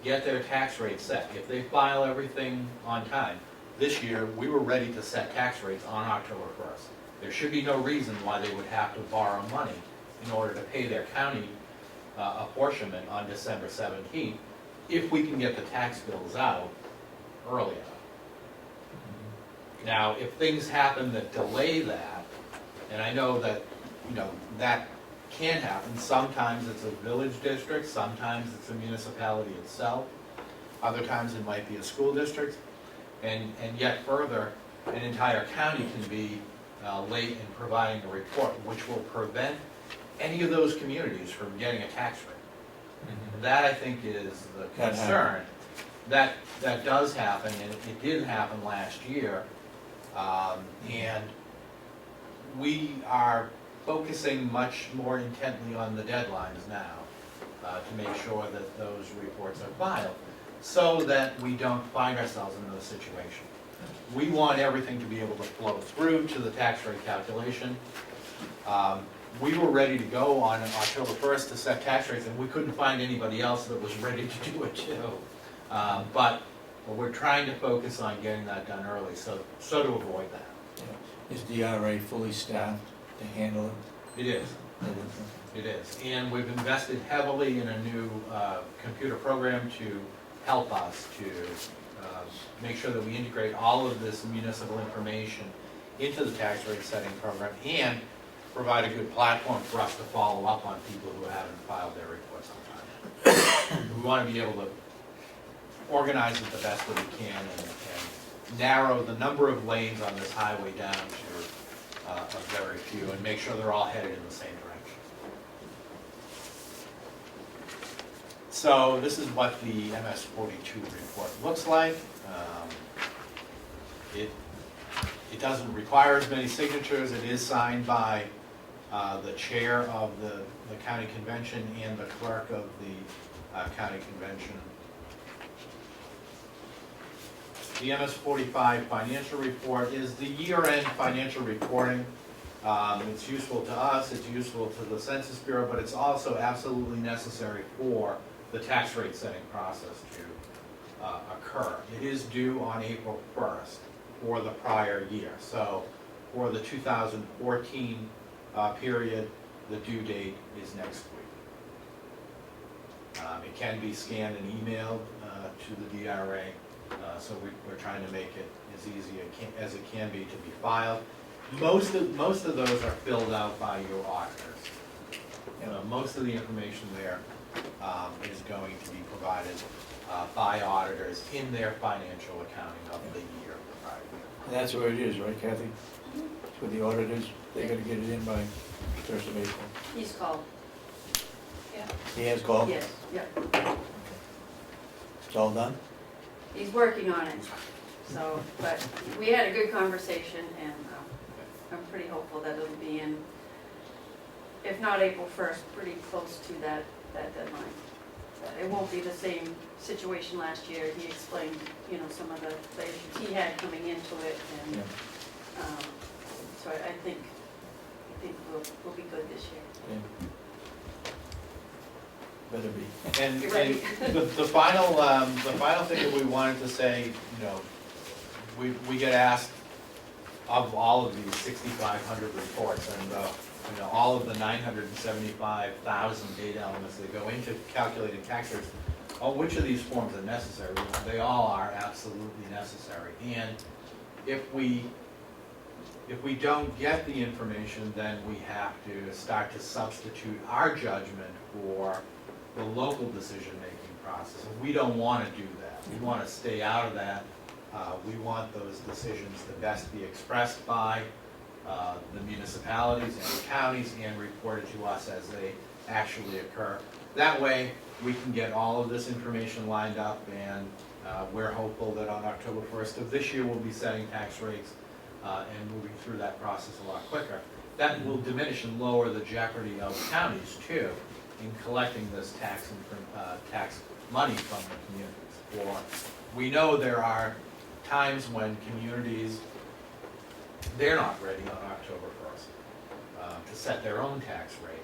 get their tax rate set. If they file everything on time, this year, we were ready to set tax rates on October 1st. There should be no reason why they would have to borrow money in order to pay their county apportionment on December 17th, if we can get the tax bills out early enough. Now, if things happen that delay that, and I know that, you know, that can happen. Sometimes it's a village district, sometimes it's a municipality itself, other times it might be a school district, and yet further, an entire county can be late in providing a report, which will prevent any of those communities from getting a tax rate. That, I think, is the concern. That does happen, and it did happen last year, and we are focusing much more intently on the deadlines now to make sure that those reports are filed, so that we don't find ourselves in those situations. We want everything to be able to flow through to the tax rate calculation. We were ready to go on October 1st to set tax rates, and we couldn't find anybody else that was ready to do it too. But we're trying to focus on getting that done early, so to avoid that. Is DRA fully staffed to handle it? It is. It is. And we've invested heavily in a new computer program to help us to make sure that we integrate all of this municipal information into the tax rate setting program and provide a good platform for us to follow up on people who haven't filed their reports on time. We want to be able to organize it the best that we can and narrow the number of lanes on this highway down to a very few and make sure they're all headed in the same direction. So this is what the MS-42 report looks like. It doesn't require as many signatures. It is signed by the chair of the county convention and the clerk of the county convention. The MS-45 financial report is the year-end financial reporting. It's useful to us, it's useful to the Census Bureau, but it's also absolutely necessary for the tax rate setting process to occur. It is due on April 1st for the prior year. So for the 2014 period, the due date is next week. It can be scanned and emailed to the DRA. So we're trying to make it as easy as it can be to be filed. Most of those are filled out by your auditors. Most of the information there is going to be provided by auditors in their financial accounting of the year. And that's where it is, right, Kathy? With the auditors, they gotta get it in by 1st of April. He's called. He has called? Yes, yep. It's all done? He's working on it, so, but we had a good conversation, and I'm pretty hopeful that it'll be in, if not April 1st, pretty close to that deadline. It won't be the same situation last year. He explained, some of the issues he had coming into it, and so I think we'll be good this year. Yeah. Better be. And You're right. the final thing that we wanted to say, we get asked of all of these 6,500 reports and all of the 975,000 data elements that go into calculating tax rates. Which of these forms are necessary? They all are absolutely necessary. And if we don't get the information, then we have to start to substitute our judgment for the local decision-making process. And we don't want to do that. We want to stay out of that. We want those decisions to best be expressed by the municipalities and the counties and reported to us as they actually occur. That way, we can get all of this information lined up, and we're hopeful that on October 1st of this year, we'll be setting tax rates and moving through that process a lot quicker. That will diminish and lower the jeopardy of counties too in collecting this tax money from the communities. We know there are times when communities, they're not ready on October 1st to set their own tax rate.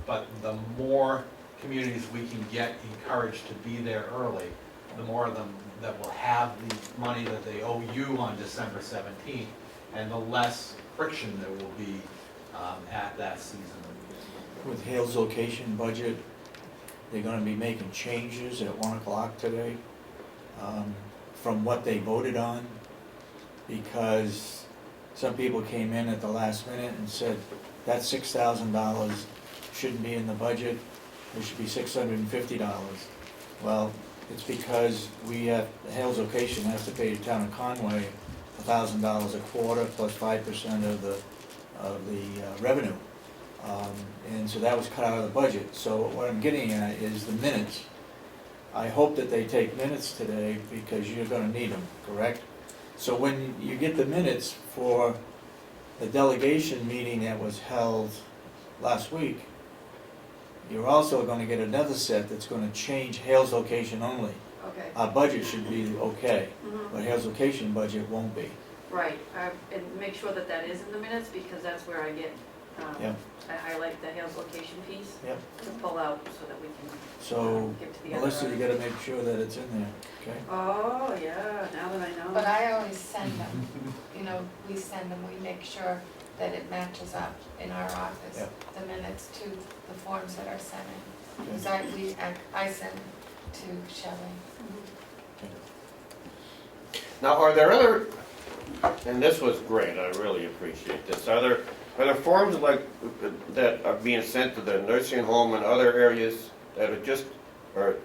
But the more communities we can get encouraged to be there early, the more of them that will have the money that they owe you on December 17th, and the less friction there will be at that season. With Hale's location budget, they're gonna be making changes at 1 o'clock today from what they voted on, because some people came in at the last minute and said that $6,000 shouldn't be in the budget, it should be $650. Well, it's because Hale's location has to pay the town of Conway $1,000 a quarter plus 5% of the revenue. And so that was cut out of the budget. So what I'm getting at is the minutes. I hope that they take minutes today because you're gonna need them, correct? So when you get the minutes for the delegation meeting that was held last week, you're also gonna get another set that's gonna change Hale's location only. Okay. Our budget should be okay, Mhm. but Hale's location budget won't be. Right, and make sure that that is in the minutes, because that's where I get, Yeah. I highlight the Hale's location piece Yep. to pull out so that we can So, get to the other. Melissa, you gotta make sure that it's in there, okay? Oh, yeah, now that I know. But I always send them, we send them, we make sure that it matches up in our office, Yep. the minutes to the forms that are sent in. Okay. Because I send to Shelley. Now, are there other, and this was great, I really appreciate this, are there forms like, that are being sent to the nursing home and other areas that are just, or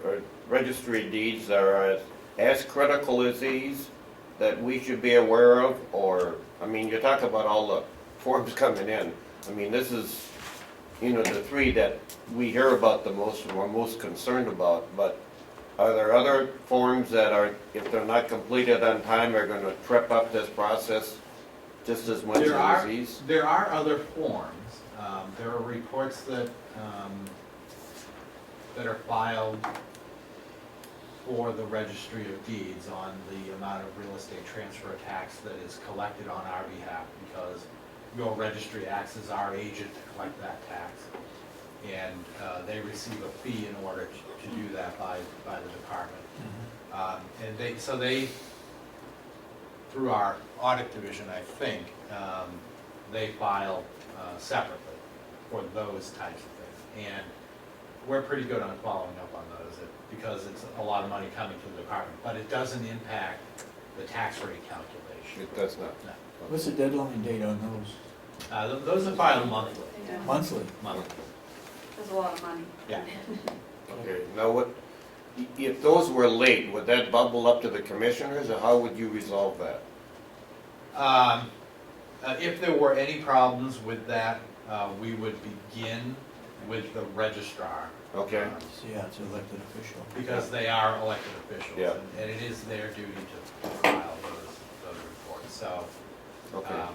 registry deeds that are as critical as these, that we should be aware of? Or, I mean, you talk about all the forms coming in, I mean, this is, the three that we hear about the most and we're most concerned about, but are there other forms that are, if they're not completed on time, are gonna trip up this process just as much as these? There are other forms. There are reports that are filed for the Registry of Deeds on the amount of real estate transfer tax that is collected on our behalf, because your registry acts as our agent to collect that tax. And they receive a fee in order to do that by the department. And they, through our audit division, I think, they file separately for those types of things. And we're pretty good on following up on those because it's a lot of money coming to the department, but it doesn't impact the tax rate calculation. It does not. No. What's the deadline date on those? Those are filed monthly. Yeah. Monthly? Monthly. There's a lot of money. Yeah. Okay, now what, if those were late, would that bubble up to the commissioners, or how would you resolve that? If there were any problems with that, we would begin with the registrar. Okay. Yeah, it's an elected official. Because they are elected officials. Yeah. And it is their duty to file those reports, so. Okay. um,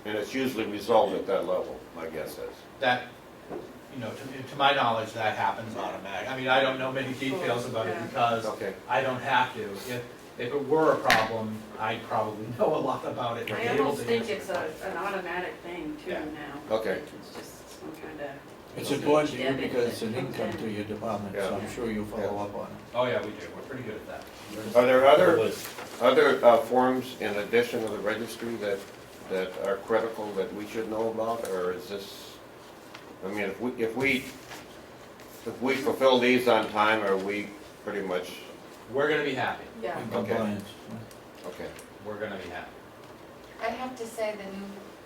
And it's usually resolved at that level, my guess is. That, you know, to my knowledge, that happens automatic. I mean, I don't know many details about it because Okay. I don't have to. If it were a problem, I'd probably know a lot about it. and be I able almost to think answer it's the question. an automatic thing too Yeah. now. Okay. It's just some kind of. It's important to you Debit because it's that an comes income in. to your department, so Yeah. I'm sure you'll follow up on it. Oh, yeah, we do. We're pretty good at that. Are there other forms in addition to the registry that are critical that we should know about, or is this, I mean, if we fulfill these on time, are we pretty much, We're gonna be happy. Yeah. In Okay. compliance. okay. We're gonna be happy. I have to say the new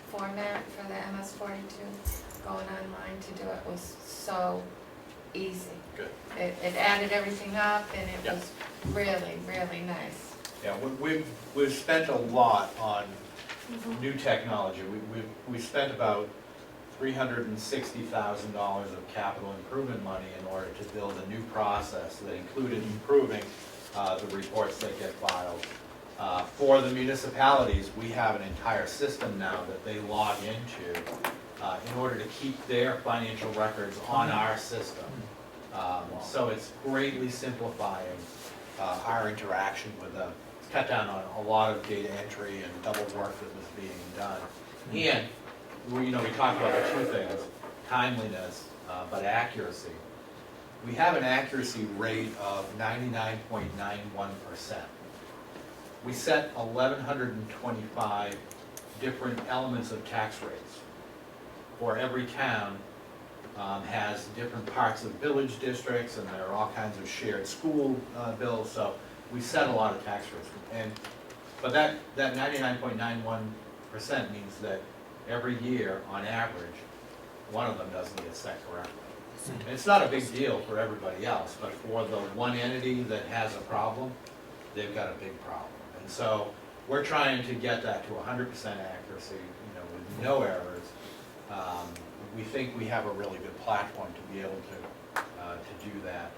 format for the MS-42, going online to do it was so easy. Good. It added everything up and it Yeah. was really, really nice. Yeah, we've spent a lot on new technology. We spent about $360,000 of capital improvement money in order to build a new process that included improving the reports that get filed. For the municipalities, we have an entire system now that they log into in order to keep their financial records on our system. So it's greatly simplifying our interaction with them. It's cut down on a lot of data entry and double work that was being done. And, we talked about the two things, timeliness, but accuracy. We have an accuracy rate of 99.91%. We set 1,125 different elements of tax rates. For every town has different parts of village districts, and there are all kinds of shared school bills, so we set a lot of tax rates. But that 99.91% means that every year, on average, one of them doesn't get set correctly. And it's not a big deal for everybody else, but for the one entity that has a problem, they've got a big problem. And so we're trying to get that to 100% accuracy, with no errors. We think we have a really good platform to be able to do that.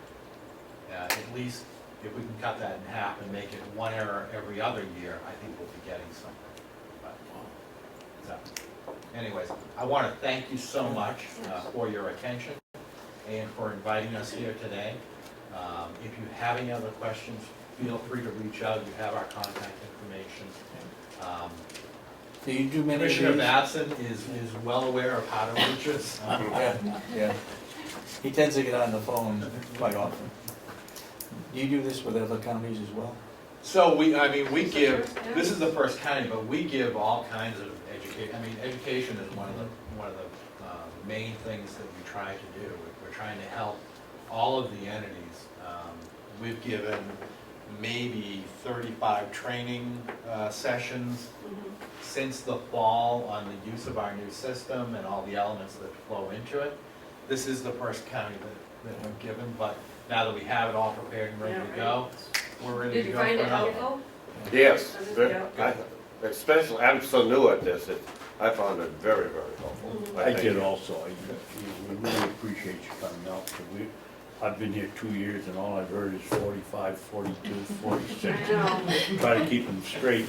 At least if we can cut that in half and make it one error every other year, I think we'll be getting something. So, anyways, I want to thank you so much for your attention and for inviting us here today. If you have any other questions, feel free to reach out. You have our contact information. Do you do many of these? Commissioner Babson is well aware of how to reach us. Yeah. He tends to get on the phone quite often. Do you do this with other counties as well? So we give, this is the first county, but we give all kinds of education. Education is one of the main things that we try to do. We're trying to help all of the entities. We've given maybe 35 training sessions since the fall on the use of our new system and all the elements that flow into it. This is the first county that we've given, but now that we have it all prepared and ready to go, we're ready Did to you go find for it another. helpful? Yes, Yeah. especially, I'm so new at this, I found it very, very helpful. I thank did you. also. We really appreciate you coming out. 'Cause I've been here 2 years and all I've heard is 45, 42, 46. I know. Try to keep them straight.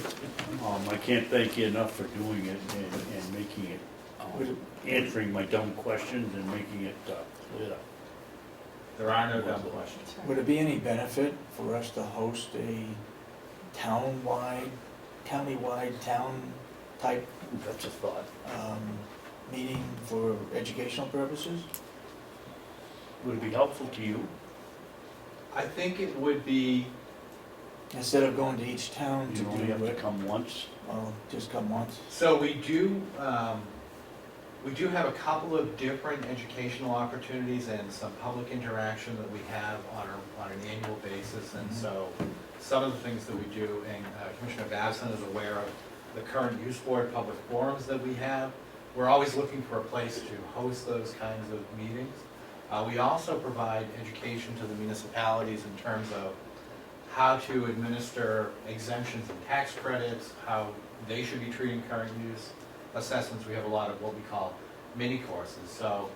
I can't thank you enough for doing it and making it, answering my dumb questions and making it clear. There are no dumb questions. Would it be any benefit for us to host a countywide town-type That's a thought. meeting for educational purposes? Would it be helpful to you? I think it would be, Instead of going to each town to You only do have to it, come once. just come once? so we do have a couple of different educational opportunities and some public interaction that we have on an annual basis. And so some of the things that we do, and Commissioner Babson is aware of the current use board public forums that we have. We're always looking for a place to host those kinds of meetings. We also provide education to the municipalities in terms of how to administer exemptions and tax credits, how they should be treating current use assessments. We have a lot of what we call mini courses. So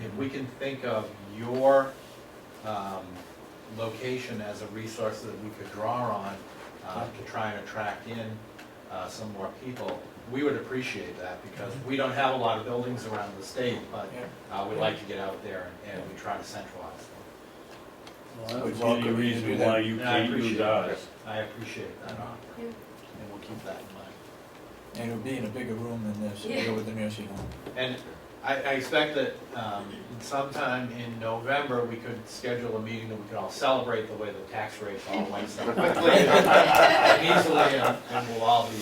if we can think of your location as a resource that we could draw on to try and attract in some more people, we would appreciate that, because we don't have a lot of buildings around the state, but we like to get out there and we try to centralize them. Well, that was Welcome the you reason to do that. why you And I can't use appreciate ours. I appreciate that, Yeah. and we'll keep that in mind. And it'll be in a bigger room than this, it'll go with the nursing home. And I expect that sometime in November, we could schedule a meeting that we could all celebrate the way the tax rates all went so quickly and easily, and we'll all be.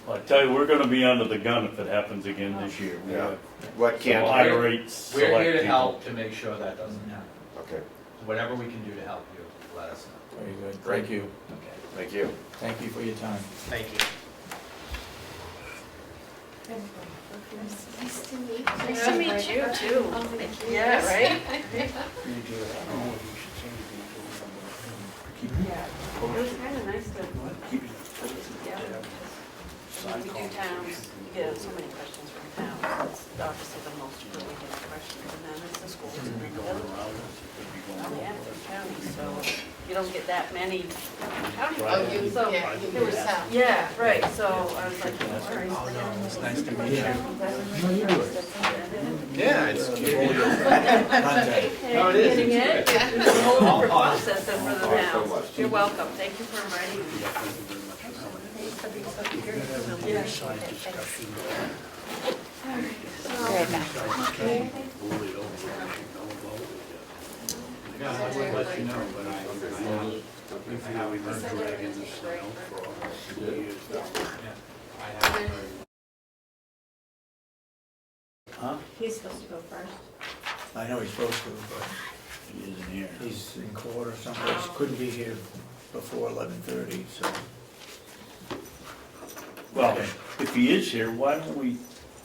Well, I tell you, we're gonna be under the gun if it happens again this year. We Yeah. have What some can't, high rates We're here select to people. help to make sure that doesn't happen. okay, Whatever we can do to help you, let us know. Very good, Great. thank you. Okay. thank you. Thank you for your time. Thank you. Nice to meet you too. Yeah, right? It was kind of nice to, yeah. When we do towns, you get so many questions from towns. It's obviously the most where we get questions, and then it's the schools and then the villages. Only have three counties, so you don't get that many county questions. So, there was some. yeah, right, so I was like, all right. It's nice to meet you. Yeah, it's. Contact. Oh, it is. Getting it? It's good. It's a whole All different fun. process than for the All right, so towns. much. You're welcome, thank you for inviting me. Yeah, I would let you know, but I have. Huh? He's supposed to go first. I know he's supposed to, but He isn't here. he's in court or someplace, couldn't be here before 11:30, so. Well, if he is here, why don't we,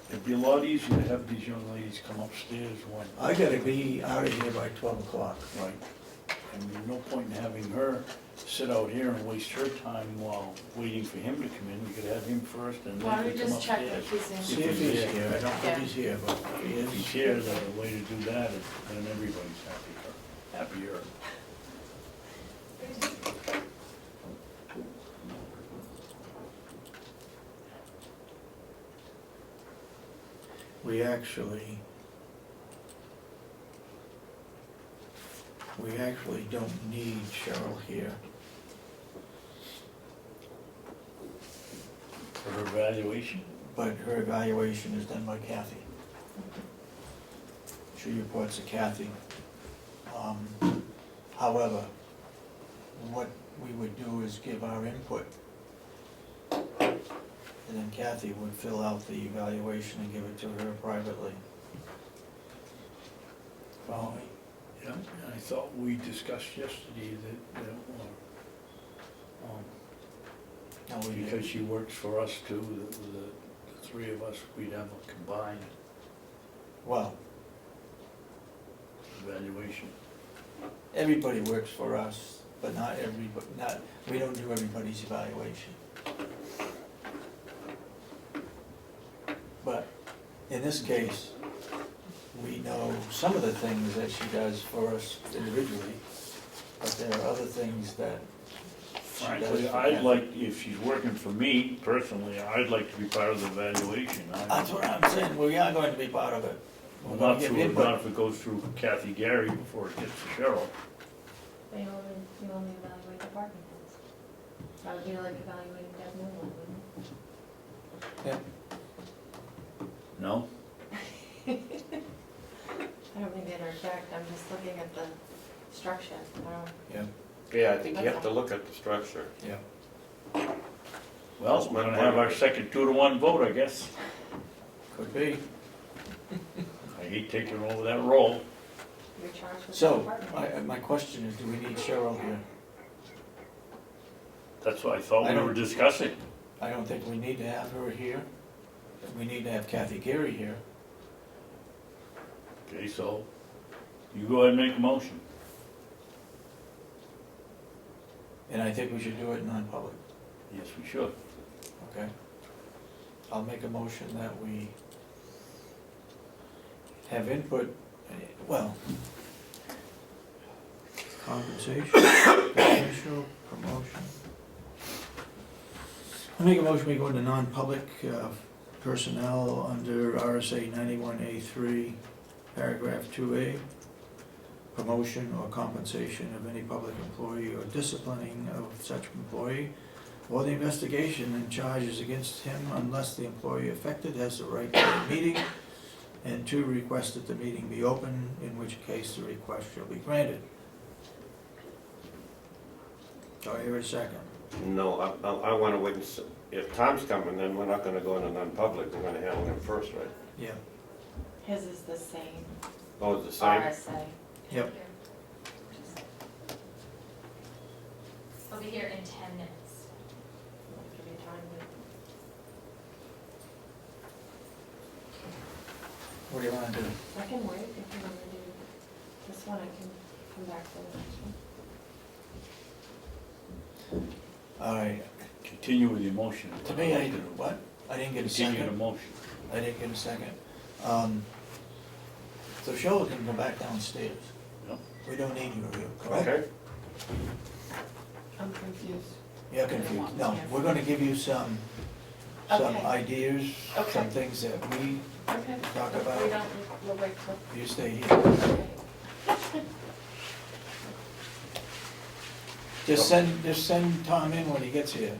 it'd be a lot easier to have these young ladies come upstairs when, I gotta be out of here by 12 o'clock. right? And there's no point in having her sit out here and waste her time while waiting for him to come in. We could have him first and Why then don't we we come just check upstairs. if he's in? See if he's here, I don't think Yeah. he's here, but if he If he's is, here, then the way to do that is, then everybody's happier. we actually don't need Cheryl here. For her evaluation? But her evaluation is done by Kathy. She reports to Kathy. However, what we would do is give our input. And then Kathy would fill out the evaluation and give it to her privately. Follow me? Yeah, I thought we discussed yesterday that, No, we didn't. because she works for us too, the three of us, we'd have a combined Well, evaluation. everybody works for us, but not everybody, we don't do everybody's evaluation. But in this case, we know some of the things that she does for us individually, but there are other things that she does Frankly, for I'd Kathy. like, if she's working for me personally, I'd like to be part of the evaluation. That's what I'm saying, we are going to be part of it. We're Well, gonna not give through, input. not if it goes through Kathy Gary before it gets to Cheryl. But you only evaluate department heads. That would be like evaluating Deb Moon, wouldn't Yeah. No? it? I don't mean to interject, I'm just looking at the structure. Yeah, I think you have to look at the structure. Well, That's we're my gonna have our point. second 2-to-1 vote, I guess. Could be. I hate taking over that role. You're charged with So, department. my question is, do we need Cheryl here? That's what I thought I we don't- were discussing. I don't think we need to have her here. We need to have Kathy Gary here. Okay, so you go ahead and make a motion. And I think we should do it in non-public, Yes, we should. okay? I'll make a motion that we have input, well, compensation, potential, promotion. I make a motion, we go into non-public personnel under RSA 91A3, paragraph 2A, promotion or compensation of any public employee or disciplining of such employee, or the investigation and charges against him unless the employee affected has the right to a meeting, and 2, request that the meeting be open, in which case the request shall be granted. Do I hear a second? No, I want to wait and if Tom's coming, then we're not gonna go into non-public, we're gonna handle him first, right? Yeah. His is the same, Oh, it's the same? RSA. Yep. I'll be here in 10 minutes. Give you time to. What do you wanna do? I can wait if you want to do this one, I can come back to the next one. All right, Continue with your motion. to me, I, what? I didn't get a Continue the second. motion. I didn't get a second. So Cheryl can go back downstairs. Yep. We don't need you here, correct? Okay. I'm confused. You're confused. No, we're gonna give you some Okay. ideas, some Okay. things that we Okay. talk We about. don't, we'll wait till. You stay here. Okay. Just send Tom in when he gets here.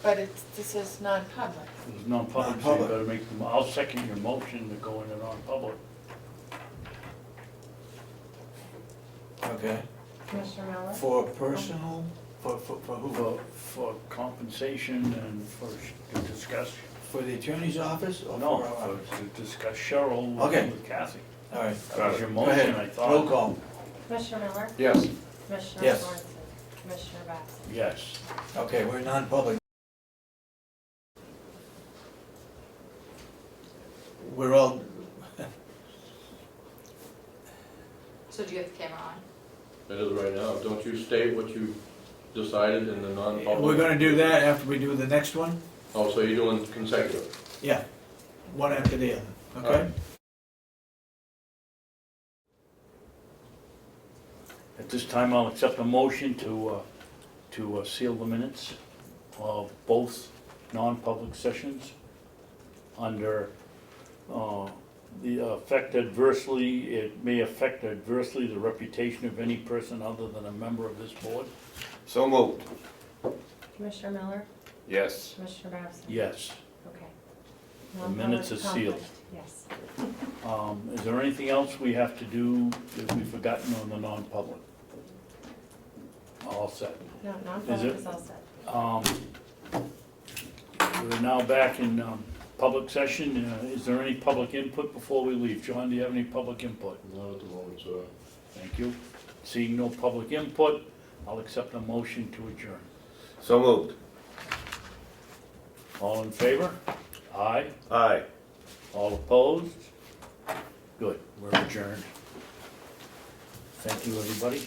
But this is non-public. It was non-public, so you Non-public. better make, I'll second your motion to go into non-public. Okay. Commissioner Miller? For personal, for who? For compensation and to discuss, For the attorney's office or no, for our? to discuss Cheryl Okay. with Kathy. All right. That was your Go motion, ahead. I thought. Roll call. Commissioner Miller? Yes. Commissioner Yes. Sorensen? Commissioner Babson? Yes. Okay, we're non-public. We're all, So do you have the camera on? It is right now. Don't you state what you decided in the non-public? we're gonna do that after we do the next one? Oh, so you're doing consecutive? Yeah, one after the other, All okay? right. At this time, I'll accept a motion to seal the minutes of both non-public sessions under the affect adversely, it may affect adversely the reputation of any person other than a member of this board. So moved. Commissioner Miller? Yes. Commissioner Babson? Yes. Okay. The minutes are Non-public sealed. conflict, Yes. Is there anything else we have to do that we've forgotten on the non-public? All set. No, Is non-public it- is all set. We're now back in public session. Is there any public input before we leave? John, do you have any public input? Not at the moment, sir. Thank you. Seeing no public input, I'll accept a motion to adjourn. So moved. All in favor? Aye. Aye. All opposed? Good, we're adjourned. Thank you, everybody.